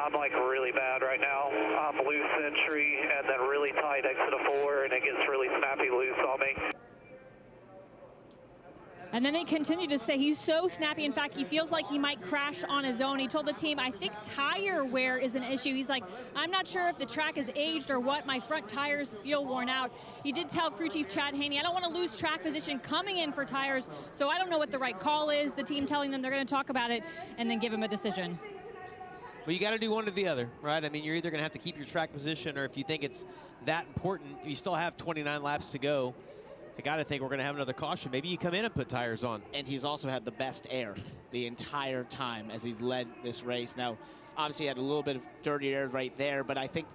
I'm like really bad right now. I'm loose entry and then really tight exit of 4 and it gets really snappy loose on me. And then he continued to say he's so snappy. In fact, he feels like he might crash on his own. He told the team, I think tire wear is an issue. He's like, I'm not sure if the track is aged or what. My front tires feel worn out. He did tell crew chief Chad Haney, I don't want to lose track position coming in for tires, so I don't know what the right call is. The team telling them they're going to talk about it and then give him a decision. Well, you got to do one or the other, right? I mean, you're either going to have to keep your track position, or if you think it's that important, you still have 29 laps to go. I got to think we're going to have another caution. Maybe you come in and put tires on. And he's also had the best air the entire time as he's led this race. Now, obviously, he had a little bit of dirty air right there, but I think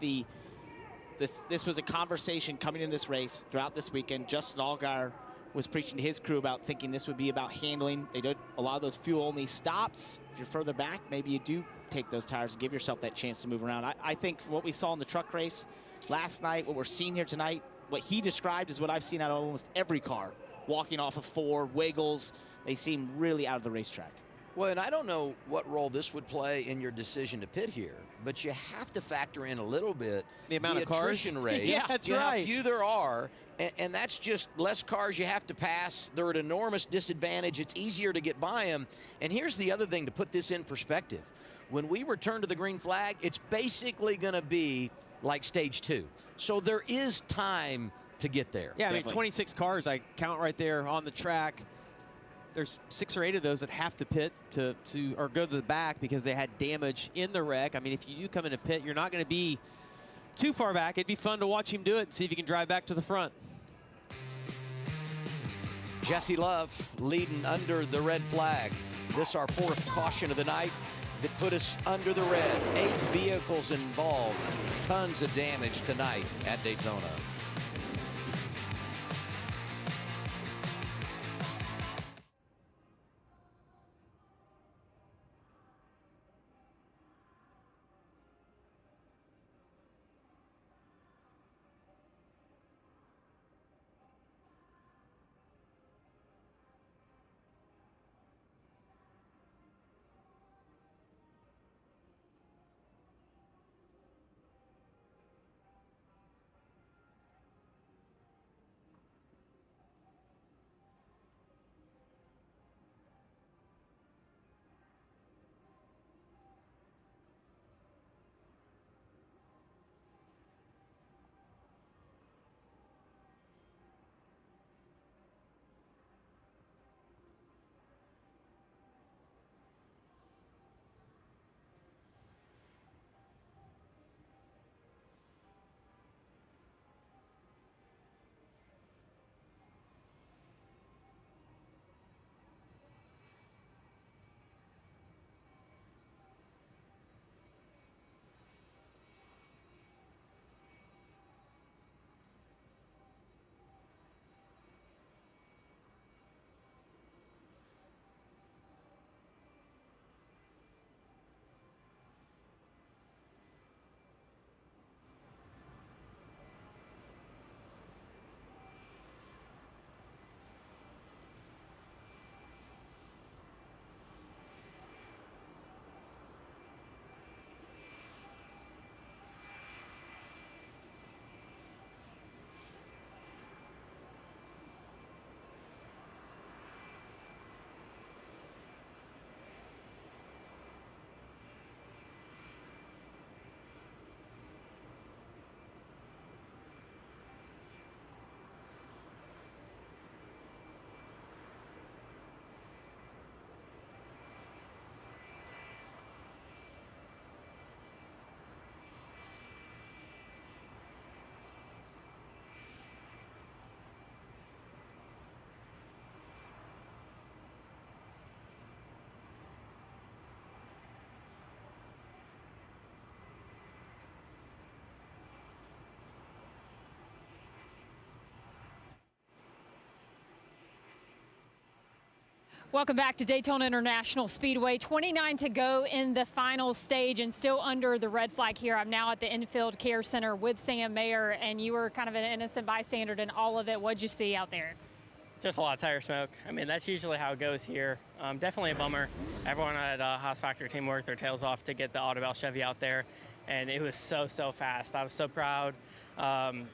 this was a conversation coming in this race throughout this weekend. Justin Allgaier was preaching to his crew about thinking this would be about handling. They did a lot of those fuel-only stops. If you're further back, maybe you do take those tires and give yourself that chance to move around. I think what we saw in the truck race last night, what we're seeing here tonight, what he described is what I've seen out of almost every car. Walking off of 4, wiggles, they seem really out of the racetrack. Well, and I don't know what role this would play in your decision to pit here, but you have to factor in a little bit the amount of cars. Attrition rate. Yeah, that's right. How few there are, and that's just less cars you have to pass. They're at an enormous disadvantage. It's easier to get by them. And here's the other thing to put this in perspective. When we return to the green flag, it's basically going to be like stage 2. So there is time to get there. Yeah, I mean, 26 cars I count right there on the track. There's 6 or 8 of those that have to pit or go to the back because they had damage in the wreck. I mean, if you do come in a pit, you're not going to be too far back. It'd be fun to watch him do it and see if he can drive back to the front. Jesse Love leading under the red flag. This our 4th caution of the night that put us under the red. 8 vehicles involved. Tons of damage tonight at Daytona. Welcome back to Daytona International Speedway. 29 to go in the final stage and still under the red flag here. I'm now at the Infield Care Center with Sam Mayer, and you were kind of an innocent bystander in all of it. What'd you see out there? Just a lot of tire smoke. I mean, that's usually how it goes here. Definitely a bummer. Everyone at Haas Factory team worked their tails off to get the Audubon Chevy out there, and it was so fast. I was so proud,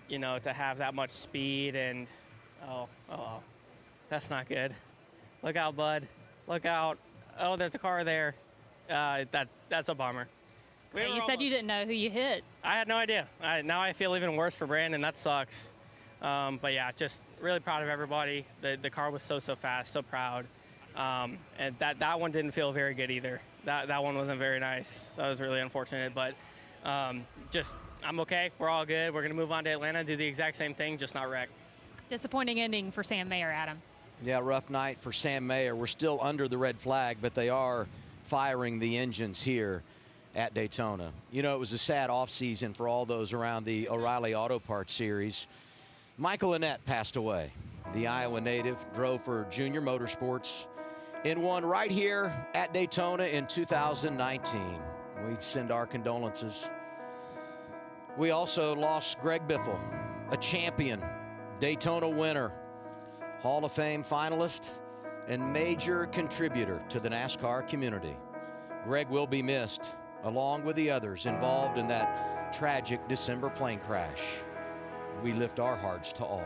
you know, to have that much speed, and oh, that's not good. Look out, bud. Look out. Oh, there's a car there. That's a bummer. You said you didn't know who you hit. I had no idea. Now I feel even worse for Brandon. That sucks. But yeah, just really proud of everybody. The car was so fast, so proud. And that one didn't feel very good either. That one wasn't very nice. That was really unfortunate. But just, I'm okay. We're all good. We're going to move on to Atlanta, do the exact same thing, just not wreck. Disappointing ending for Sam Mayer, Adam. Yeah, rough night for Sam Mayer. We're still under the red flag, but they are firing the engines here at Daytona. You know, it was a sad offseason for all those around the O'Reilly Auto Parts Series. Michael Annett passed away. The Iowa native drove for Junior Motorsports and won right here at Daytona in 2019. We send our condolences. We also lost Greg Biffle, a champion, Daytona winner, Hall of Fame finalist, and major contributor to the NASCAR community. Greg will be missed, along with the others involved in that tragic December plane crash. We lift our hearts to all.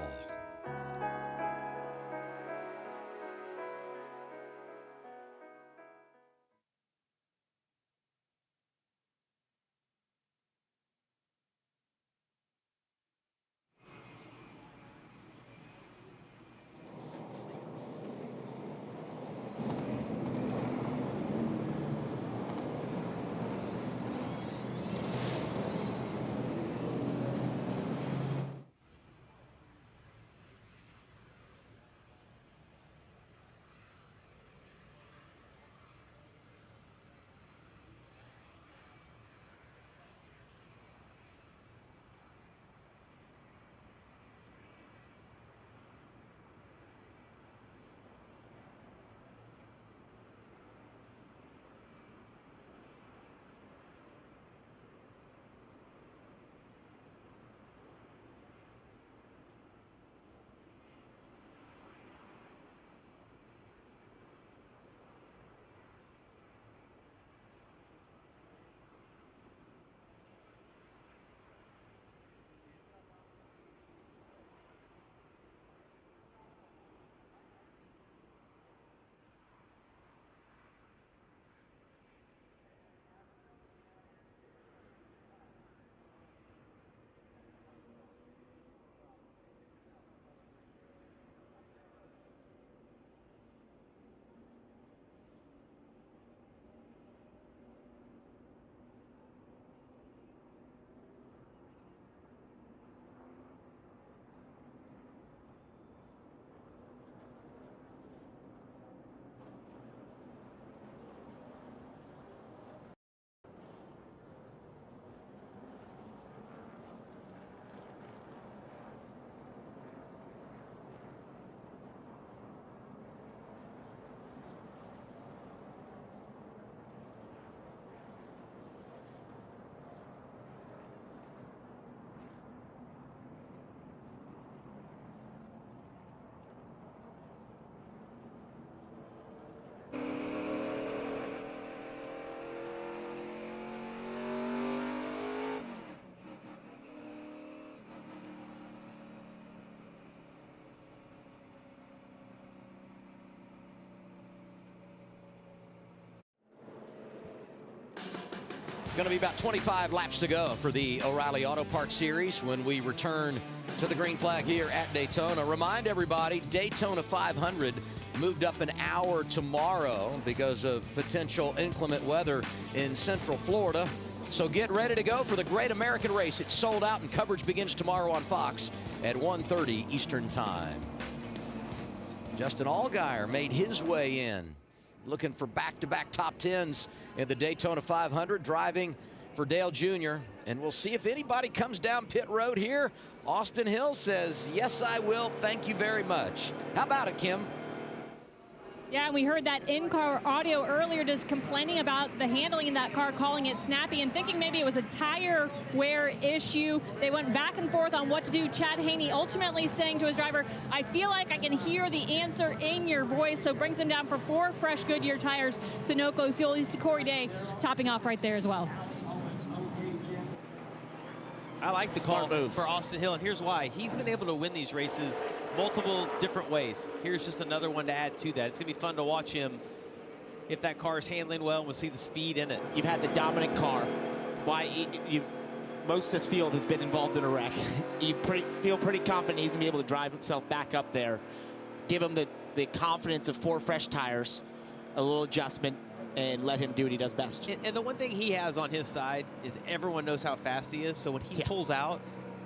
Going to be about 25 laps to go for the O'Reilly Auto Parts Series when we return to the green flag here at Daytona. Remind everybody, Daytona 500 moved up an hour tomorrow because of potential inclement weather in Central Florida. So get ready to go for the Great American Race. It's sold out and coverage begins tomorrow on Fox at 1:30 Eastern Time. Justin Allgaier made his way in, looking for back-to-back top 10s in the Daytona 500, driving for Dale Jr. And we'll see if anybody comes down pit road here. Austin Hill says, yes, I will. Thank you very much. How about it, Kim? Yeah, and we heard that in-car audio earlier just complaining about the handling in that car, calling it snappy and thinking maybe it was a tire wear issue. They went back and forth on what to do. Chad Haney ultimately saying to his driver, I feel like I can hear the answer in your voice, so brings him down for 4 fresh Goodyear tires. Sunoco fuel, Corey Day topping off right there as well. I like the Smart call move for Austin Hill, and here's why. He's been able to win these races multiple different ways. Here's just another one to add to that. It's going to be fun to watch him if that car is handling well. We'll see the speed in it. You've had the dominant car. Most of this field has been involved in a wreck. You feel pretty confident he's going to be able to drive himself back up there. Give him the confidence of 4 fresh tires, a little adjustment, and let him do what he does best. And the one thing he has on his side is everyone knows how fast he is. So when he pulls out,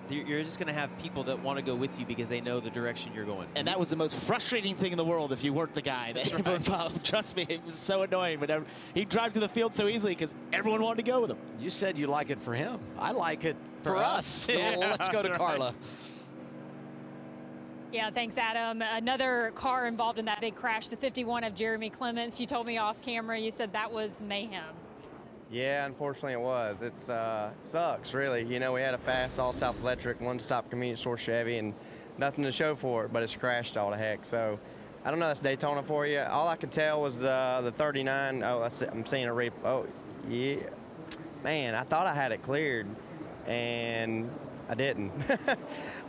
you're just going to have people that want to go with you because they know the direction you're going. And that was the most frustrating thing in the world if you weren't the guy that ever followed. Trust me, it was so annoying. But he'd drive to the field so easily because everyone wanted to go with him. You said you like it for him. I like it for us. Yeah, let's go to Carla. Yeah, thanks, Adam. Another car involved in that big crash, the 51 of Jeremy Clements. You told me off camera, you said that was mayhem. Yeah, unfortunately it was. It sucks, really. You know, we had a fast all-South electric, one-stop convenience store Chevy, and nothing to show for it, but it's crashed all the heck. So, I don't know, that's Daytona for you. All I could tell was the 39. Oh, I'm seeing a oh, yeah. Man, I thought I had it cleared, and I didn't.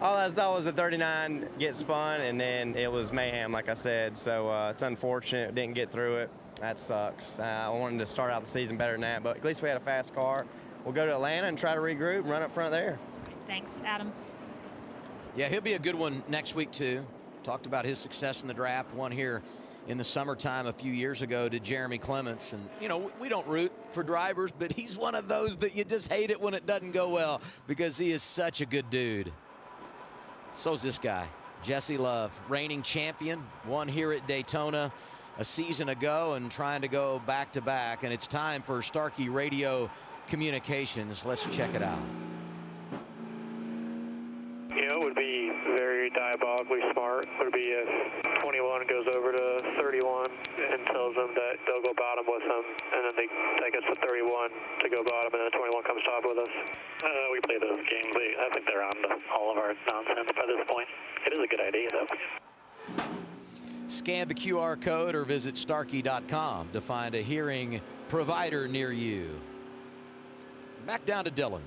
All I saw was the 39 get spun, and then it was mayhem, like I said. So it's unfortunate. Didn't get through it. That sucks. I wanted to start out the season better than that, but at least we had a fast car. We'll go to Atlanta and try to regroup and run up front there. Thanks, Adam. Yeah, he'll be a good one next week, too. Talked about his success in the draft, won here in the summertime a few years ago to Jeremy Clements. And, you know, we don't root for drivers, but he's one of those that you just hate it when it doesn't go well because he is such a good dude. So's this guy, Jesse Love, reigning champion, won here at Daytona a season ago and trying to go back-to-back. And it's time for Starkey Radio Communications. Let's check it out. You know, it would be very diabolically smart would be if 21 goes over to 31 and tells them that they'll go bottom with them, and then they take us to 31 to go bottom, and then 21 comes top with us. We play those games. I think they're on to all of our nonsense by this point. It is a good idea, though. Scan the QR code or visit Starkey.com to find a hearing provider near you. Back down to Dylan.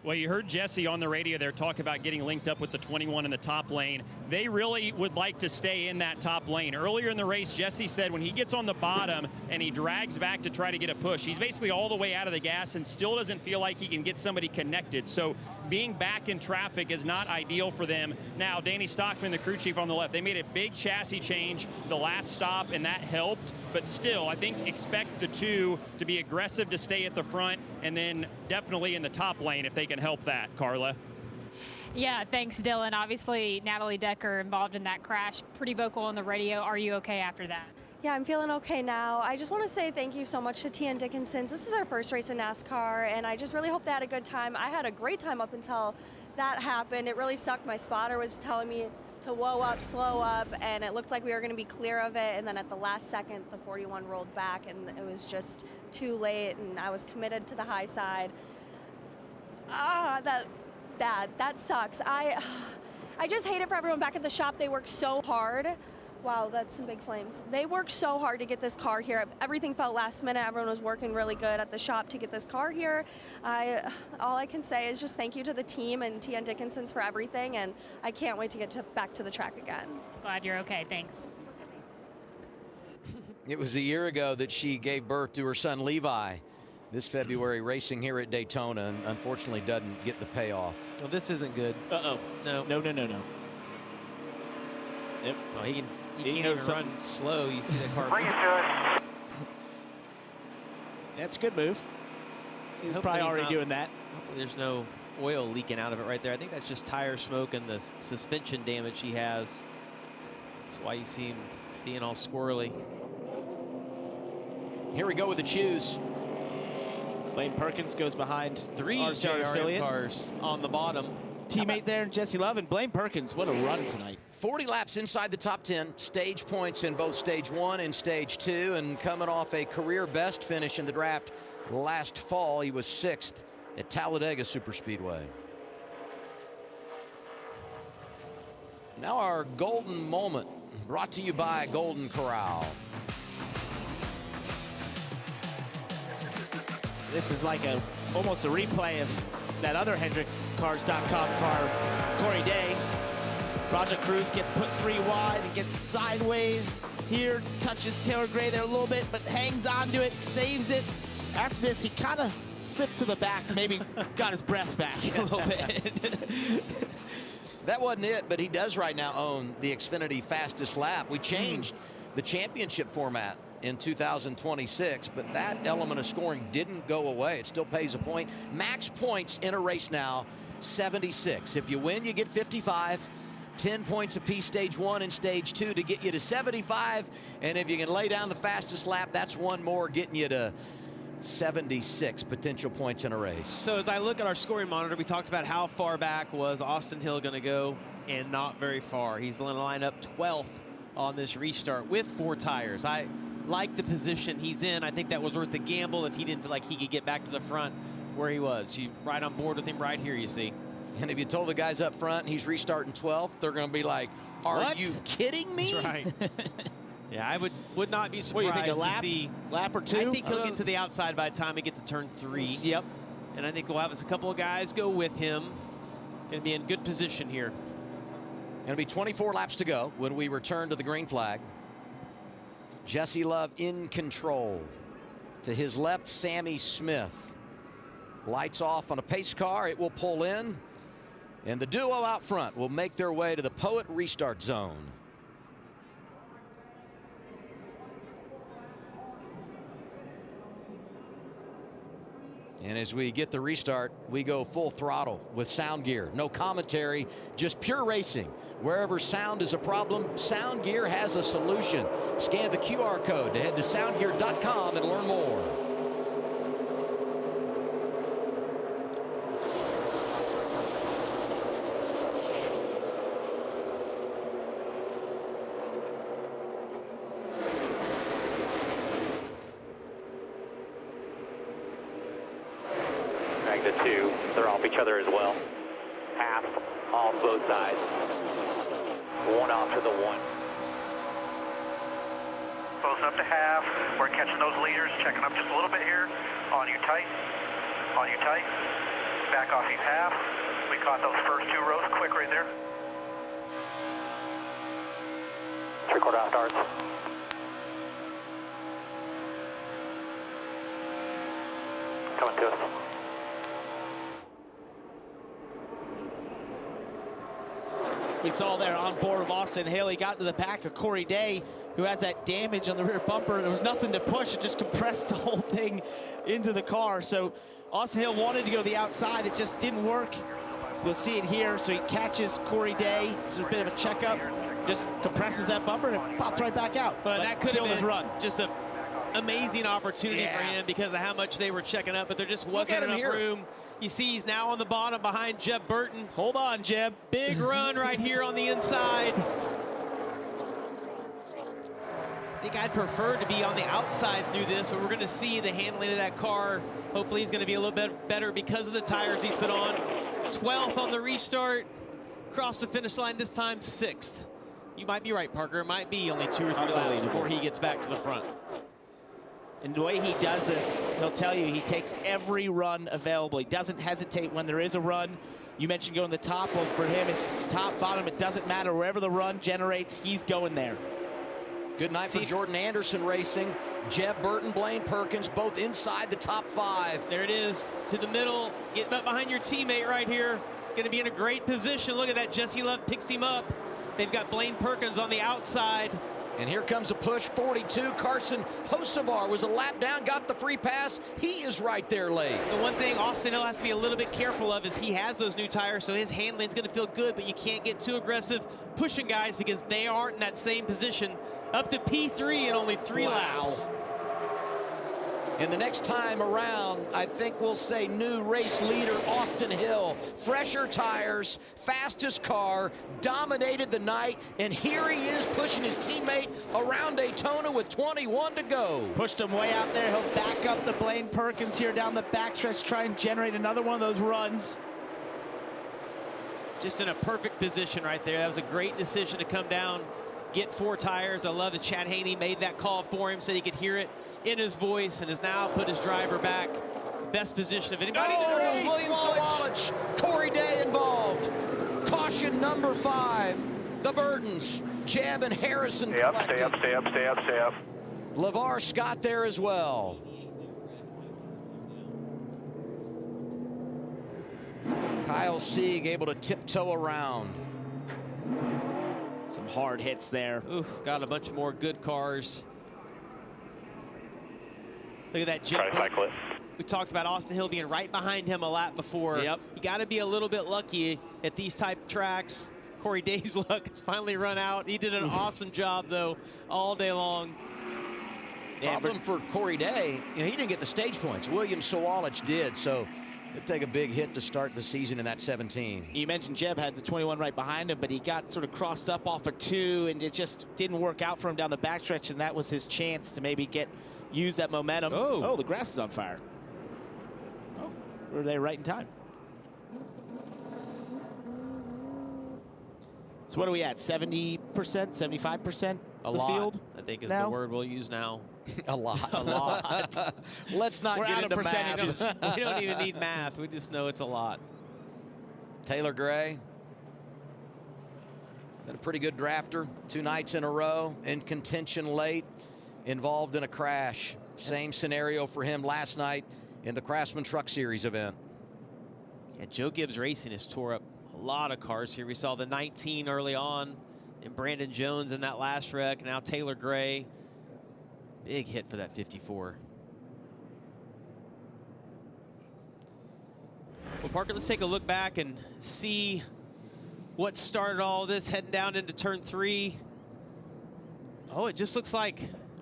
Well, you heard Jesse on the radio there talk about getting linked up with the 21 in the top lane. They really would like to stay in that top lane. Earlier in the race, Jesse said when he gets on the bottom and he drags back to try to get a push, he's basically all the way out of the gas and still doesn't feel like he can get somebody connected. So being back in traffic is not ideal for them. Now, Danny Stockman, the crew chief on the left, they made a big chassis change the last stop, and that helped. But still, I think expect the two to be aggressive to stay at the front and then definitely in the top lane if they can help that, Carla. Yeah, thanks, Dylan. Obviously, Natalie Decker involved in that crash, pretty vocal on the radio. Are you okay after that? Yeah, I'm feeling okay now. I just want to say thank you so much to TN Dickinson's. This is our first race in NASCAR, and I just really hope they had a good time. I had a great time up until that happened. It really sucked. My spotter was telling me to whoa up, slow up, and it looked like we were going to be clear of it, and then at the last second, the 41 rolled back, and it was just too late, and I was committed to the high side. That sucks. I just hate it for everyone back at the shop. They worked so hard. Wow, that's some big flames. They worked so hard to get this car here. Everything felt last minute. Everyone was working really good at the shop to get this car here. All I can say is just thank you to the team and TN Dickinson's for everything, and I can't wait to get back to the track again. Glad you're okay. Thanks. It was a year ago that she gave birth to her son Levi. This February, racing here at Daytona, and unfortunately doesn't get the payoff. Well, this isn't good. Uh-oh. No. Yep. Oh, he can't even run slow. You see that car. Bring it to us. That's a good move. He's probably already doing that. Hopefully there's no oil leaking out of it right there. I think that's just tire smoke and the suspension damage he has. That's why you see him being all squirrely. Here we go with the choose. Lane Perkins goes behind 3 RCR affiliate cars on the bottom. teammate there, Jesse Love, and Blaine Perkins. What a run tonight. 40 laps inside the top 10, stage points in both stage 1 and stage 2, and coming off a career best finish in the draft last fall. He was 6th at Talladega Superspeedway. Now our golden moment, brought to you by Golden Corral. This is like almost a replay of that other HendrickCars.com car, Corey Day. Roger Cruz gets put 3 wide and gets sideways here, touches Taylor Gray there a little bit, but hangs on to it, saves it. After this, he kind of slipped to the back, maybe got his breath back a little bit. That wasn't it, but he does right now own the Xfinity fastest lap. We changed the championship format in 2026, but that element of scoring didn't go away. It still pays a point. Max points in a race now, 76. If you win, you get 55. 10 points apiece stage 1 and stage 2 to get you to 75. And if you can lay down the fastest lap, that's one more, getting you to 76 potential points in a race. So as I look at our scoring monitor, we talked about how far back was Austin Hill going to go, and not very far. He's going to line up 12th on this restart with 4 tires. I like the position he's in. I think that was worth the gamble if he didn't feel like he could get back to the front where he was. You right on board with him right here, you see. And if you told the guys up front he's restarting 12th, they're going to be like, are you kidding me? That's right. Yeah, I would not be surprised What do you think, to see. Lap or 2? I think he'll get to the outside by the time we get to turn 3. Yep. And I think we'll have us a couple of guys go with him. Going to be in good position here. Going to be 24 laps to go when we return to the green flag. Jesse Love in control. To his left, Sammy Smith. Lights off on a pace car. It will pull in. And the duo out front will make their way to the Poet restart zone. And as we get the restart, we go full throttle with sound gear. No commentary, just pure racing. Wherever sound is a problem, Sound Gear has a solution. Scan the QR code to head to soundgear.com and learn more. The 2, they're off each other as well. Half off both sides. 1 off to the 1. Close up to half. We're catching those leaders, checking up just a little bit here. On you tight. On you tight. Back off you half. We caught those first 2 rows quick right there. 3/4 out starts. Coming to us. We saw there on board of Austin Hill, he got into the back of Corey Day, who has that damage on the rear bumper. There was nothing to push. It just compressed the whole thing into the car. So Austin Hill wanted to go the outside. It just didn't work. We'll see it here. So he catches Corey Day. It's a bit of a checkup. Just compresses that bumper and it pops right back out. But that could have been his run. Just an amazing opportunity for him because of how much they were checking up, but there just wasn't enough room. You see he's now on the bottom behind Jeb Burton. Hold on, Jeb. Big run right here on the inside. I think I'd prefer to be on the outside through this, but we're going to see the handling of that car. Hopefully he's going to be a little bit better because of the tires he's put on. 12th on the restart. Across the finish line this time, 6th. You might be right, Parker. It might be only 2 or 3 laps before he gets back to the front. And the way he does this, he'll tell you he takes every run available. He doesn't hesitate when there is a run. You mentioned going to the top. Well, for him, it's top, bottom. It doesn't matter. Wherever the run generates, he's going there. Good night for Jordan Anderson Racing. Jeb Burton, Blaine Perkins, both inside the top 5. There it is, to the middle. Get up behind your teammate right here. Going to be in a great position. Look at that. Jesse Love picks him up. They've got Blaine Perkins on the outside. And here comes a push, 42. Carson Hocevar was a lap down, got the free pass. He is right there late. The one thing Austin Hill has to be a little bit careful of is he has those new tires, so his handling's going to feel good, but you can't get too aggressive pushing guys because they aren't in that same position. Up to P3 in only 3 laps. And the next time around, I think we'll say new race leader Austin Hill. Fresher tires, fastest car, dominated the night, and here he is pushing his teammate around Daytona with 21 to go. Pushed him way out there. He'll back up the Blaine Perkins here down the backstretch, try and generate another one of those runs. Just in a perfect position right there. That was a great decision to come down, get 4 tires. I love that Chad Haney made that call for him so he could hear it in his voice, and has now put his driver back. Best position of anybody in the race. William Sawalich, Corey Day involved. Caution number 5, the Burtons, Jeb and Harrison Stay up, collected. stay up, stay up, stay up, stay up. LeVar Scott there as well. Kyle Sieg able to tiptoe around. Some hard hits there. Ooh, got a bunch more good cars. Look at that jet. We talked about Austin Hill being right behind him a lap before. Yep. You got to be a little bit lucky at these type tracks. Corey Day's luck has finally run out. He did an awesome job, though, all day long. Problem for Corey Day, he didn't get the stage points. William Sawalich did, so it'd take a big hit to start the season in that 17. You mentioned Jeb had the 21 right behind him, but he got sort of crossed up off of 2, and it just didn't work out for him down the backstretch, and that was his chance to maybe use that momentum. Oh, the grass is on fire. Oh, were they right in time? So what are we at, 70%, 75% A the lot, field? I think is now? the word we'll use now. A lot. A lot. Let's not get into percentages. math. We don't even need math. We just know it's a lot. Taylor Gray, been a pretty good drafter, 2 nights in a row, in contention late, involved in a crash. Same scenario for him last night in the Craftsman Truck Series event. Yeah, Joe Gibbs Racing has tore up a lot of cars here. We saw the 19 early on, and Brandon Jones in that last wreck. Now Taylor Gray. Big hit for that 54. Well, Parker, let's take a look back and see what started all this heading down into turn 3. Oh, it just looks like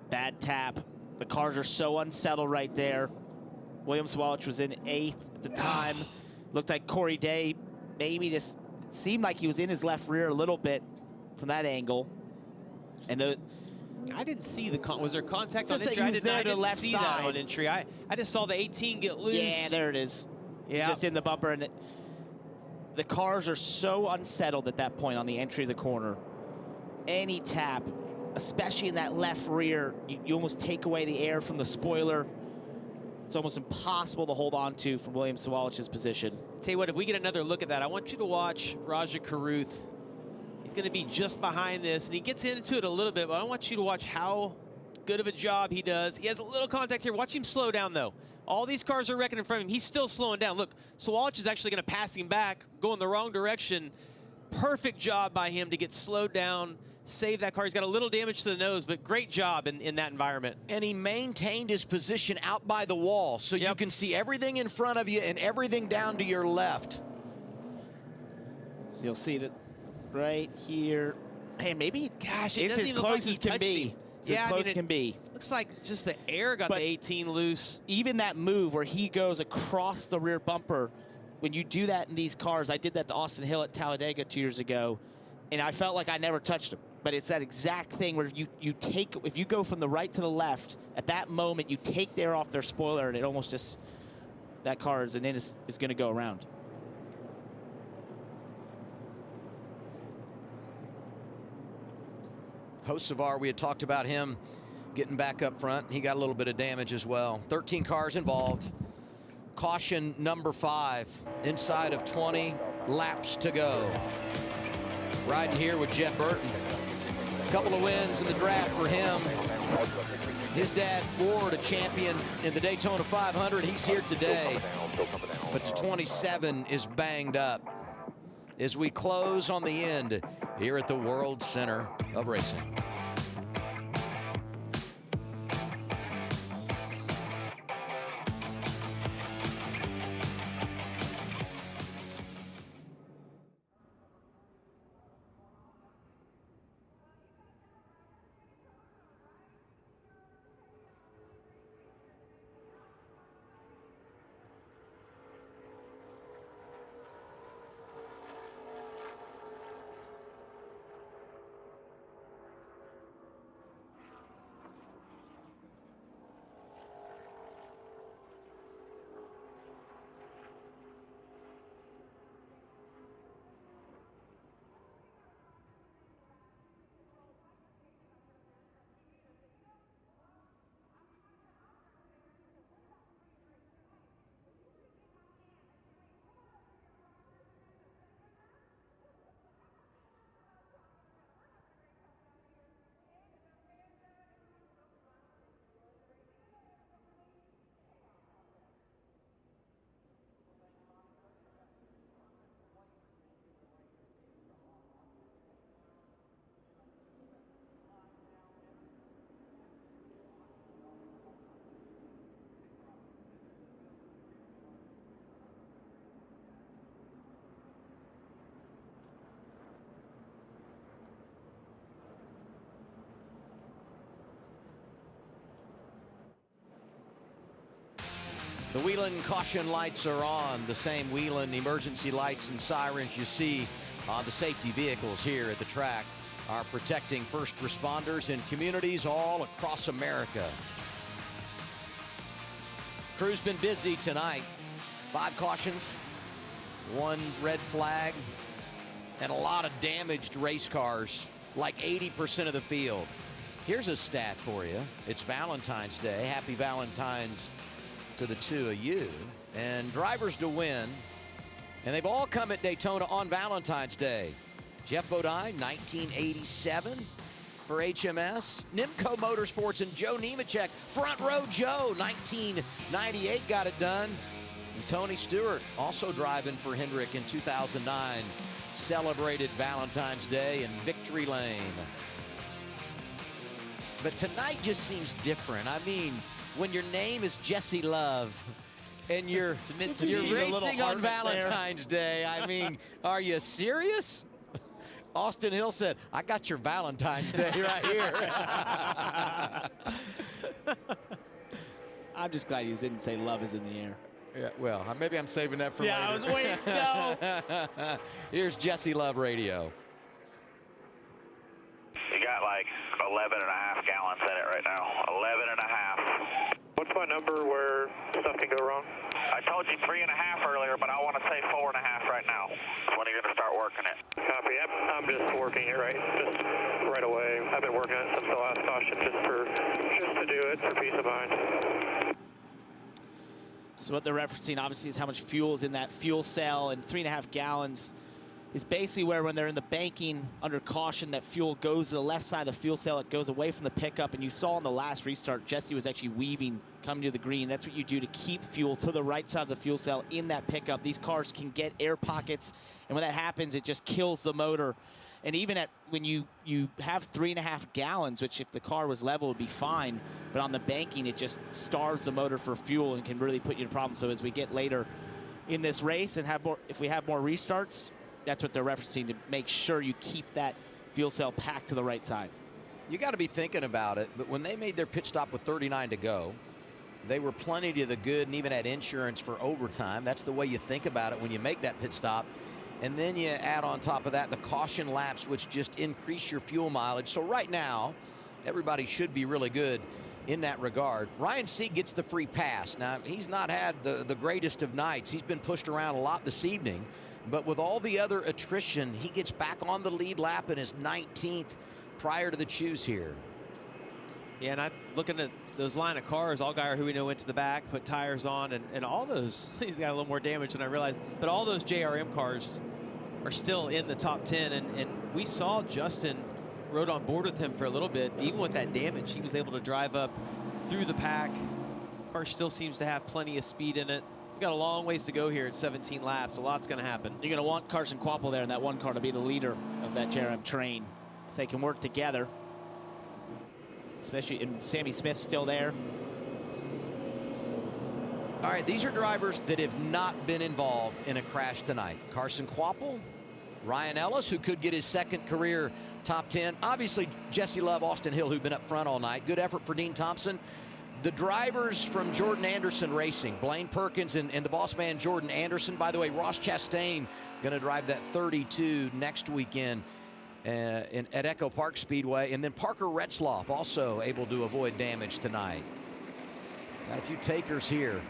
bad tap. The cars are so unsettled right there. William Sawalich was in 8th at the time. Looked like Corey Day maybe just seemed like he was in his left rear a little bit from that angle. And I didn't see the was there contact on Just entry? that he was there I to the didn't left see that side. on entry. I just saw the 18 get loose. Yeah, there it is. Yeah. It's just in the bumper, and the cars are so unsettled at that point on the entry of the corner. Any tap, especially in that left rear, you almost take away the air from the spoiler. It's almost impossible to hold on to from William Sawalich's position. Tell you what, if we get another look at that, I want you to watch Raja Karuth. He's going to be just behind this, and he gets into it a little bit, but I want you to watch how good of a job he does. He has a little contact here. Watch him slow down, though. All these cars are wrecking in front of him. He's still slowing down. Look, Sawalich is actually going to pass him back, going the wrong direction. Perfect job by him to get slowed down, save that car. He's got a little damage to the nose, but great job in that environment. And he maintained his position out by the wall, so you can see everything in front of you and everything down to your left. So you'll see that right here. Man, maybe, gosh, it's as close as can be. It's as close as can be. Looks like just the air got the 18 loose. Even that move where he goes across the rear bumper, when you do that in these cars, I did that to Austin Hill at Talladega 2 years ago, and I felt like I never touched him. But it's that exact thing where if you go from the right to the left, at that moment you take the air off their spoiler, and it almost just, that car is going to go around. Hocevar, we had talked about him getting back up front. He got a little bit of damage as well. 13 cars involved. Caution number 5, inside of 20 laps to go. Riding here with Jeff Burton. A couple of wins in the draft for him. His dad, Ward, a champion in the Daytona 500. He's here today, but the 27 is banged up. As we close on the end here at the World Center of Racing. The Whelen caution lights are on, the same Whelen emergency lights and sirens you see on the safety vehicles here at the track are protecting first responders and communities all across America. Crew's been busy tonight. 5 cautions, 1 red flag, and a lot of damaged race cars, like 80% of the field. Here's a stat for you. It's Valentine's Day. Happy Valentine's to the 2 of you. And drivers to win, and they've all come at Daytona on Valentine's Day. Jeff Bodine, 1987 for HMS. Nimco Motorsports and Joe Nemechek. Front row Joe, 1998 got it done. And Tony Stewart, also driving for Hendrick in 2009, celebrated Valentine's Day in Victory Lane. But tonight just seems different. I mean, when your name is Jesse Love and you're racing on Valentine's Day, I mean, are you serious? Austin Hill said, I got your Valentine's Day right here. I'm just glad he didn't say love is in the air. Yeah, well, maybe I'm saving that for later. I was waiting. No. Here's Jesse Love Radio. You got like 11.5 gallons in it right now. 11.5. What's my number where stuff can go wrong? I told you 3.5 earlier, but I want to say 4.5 right now. When are you going to start working it? Copy. I'm just working it just right away. I've been working on it since the last caution just to do it for peace of mind. So what they're referencing, obviously, is how much fuel is in that fuel cell, and 3.5 gallons is basically where, when they're in the banking under caution, that fuel goes to the left side of the fuel cell. It goes away from the pickup, and you saw in the last restart, Jesse was actually weaving, coming to the green. That's what you do to keep fuel to the right side of the fuel cell in that pickup. These cars can get air pockets, and when that happens, it just kills the motor. And even when you have 3.5 gallons, which if the car was level would be fine, but on the banking, it just starves the motor for fuel and can really put you in problems. So as we get later in this race and if we have more restarts, that's what they're referencing, to make sure you keep that fuel cell packed to the right side. You got to be thinking about it, but when they made their pit stop with 39 to go, they were plenty to the good and even had insurance for overtime. That's the way you think about it when you make that pit stop. And then you add on top of that the caution laps, which just increase your fuel mileage. So right now, everybody should be really good in that regard. Ryan Sieg gets the free pass. Now, he's not had the greatest of nights. He's been pushed around a lot this evening. But with all the other attrition, he gets back on the lead lap in his 19th prior to the choose here. Yeah, and I'm looking at those line of cars. Allgaier, who we know went to the back, put tires on, and all those, he's got a little more damage than I realized. But all those JRM cars are still in the top 10. And we saw Justin rode on board with him for a little bit. Even with that damage, he was able to drive up through the pack. Car still seems to have plenty of speed in it. We've got a long ways to go here at 17 laps. A lot's going to happen. You're going to want Carson Kvapil there in that one car to be the leader of that JRM train. If they can work together, especially, and Sammy Smith's still there. All right, these are drivers that have not been involved in a crash tonight. Carson Kvapil, Ryan Ellis, who could get his second career top 10. Obviously, Jesse Love, Austin Hill, who've been up front all night. Good effort for Dean Thompson. The drivers from Jordan Anderson Racing, Blaine Perkins and the boss man Jordan Anderson. By the way, Ross Chastain going to drive that 32 next weekend at Echo Park Speedway. And then Parker Retzloff also able to avoid damage tonight. Got a few takers here.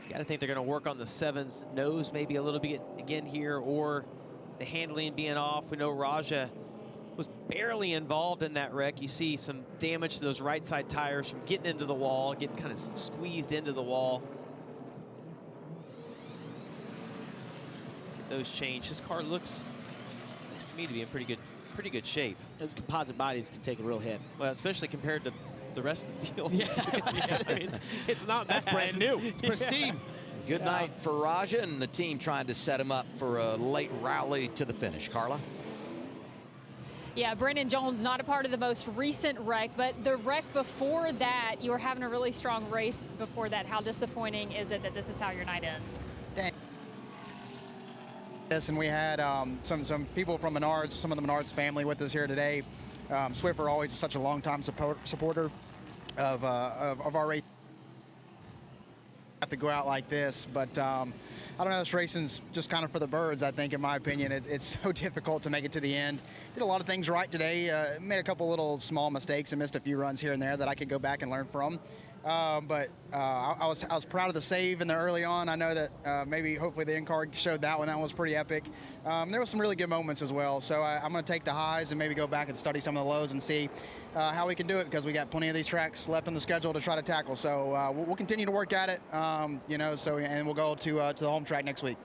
You got to think they're going to work on the 7's nose maybe a little bit again here, or the handling being off. We know Raja was barely involved in that wreck. You see some damage to those right side tires from getting into the wall, getting kind of squeezed into the wall. Get those changed. This car looks to me to be in pretty good shape. Those composite bodies can take a real hit. Well, especially compared to the rest of the field. Yeah. It's not bad. That's brand new. It's pristine. Good night for Raja and the team trying to set him up for a late rally to the finish. Carla? Yeah, Brandon Jones not a part of the most recent wreck, but the wreck before that, you were having a really strong race before that. How disappointing is it that this is how your night ends? Yes, and we had some people from Menards, some of the Menards family with us here today. Swiffer always such a long-time supporter of our race. have to go out like this. But I don't know, this racing's just kind of for the birds, I think, in my opinion. It's so difficult to make it to the end. Did a lot of things right today. Made a couple little small mistakes and missed a few runs here and there that I could go back and learn from. But I was proud of the save in there early on. I know that hopefully the in-car showed that one. That one was pretty epic. There were some really good moments as well. So I'm going to take the highs and maybe go back and study some of the lows and see how we can do it, because we got plenty of these tracks left in the schedule to try to tackle. So we'll continue to work at it, and we'll go to the home track next week.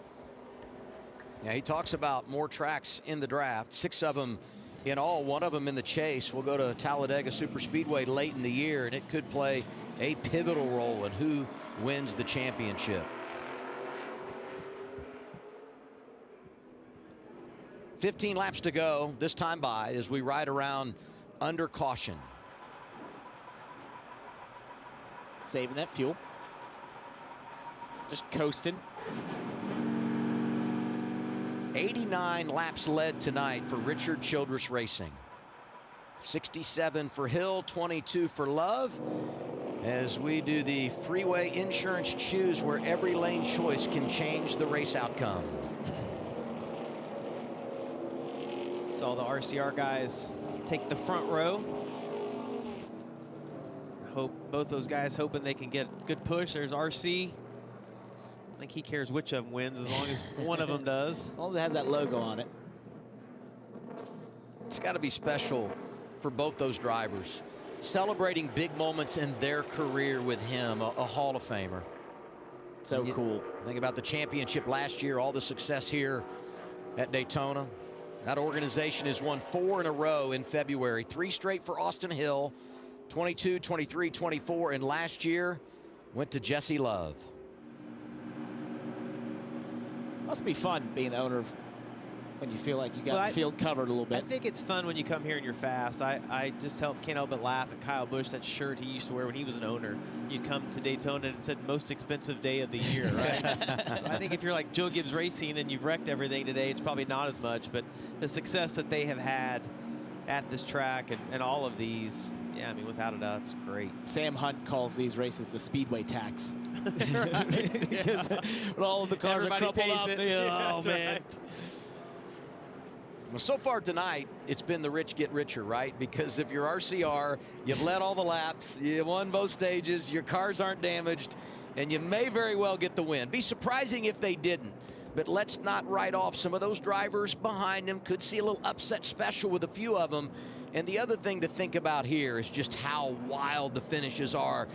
Yeah, he talks about more tracks in the draft, 6 of them in all, 1 of them in the chase. We'll go to Talladega Superspeedway late in the year, and it could play a pivotal role in who wins the championship. 15 laps to go this time by as we ride around under caution. Saving that fuel. Just coasting. 89 laps led tonight for Richard Childress Racing. 67 for Hill, 22 for Love. As we do the Freeway Insurance Choose, where every lane choice can change the race outcome. Saw the RCR guys take the front row. Hope both those guys hoping they can get a good push. There's RC. I think he cares which of them wins as long as one of them does. As long as it has that logo on it. It's got to be special for both those drivers, celebrating big moments in their career with him, a Hall of Famer. So cool. Think about the championship last year, all the success here at Daytona. That organization has won 4 in a row in February, 3 straight for Austin Hill, 22, 23, 24, and last year went to Jesse Love. Must be fun being the owner of when you feel like you got the field covered a little bit. I think it's fun when you come here and you're fast. I just can't help but laugh at Kyle Busch, that shirt he used to wear when he was an owner. You'd come to Daytona and it said most expensive day of the year, right? So I think if you're like Joe Gibbs Racing and you've wrecked everything today, it's probably not as much. But the success that they have had at this track and all of these, yeah, I mean, without a doubt, it's great. Sam Hunt calls these races the Speedway tax. Right. Because when all of the cars Everybody are coupled pays up, it. oh, man. Right. Well, so far tonight, it's been the rich get richer, right? Because if you're RCR, you've led all the laps, you won both stages, your cars aren't damaged, and you may very well get the win. Be surprising if they didn't. But let's not write off some of those drivers behind them. Could see a little upset special with a few of them. And the other thing to think about here is just how wild the finishes are.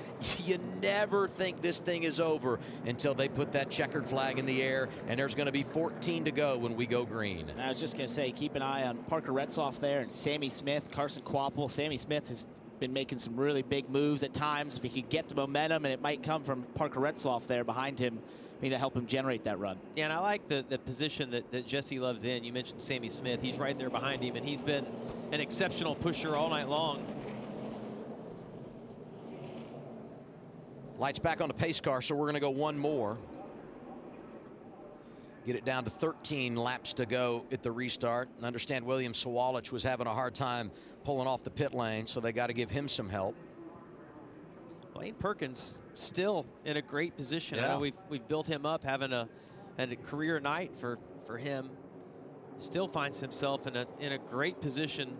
You never think this thing is over until they put that checkered flag in the air, and there's going to be 14 to go when we go green. I was just going to say, keep an eye on Parker Retzloff there and Sammy Smith, Carson Quapple. Sammy Smith has been making some really big moves at times. If he could get the momentum, and it might come from Parker Retzloff there behind him, to help him generate that run. Yeah, and I like the position that Jesse Love's in. You mentioned Sammy Smith. He's right there behind him, and he's been an exceptional pusher all night long. Lights back on the pace car, so we're going to go one more. Get it down to 13 laps to go at the restart. And understand William Sawalich was having a hard time pulling off the pit lane, so they got to give him some help. Blaine Perkins still in a great position. Yeah. I know we've built him up, having a career night for him. Still finds himself in a great position.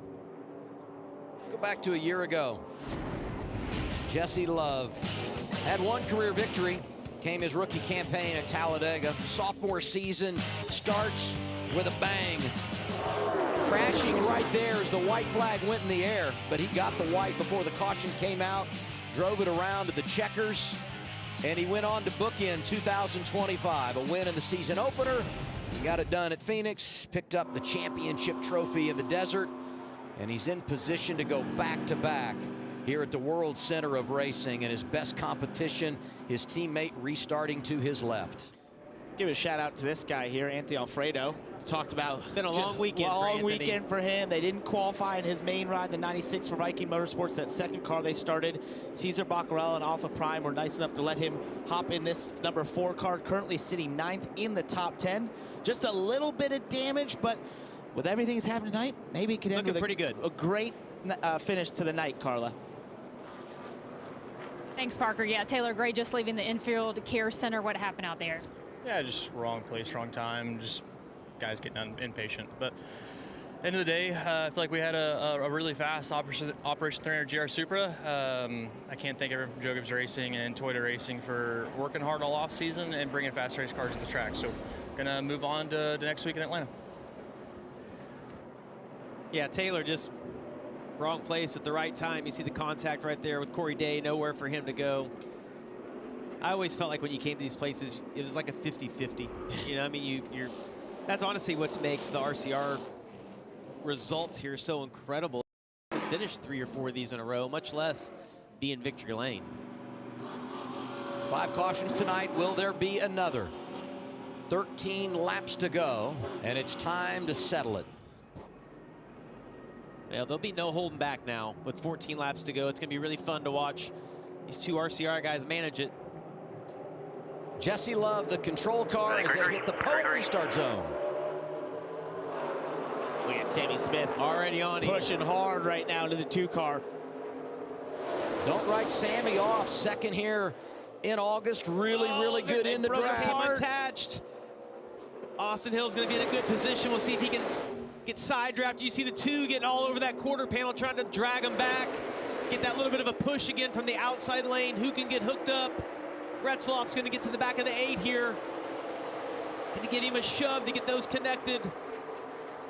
Let's go back to a year ago. Jesse Love had one career victory. Came his rookie campaign at Talladega. Sophomore season starts with a bang. Crashing right there as the white flag went in the air, but he got the white before the caution came out. Drove it around to the checkers, and he went on to bookend 2025. A win in the season opener. He got it done at Phoenix, picked up the championship trophy in the desert, and he's in position to go back-to-back here at the World Center of Racing. And his best competition, his teammate restarting to his left. Give a shout out to this guy here, Anthony Alfredo. Talked about been a long weekend. Long weekend for him. They didn't qualify in his main ride, the 96 for Viking Motorsports. That second car they started, Cesar Baccarella and Alpha Prime were nice enough to let him hop in this number 4 car, currently sitting 9th in the top 10. Just a little bit of damage, but with everything that's happened tonight, maybe it could end with pretty good. A great finish to the night, Carla. Thanks, Parker. Yeah, Taylor Gray just leaving the infield care center. What happened out there? Yeah, just wrong place, wrong time. Just guys getting impatient. But end of the day, I feel like we had a really fast Operation 300 GR Supra. I can't thank everyone from Joe Gibbs Racing and Toyota Racing for working hard all off season and bringing fast race cars to the track. So gonna move on to next week in Atlanta. Yeah, Taylor just wrong place at the right time. You see the contact right there with Corey Day, nowhere for him to go. I always felt like when you came to these places, it was like a 50-50. You know, I mean, that's honestly what makes the RCR results here so incredible. Finish 3 or 4 of these in a row, much less be in victory lane. 5 cautions tonight. Will there be another? 13 laps to go, and it's time to settle it. Well, there'll be no holding back now. With 14 laps to go, it's going to be really fun to watch these 2 RCR guys manage it. Jesse Love, the control car, as they hit the pole restart zone. Look at Sammy Smith already on him. Pushing hard right now into the 2 car. Don't write Sammy off. Second here in August. Really good in the draft. Attached. Austin Hill's going to be in a good position. We'll see if he can get side drafted. You see the 2 getting all over that quarter panel, trying to drag him back. Get that little bit of a push again from the outside lane. Who can get hooked up? Retzloff's going to get to the back of the 8 here. Going to give him a shove to get those connected.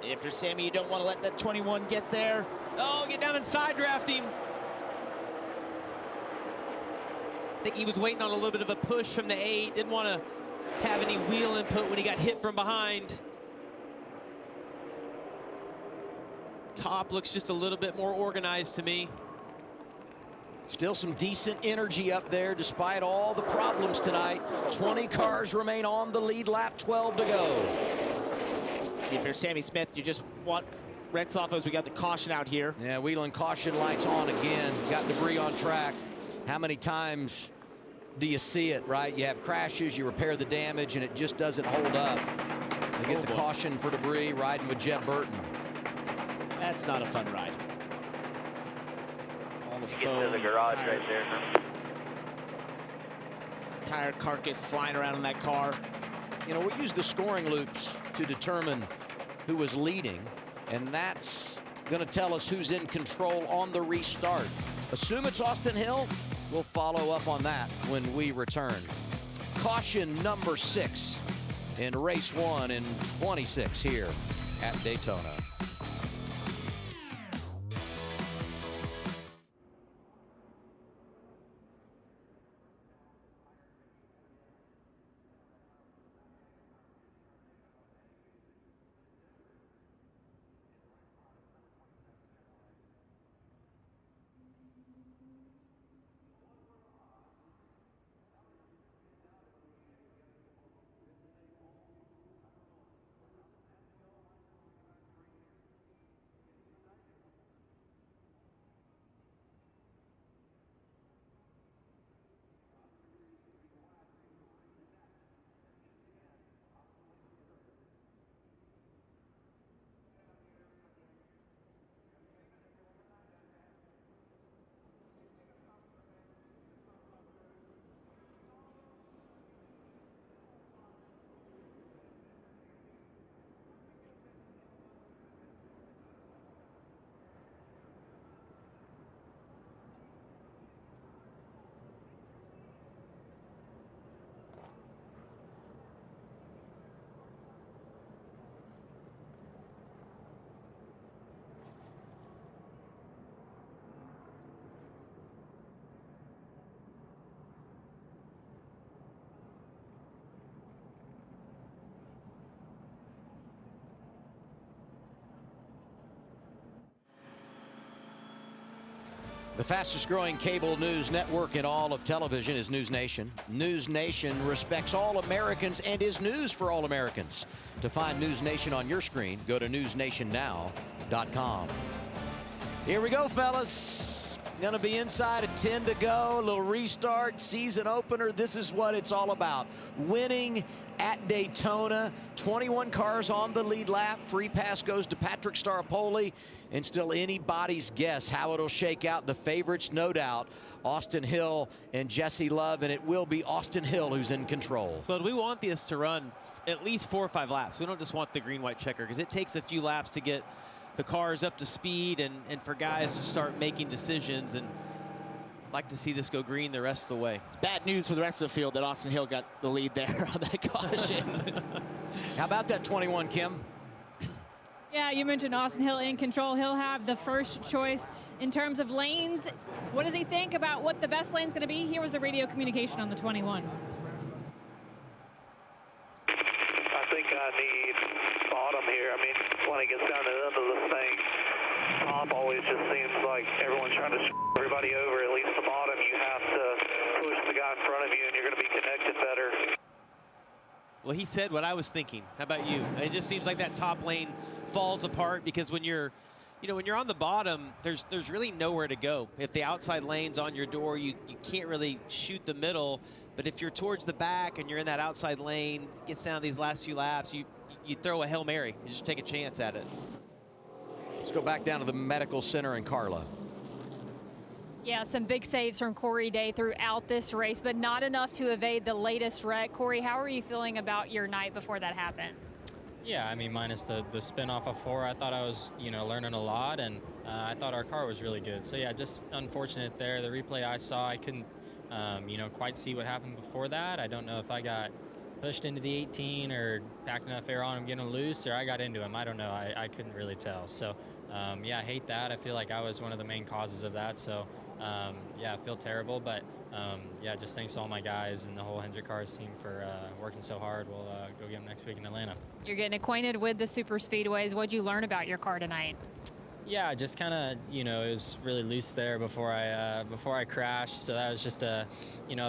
If you're Sammy, you don't want to let that 21 get there. Oh, get down and side draft him. I think he was waiting on a little bit of a push from the 8. Didn't want to have any wheel input when he got hit from behind. Top looks just a little bit more organized to me. Still some decent energy up there despite all the problems tonight. 20 cars remain on the lead lap, 12 to go. If you're Sammy Smith, you just want Retzloff as we got the caution out here. Yeah, Wheeling caution lights on again. Got debris on track. How many times do you see it, right? You have crashes, you repair the damage, and it just doesn't hold up. They get the caution for debris, riding with Jeb Burton. That's not a fun ride. All the Get to the garage right there. Tire carcass flying around in that car. You know, we use the scoring loops to determine who was leading, and that's going to tell us who's in control on the restart. Assume it's Austin Hill. We'll follow up on that when we return. Caution number 6 in race 1 in 26 here at Daytona. The fastest growing cable news network in all of television is News Nation. News Nation respects all Americans and is news for all Americans. To find News Nation on your screen, go to newsnationnow.com. Here we go, fellas. Gonna be inside at 10 to go. A little restart, season opener. This is what it's all about. Winning at Daytona. 21 cars on the lead lap. Free pass goes to Patrick Staropoli. And still anybody's guess how it'll shake out. The favorites, no doubt, Austin Hill and Jesse Love. And it will be Austin Hill who's in control. But we want this to run at least 4 or 5 laps. We don't just want the green-white checker, because it takes a few laps to get the cars up to speed and for guys to start making decisions. And I'd like to see this go green the rest of the way. It's bad news for the rest of the field that Austin Hill got the lead there on that caution. How about that 21, Kim? Yeah, you mentioned Austin Hill in control. He'll have the first choice in terms of lanes. What does he think about what the best lane's going to be? Here was the radio communication on the 21. I think I need bottom here. I mean, when it gets down to the end of this thing, top always just seems like everyone's trying to everybody over. At least the bottom, you have to push the guy in front of you, and you're going to be connected better. Well, he said what I was thinking. How about you? It just seems like that top lane falls apart, because when you're on the bottom, there's really nowhere to go. If the outside lane's on your door, you can't really shoot the middle. But if you're towards the back and you're in that outside lane, it gets down to these last few laps, you throw a Hail Mary. You just take a chance at it. Let's go back down to the medical center in Carla. Yeah, some big saves from Corey Day throughout this race, but not enough to evade the latest wreck. Corey, how are you feeling about your night before that happened? Yeah, I mean, minus the spin off of 4, I thought I was, learning a lot, and I thought our car was really good. So, yeah, just unfortunate there. The replay I saw, I couldn't, quite see what happened before that. I don't know if I got pushed into the 18 or packed enough air on him getting loose, or I got into him. I don't know. I couldn't really tell. So, yeah, I hate that. I feel like I was one of the main causes of that. So, yeah, I feel terrible. But, yeah, just thanks to all my guys and the whole Hendrick Cars team for working so hard. We'll go get them next week in Atlanta. You're getting acquainted with the super speedways. What'd you learn about your car tonight? Yeah, just kind of, it was really loose there before I crashed. So that was just a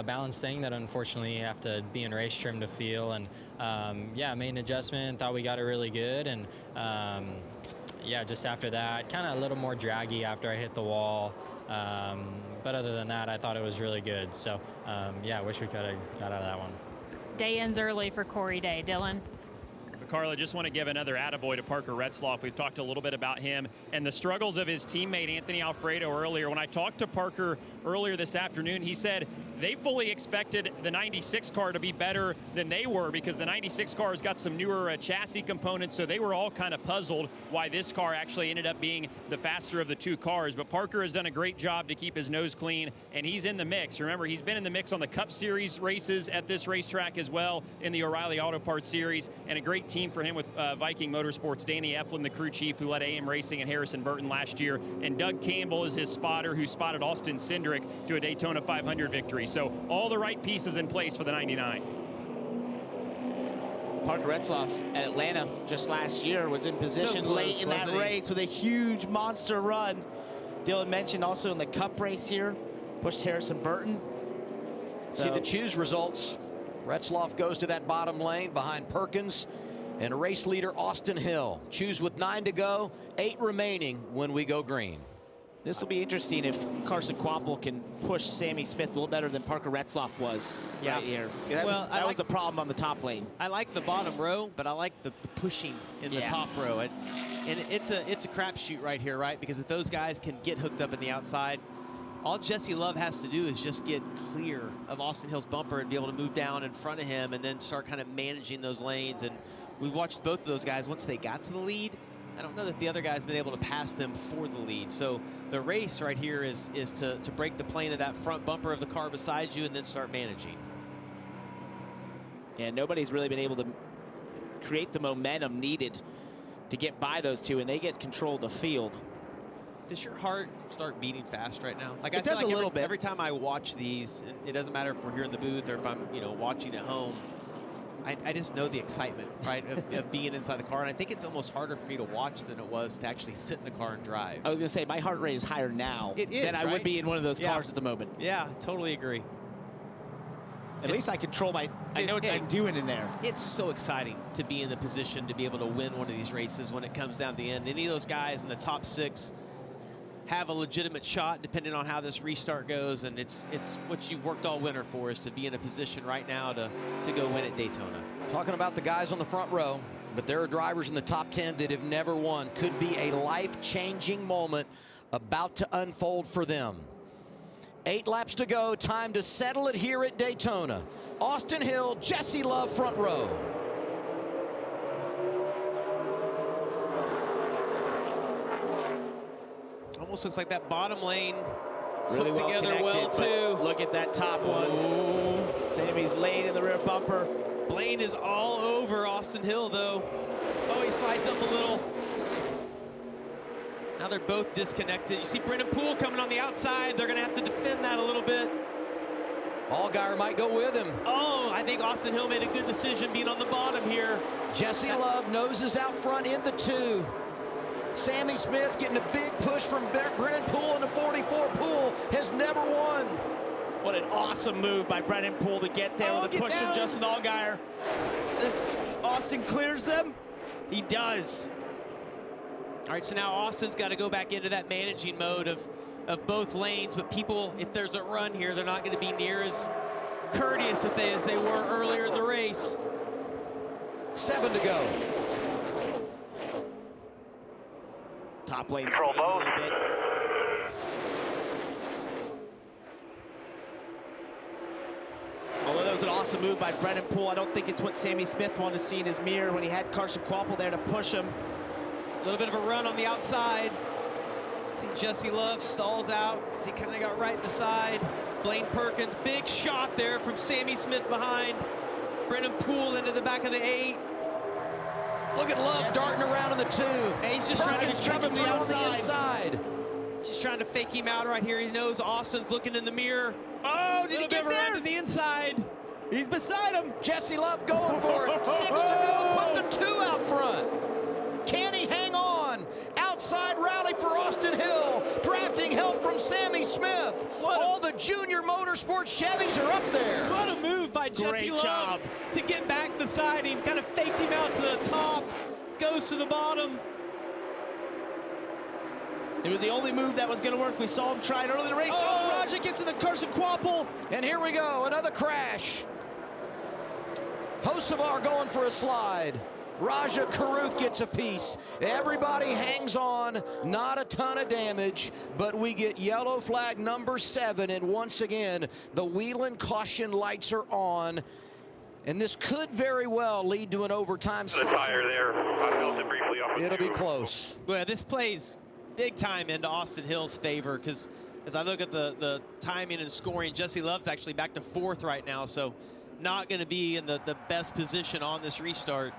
balance thing that unfortunately you have to be in race trim to feel. And yeah, made an adjustment, thought we got it really good. And yeah, just after that, kind of a little more draggy after I hit the wall. But other than that, I thought it was really good. So yeah, I wish we could have got out of that one. Day ends early for Corey Day. Dylan? Carla, just want to give another attaboy to Parker Retzlaff. We've talked a little bit about him and the struggles of his teammate Anthony Alfredo earlier. When I talked to Parker earlier this afternoon, he said they fully expected the 96 car to be better than they were, because the 96 car has got some newer chassis components, so they were all kind of puzzled why this car actually ended up being the faster of the 2 cars. But Parker has done a great job to keep his nose clean, and he's in the mix. Remember, he's been in the mix on the Cup Series races at this racetrack as well, in the O'Reilly Auto Parts Series, and a great team for him with Viking Motorsports. Danny Eflin, the crew chief who led AM Racing and Harrison Burton last year, and Doug Campbell is his spotter, who spotted Austin Cindric to a Daytona 500 victory. So all the right pieces in place for the 99. Parker Retzlaff at Atlanta just last year was in position So close, late in that race with a huge monster run. Dylan mentioned also in the Cup race here, pushed Harrison Burton. See the choose results. Retzlaff goes to that bottom lane behind Perkins and race leader Austin Hill. Choose with 9 to go, 8 remaining when we go green. This will be interesting if Carson Kvapil can push Sammy Smith a little better than Parker Retzlaff was right here. That was a problem on the top lane. I like the bottom row, but I like the pushing in the top row. And it's a crapshoot right here, right? Because if those guys can get hooked up in the outside, all Jesse Love has to do is just get clear of Austin Hill's bumper and be able to move down in front of him and then start kind of managing those lanes. And we've watched both of those guys, once they got to the lead, I don't know that the other guy's been able to pass them for the lead. So the race right here is to break the plane of that front bumper of the car beside you and then start managing. Yeah, nobody's really been able to create the momentum needed to get by those two, and they get control of the field. Does your heart start beating fast right now? Like, It I feel does like a little bit. Every time I watch these, it doesn't matter if we're here in the booth or if I'm watching at home, I just know the excitement, right, of being inside the car. And I think it's almost harder for me to watch than it was to actually sit in the car and drive. I was going to say, my heart rate is higher now than I would right? be in one of those cars at the moment. Yeah, totally agree. At least I control I know what I'm doing in there. It's so exciting to be in the position to be able to win one of these races when it comes down to the end. Any of those guys in the top 6, have a legitimate shot depending on how this restart goes, and it's what you've worked all winter for, is to be in a position right now to go win at Daytona. Talking about the guys on the front row, but there are drivers in the top 10 that have never won. Could be a life-changing moment about to unfold for them. 8 laps to go, time to settle it here at Daytona. Austin Hill, Jesse Love, front row. Almost looks like that bottom lane Really hooked together well, too. Look at that top one. Ooh. Sammy's lane in the rear bumper. Blaine is all over Austin Hill, though. Oh, he slides up a little. Now they're both disconnected. You see Brennan Poole coming on the outside. They're going to have to defend that a little bit. Allgaier might go with him. Oh, I think Austin Hill made a good decision being on the bottom here. Jesse Love noses out front in the 2. Sammy Smith getting a big push from Brennan Poole in the 44. Poole has never won. What an awesome move by Brennan Poole to get there with a push from Justin Allgaier. Austin clears them. He does. All right, so now Austin's got to go back into that managing mode of both lanes, but people, if there's a run here, they're not going to be near as courteous as they were earlier in the race. 7 to go. Top lane. Control both. Although that was an awesome move by Brennan Poole, I don't think it's what Sammy Smith wanted to see in his mirror when he had Carson Kvapil there to push him. A little bit of a run on the outside. See Jesse Love stalls out. See, kind of got right beside Blaine Perkins. Big shot there from Sammy Smith behind. Brennan Poole into the back of the 8. Look at Love darting around in the 2. And he's just trying to on the inside. Just trying to fake him out right here. He knows Austin's looking in the mirror. Oh, did he get there? To the inside. He's beside him. Jesse Love going for it. 6 to go. Put the 2 out front. Can he hang on? Outside rally for Austin Hill. Drafting help from Sammy Smith. All the junior motorsports Chevys are up there. What a move by Jesse Love to get back beside him. Kind of faked him out to the top. Goes to the bottom. It was the only move that was going to work. We saw him try it early in the race. Oh, Raja gets into Carson Kvapil. And here we go, another crash. Hocevar going for a slide. Raja Caruth gets a piece. Everybody hangs on, not a ton of damage, but we get yellow flag number 7, and once again, the Whelen caution lights are on, and this could very well lead to an overtime session. The tire there. I felt it briefly off. It'll be close. Well, this plays big time into Austin Hill's favor, because as I look at the timing and scoring, Jesse Love's actually back to 4th right now, so not going to be in the best position on this restart.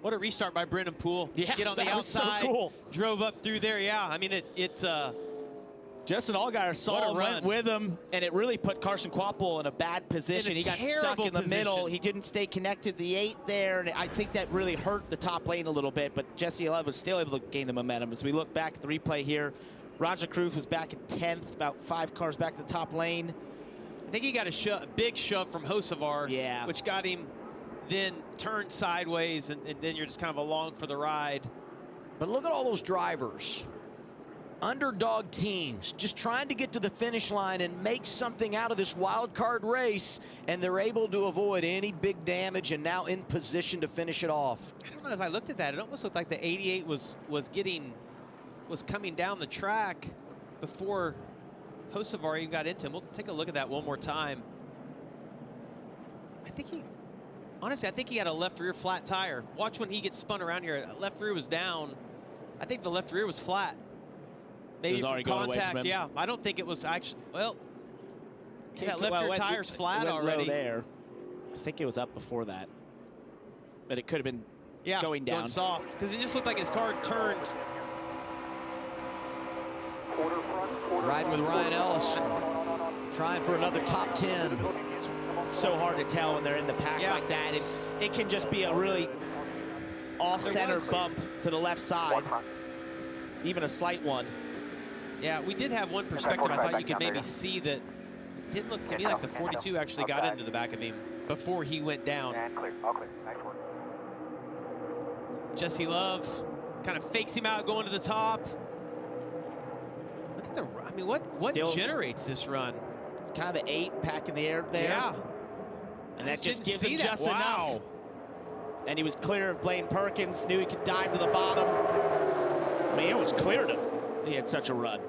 What a restart by Brennan Poole. Yeah, get on the outside, so cool. Drove up through there. Yeah, I mean, Justin Allgaier saw him, went with him, and it really put Carson Kvapil in a bad position. He got stuck in the middle. He didn't stay connected to the 8 there, and I think that really hurt the top lane a little bit, but Jesse Love was still able to gain the momentum. As we look back at the replay here, Raja Caruth was back in 10th, about 5 cars back to the top lane. I think he got a big shove from Hocevar, which got him then turned sideways, and then you're just kind of along for the ride. But look at all those drivers. Underdog teams just trying to get to the finish line and make something out of this wild card race, and they're able to avoid any big damage and now in position to finish it off. I don't know, as I looked at that, it almost looked like the 88 was coming down the track before Hocevar even got into him. We'll take a look at that one more time. Honestly, I think he had a left rear flat tire. Watch when he gets spun around here. Left rear was down. I think the left rear was flat. Maybe from contact, yeah. I don't think it was actually, well, that left rear tire's flat already. There. I think it was up before that. But it could have been going down. Going soft, because it just looked like his car turned. Riding with Ryan Ellis, trying for another top 10. So hard to tell when they're in the pack like that. It can just be a really off-center bump to the left side, even a slight one. Yeah, we did have one perspective. I thought you could maybe see that. It didn't look to me like the 42 actually got into the back of him before he went down. And clear, all clear. Nice work. Jesse Love kind of fakes him out going to the top. Look at the, I mean, what Still generates this run? It's kind of the 8 pack in the air there. Yeah. And that just didn't gives him see that. just Wow. enough. And he was clear of Blaine Perkins, knew he could dive to the bottom. I mean, it was clear to him. He had such a run.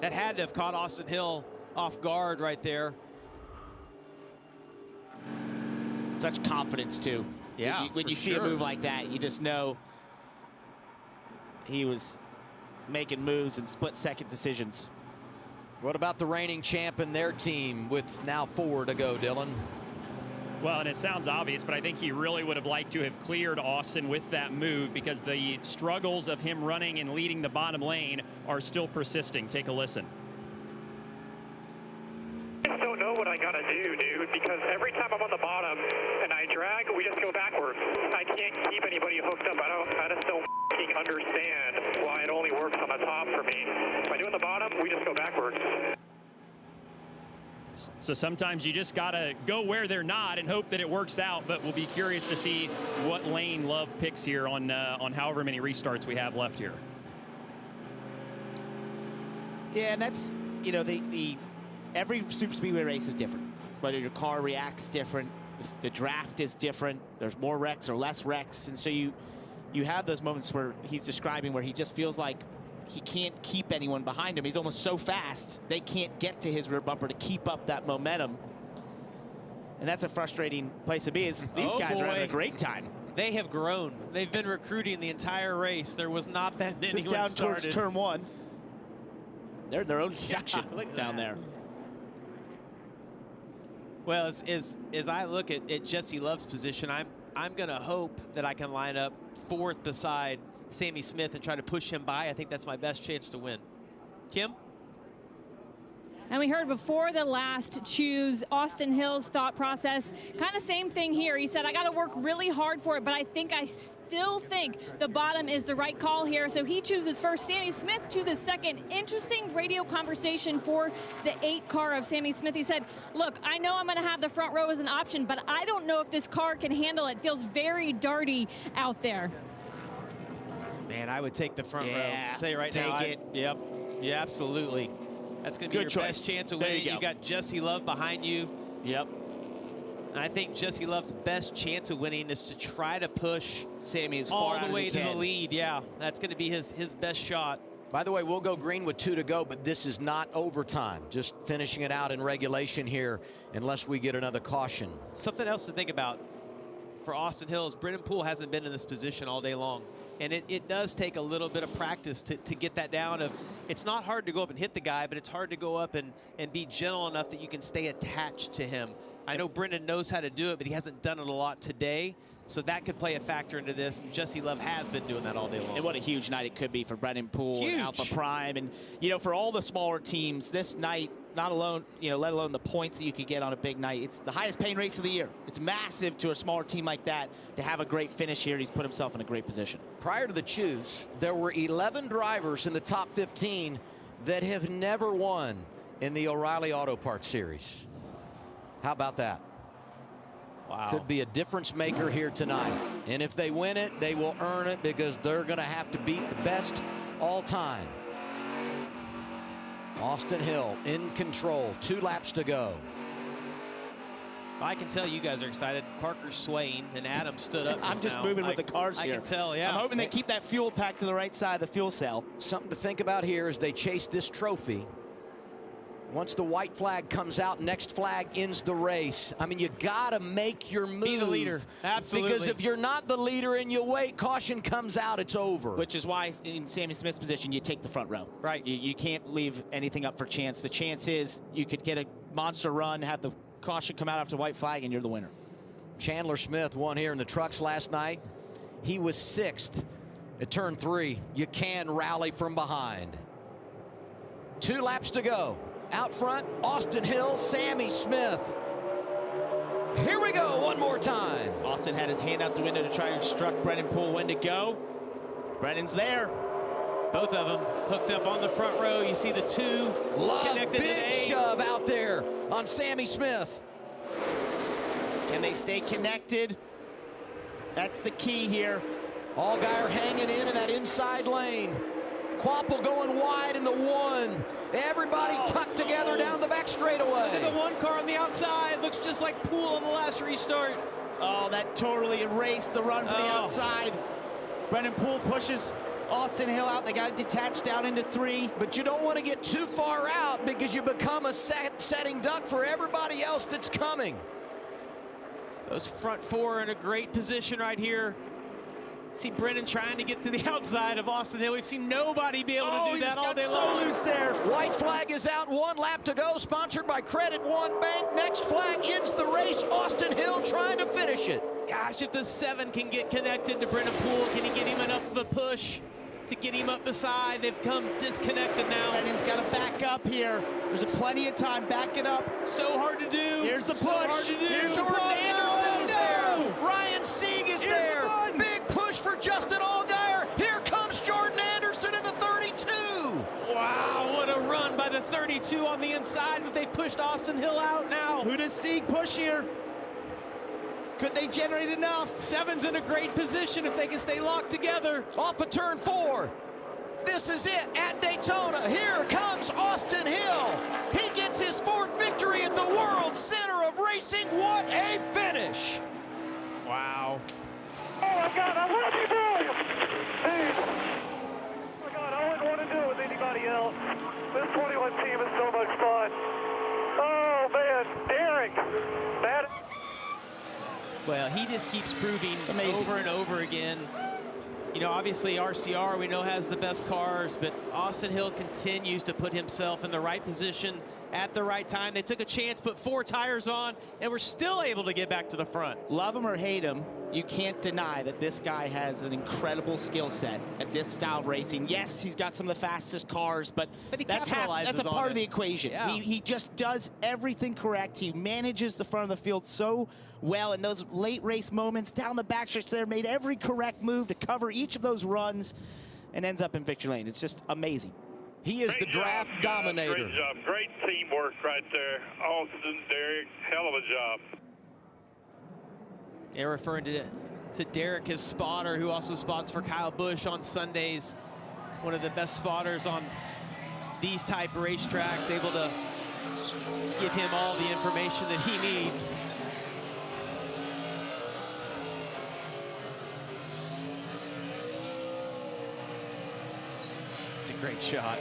That had to have caught Austin Hill off guard right there. Such confidence, too. Yeah, When you see a move like that, you just know he was making moves and split-second decisions. What about the reigning champ and their team with now 4 to go, Dylan? Well, and it sounds obvious, but I think he really would have liked to have cleared Austin with that move because the struggles of him running and leading the bottom lane are still persisting. Take a listen. I just don't know what I gotta do, dude, because every time I'm on the bottom and I drag, we just go backwards. I can't keep anybody hooked up. I just don't f***ing understand why it only works on the top for me. If I do on the bottom, we just go backwards. So sometimes you just gotta go where they're not and hope that it works out, but we'll be curious to see what lane Love picks here on however many restarts we have left here. Yeah, and that's, you know, every super speedway race is different. Whether your car reacts different, the draft is different, there's more wrecks or less wrecks, and so you have those moments where he's describing where he just feels like he can't keep anyone behind him. He's almost so fast, they can't get to his rear bumper to keep up that momentum. And that's a frustrating place to be. These guys are having a great time. They have grown. They've been recruiting the entire race. There was not that many This when down it started. towards turn 1. They're in their own section down there. Well, as I look at Jesse Love's position, I'm going to hope that I can line up 4th beside Sammy Smith and try to push him by. I think that's my best chance to win. Kim? And we heard before the last choose Austin Hill's thought process. Kind of same thing here. He said, I got to work really hard for it, but I still think the bottom is the right call here. So he chooses first. Sammy Smith chooses second. Interesting radio conversation for the 8 car of Sammy Smith. He said, look, I know I'm going to have the front row as an option, but I don't know if this car can handle it. Feels very darty out there. Man, I would take the front row. Yeah, I'll tell you right now. take it. Yep. Yeah, absolutely. That's going to be your best chance of winning. You got Jesse Love behind you. Yep. And I think Jesse Love's best chance of winning is to try to push Sammy as all far the out way as he to can. the lead. Yeah, that's going to be his best shot. By the way, we'll go green with 2 to go, but this is not overtime. Just finishing it out in regulation here unless we get another caution. Something else to think about for Austin Hill is Brennan Poole hasn't been in this position all day long. And it does take a little bit of practice to get that down. It's not hard to go up and hit the guy, but it's hard to go up and be gentle enough that you can stay attached to him. I know Brennan knows how to do it, but he hasn't done it a lot today. So that could play a factor into this. Jesse Love has been doing that all day long. And what a huge night it could be for Brennan Poole and Huge. Alpha Prime. And, you know, for all the smaller teams, this night, not alone, you know, let alone the points that you could get on a big night. It's the highest paying race of the year. It's massive to a smaller team like that to have a great finish here. He's put himself in a great position. Prior to the choose, there were 11 drivers in the top 15 that have never won in the O'Reilly Auto Parts Series. How about that? Wow. Could be a difference maker here tonight. And if they win it, they will earn it because they're going to have to beat the best all time. Austin Hill in control. 2 laps to go. I can tell you guys are excited. Parker's swaying, and Adam stood up. I'm just moving with the cars here. I can tell, yeah. I'm hoping they keep that fuel pack to the right side of the fuel cell. Something to think about here as they chase this trophy. Once the white flag comes out, next flag ends the race. I mean, you gotta make your move. Be the leader. Absolutely. Because if you're not the leader and you wait, caution comes out, it's over. Which is why in Sammy Smith's position, you take the front row. Right. You can't leave anything up for chance. The chance is you could get a monster run, have the caution come out after white flag, and you're the winner. Chandler Smith won here in the trucks last night. He was 6th at turn 3. You can rally from behind. 2 laps to go. Out front, Austin Hill, Sammy Smith. Here we go one more time. Austin had his hand out the window to try and instruct Brennan Poole when to go. Brennan's there. Both of them hooked up on the front row. You see the 2 connected big today. shove out there on Sammy Smith. Can they stay connected? That's the key here. Allgaier hanging in that inside lane. Quapple going wide in the 1. Everybody tucked together down the back straightaway. And the 1 car on the outside looks just like Poole on the last restart. Oh, that totally erased the run for the outside. Brendan Poole pushes Austin Hill out. They got it detached down into 3. But you don't want to get too far out because you become a setting duck for everybody else that's coming. Those front 4 in a great position right here. See Brendan trying to get to the outside of Austin Hill. We've seen nobody be able to do that all day long. So loose there. White flag is out, 1 lap to go, sponsored by Credit One Bank. Next flag ends the race. Austin Hill trying to finish it. Gosh, if the 7 can get connected to Brendan Poole, can he get him enough of a push to get him up beside? They've come disconnected now. Brendan's got to back up here. There's plenty of time. Back it up. So hard to do. Here's the push. So hard to do. Here's Jordan Anderson is there. Ryan Sieg is there. Big push for Justin Allgaier. Here comes Jordan Anderson in the 32. Wow, what a run by the 32 on the inside, but they've pushed Austin Hill out now. Who does Sieg push here? Could they generate enough? 7's in a great position if they can stay locked together. Off of turn 4. This is it at Daytona. Here comes Austin Hill. He gets his 4th victory at the World Center of Racing. What a finish. Wow. Oh my God, I love you, boys! Dude. Oh my God, I wouldn't want to do it with anybody else. This 21 team is so much fun. Oh man, Derek. That. Well, he just keeps proving over and over again. You know, obviously RCR we know has the best cars, but Austin Hill continues to put himself in the right position at the right time. They took a chance, put 4 tires on, and were still able to get back to the front. Love him or hate him, you can't deny that this guy has an incredible skill set at this style of racing. Yes, he's got some of the fastest cars, but that's a part of the equation. Yeah. He just does everything correct. He manages the front of the field so well in those late race moments down the backstretch there, made every correct move to cover each of those runs and ends up in victory lane. It's just amazing. He is the draft dominator. Great job. Great teamwork right there. Austin, Derek, hell of a job. They're referring to Derek, his spotter, who also spots for Kyle Busch on Sundays. One of the best spotters on these type of racetracks, able to give him all the information that he needs. It's a great shot.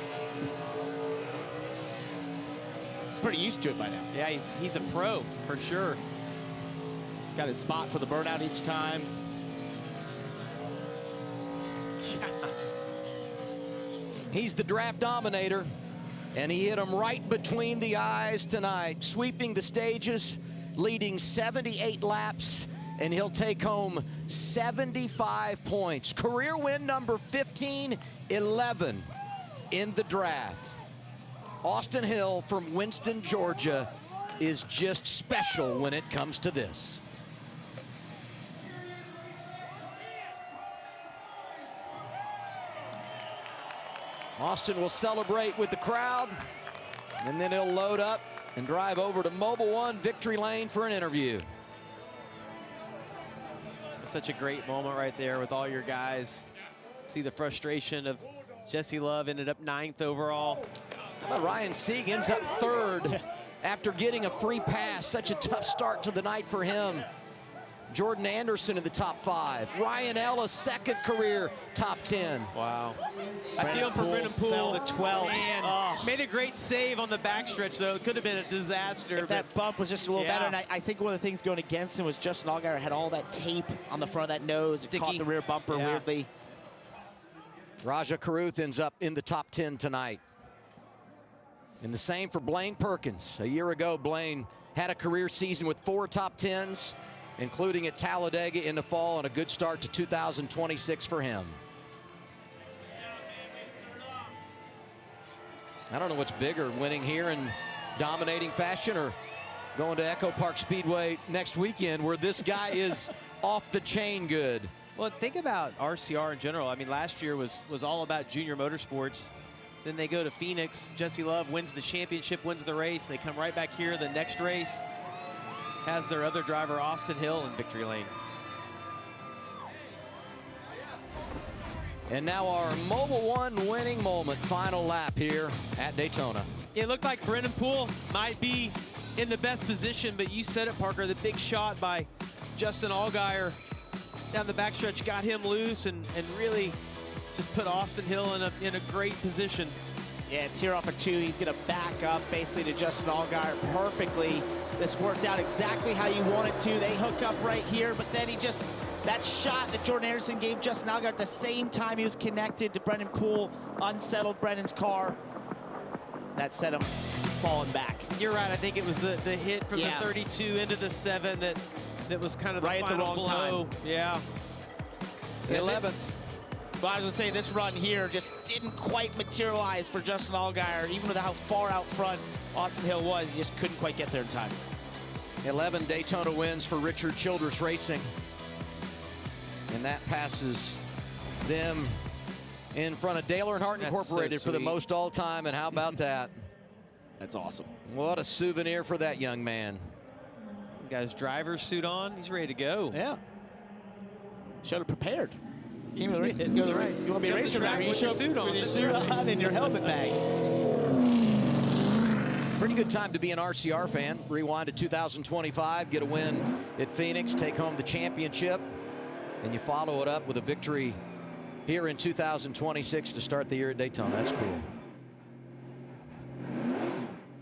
He's pretty used to it by now. Yeah, he's a pro for sure. Got his spot for the burnout each time. He's the draft dominator, and he hit him right between the eyes tonight, sweeping the stages, leading 78 laps, and he'll take home 75 points. Career win number 1511 in the draft. Austin Hill from Winston, Georgia, is just special when it comes to this. Austin will celebrate with the crowd, and then he'll load up and drive over to Mobil 1 Victory Lane for an interview. Such a great moment right there with all your guys. See the frustration of Jesse Love, ended up 9th overall. How about Ryan Sieg ends up 3rd after getting a free pass. Such a tough start to the night for him. Jordan Anderson in the top 5. Ryan Ellis, 2nd career top 10. Wow. I feel for Brendan Poole. Fell to 12. Man, made a great save on the backstretch, though. It could have been a disaster. If that bump was just a little better, and I think one of the things going against him was Justin Allgaier had all that tape on the front of that nose. It caught the rear bumper weirdly. Raja Caruth ends up in the top 10 tonight. And the same for Blaine Perkins. A year ago, Blaine had a career season with 4 top 10s, including at Talladega in the fall, and a good start to 2026 for him. I don't know what's bigger, winning here in dominating fashion or going to Echo Park Speedway next weekend where this guy is off the chain good. Well, think about RCR in general. I mean, last year was all about junior motorsports. Then they go to Phoenix. Jesse Love wins the championship, wins the race. They come right back here the next race. Has their other driver, Austin Hill, in victory lane. And now our Mobil 1 winning moment, final lap here at Daytona. It looked like Brennan Poole might be in the best position, but you said it, Parker, the big shot by Justin Allgaier down the backstretch got him loose and really just put Austin Hill in a great position. Yeah, it's here off of 2. He's going to back up basically to Justin Allgaier perfectly. This worked out exactly how you want it to. They hook up right here, but then that shot that Jordan Anderson gave Justin Allgaier at the same time he was connected to Brennan Poole, unsettled Brennan's car. That set him falling back. You're right. I think it was the hit from the 32 into the 7 that was kind of the right final at the wrong blow. time. Yeah. 11th. Well, I was going to say, this run here just didn't quite materialize for Justin Allgaier. Even with how far out front Austin Hill was, he just couldn't quite get there in time. 11 Daytona wins for Richard Childress Racing. And that passes them in front of Dale Earnhardt Incorporated for the most all-time. And how about that? That's awesome. What a souvenir for that young man. He's got his driver's suit on. He's ready to go. Yeah. Should have prepared. You That's want to be a race driver? You show up with your suit on and your helmet bag. Pretty good time to be an RCR fan. Rewind to 2025, get a win at Phoenix, take home the championship, and you follow it up with a victory here in 2026 to start the year at Daytona. That's cool.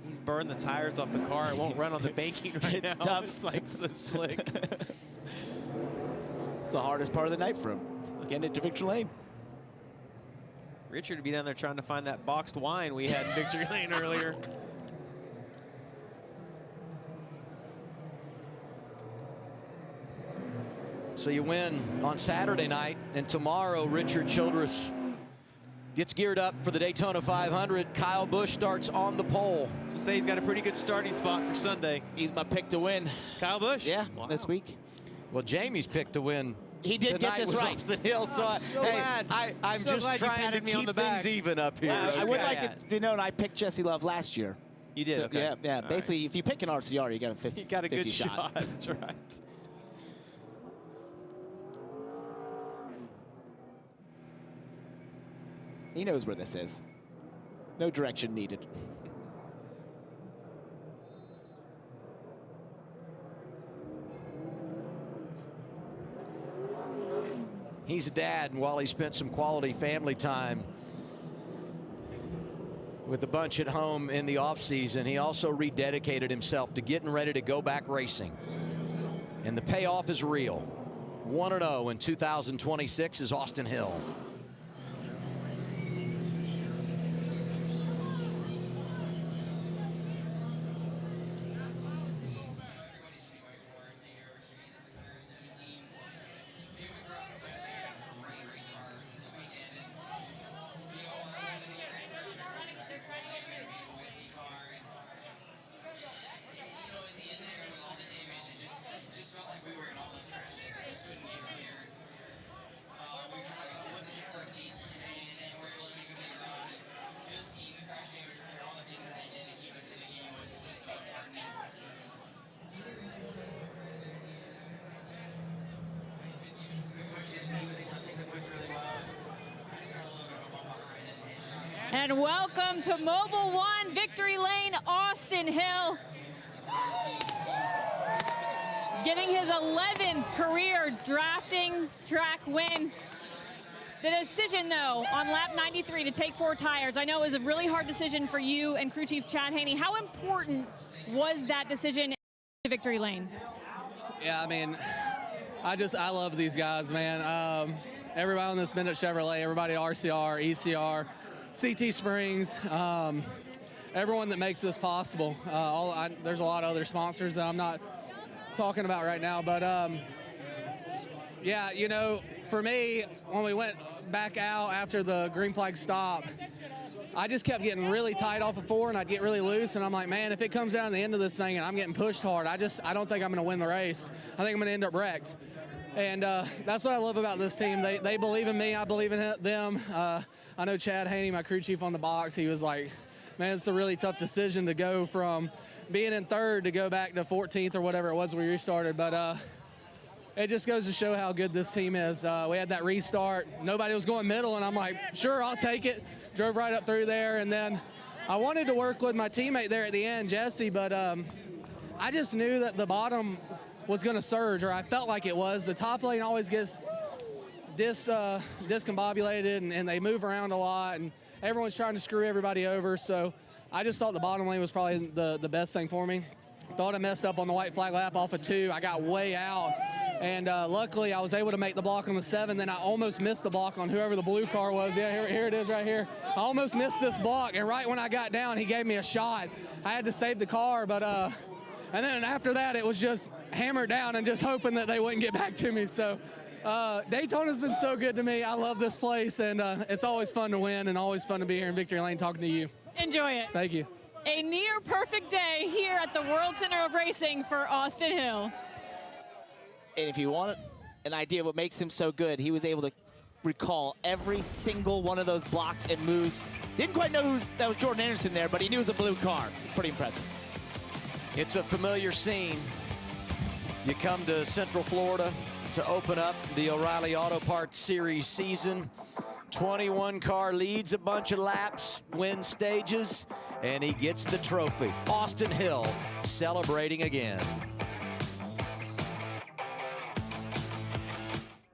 He's burned the tires off the car. It won't run on the banking right now. It's tough. It's like so slick. It's the hardest part of the night for him, getting into victory lane. Richard would be down there trying to find that boxed wine we had in victory lane earlier. So you win on Saturday night, and tomorrow Richard Childress gets geared up for the Daytona 500. Kyle Busch starts on the pole. To say he's got a pretty good starting spot for Sunday. He's my pick to win. Kyle Busch? Yeah, this week. Well, Jamie's pick to win. He did get this right. Austin Hill, so I'm so just glad you trying to patted me on keep the back. things even up here. I would like it to be known I picked Jesse Love last year. You did, So, okay. Yeah. Basically, if you pick an RCR, you got a 50. You got a 50 good shot. That's right. He knows where this is. No direction needed. He's a dad, and while he spent some quality family time with the bunch at home in the offseason, he also rededicated himself to getting ready to go back racing. And the payoff is real. 1-0 in 2026 is Austin Hill. And welcome to Mobil 1 Victory Lane, Austin Hill. Getting his 11th career drafting track win. The decision, though, on lap 93 to take 4 tires, I know it was a really hard decision for you and crew chief Chad Haney. How important was that decision in victory lane? Yeah, I mean, I love these guys, man. Everybody on this Bennett Chevrolet, everybody RCR, ECR, CT Springs, everyone that makes this possible. There's a lot of other sponsors that I'm not talking about right now, but yeah, you know, for me, when we went back out after the green flag stop, I just kept getting really tight off of 4, and I'd get really loose, and I'm like, man, if it comes down to the end of this thing and I'm getting pushed hard, I don't think I'm going to win the race. I think I'm going to end up wrecked. And that's what I love about this team. They believe in me. I believe in them. I know Chad Haney, my crew chief on the box, he was like, man, it's a really tough decision to go from being in 3rd to go back to 14th or whatever it was we restarted. But it just goes to show how good this team is. We had that restart. Nobody was going middle, and I'm like, sure, I'll take it. Drove right up through there, and then I wanted to work with my teammate there at the end, Jesse, but I just knew that the bottom was going to surge, or I felt like it was. The top lane always gets discombobulated, and they move around a lot, and everyone's trying to screw everybody over. So I just thought the bottom lane was probably the best thing for me. Thought I messed up on the white flag lap off of 2. I got way out, and luckily I was able to make the block on the 7. Then I almost missed the block on whoever the blue car was. Yeah, here it is right here. I almost missed this block, and right when I got down, he gave me a shot. I had to save the car, but and then after that, it was just hammered down and just hoping that they wouldn't get back to me. So Daytona's been so good to me. I love this place, and it's always fun to win and always fun to be here in Victory Lane talking to you. Enjoy it. Thank you. A near perfect day here at the World Center of Racing for Austin Hill. And if you want an idea of what makes him so good, he was able to recall every single one of those blocks and moves. Didn't quite know that was Jordan Anderson there, but he knew it was a blue car. It's pretty impressive. It's a familiar scene. You come to Central Florida to open up the O'Reilly Auto Parts Series season. 21 car leads a bunch of laps, wins stages, and he gets the trophy. Austin Hill celebrating again.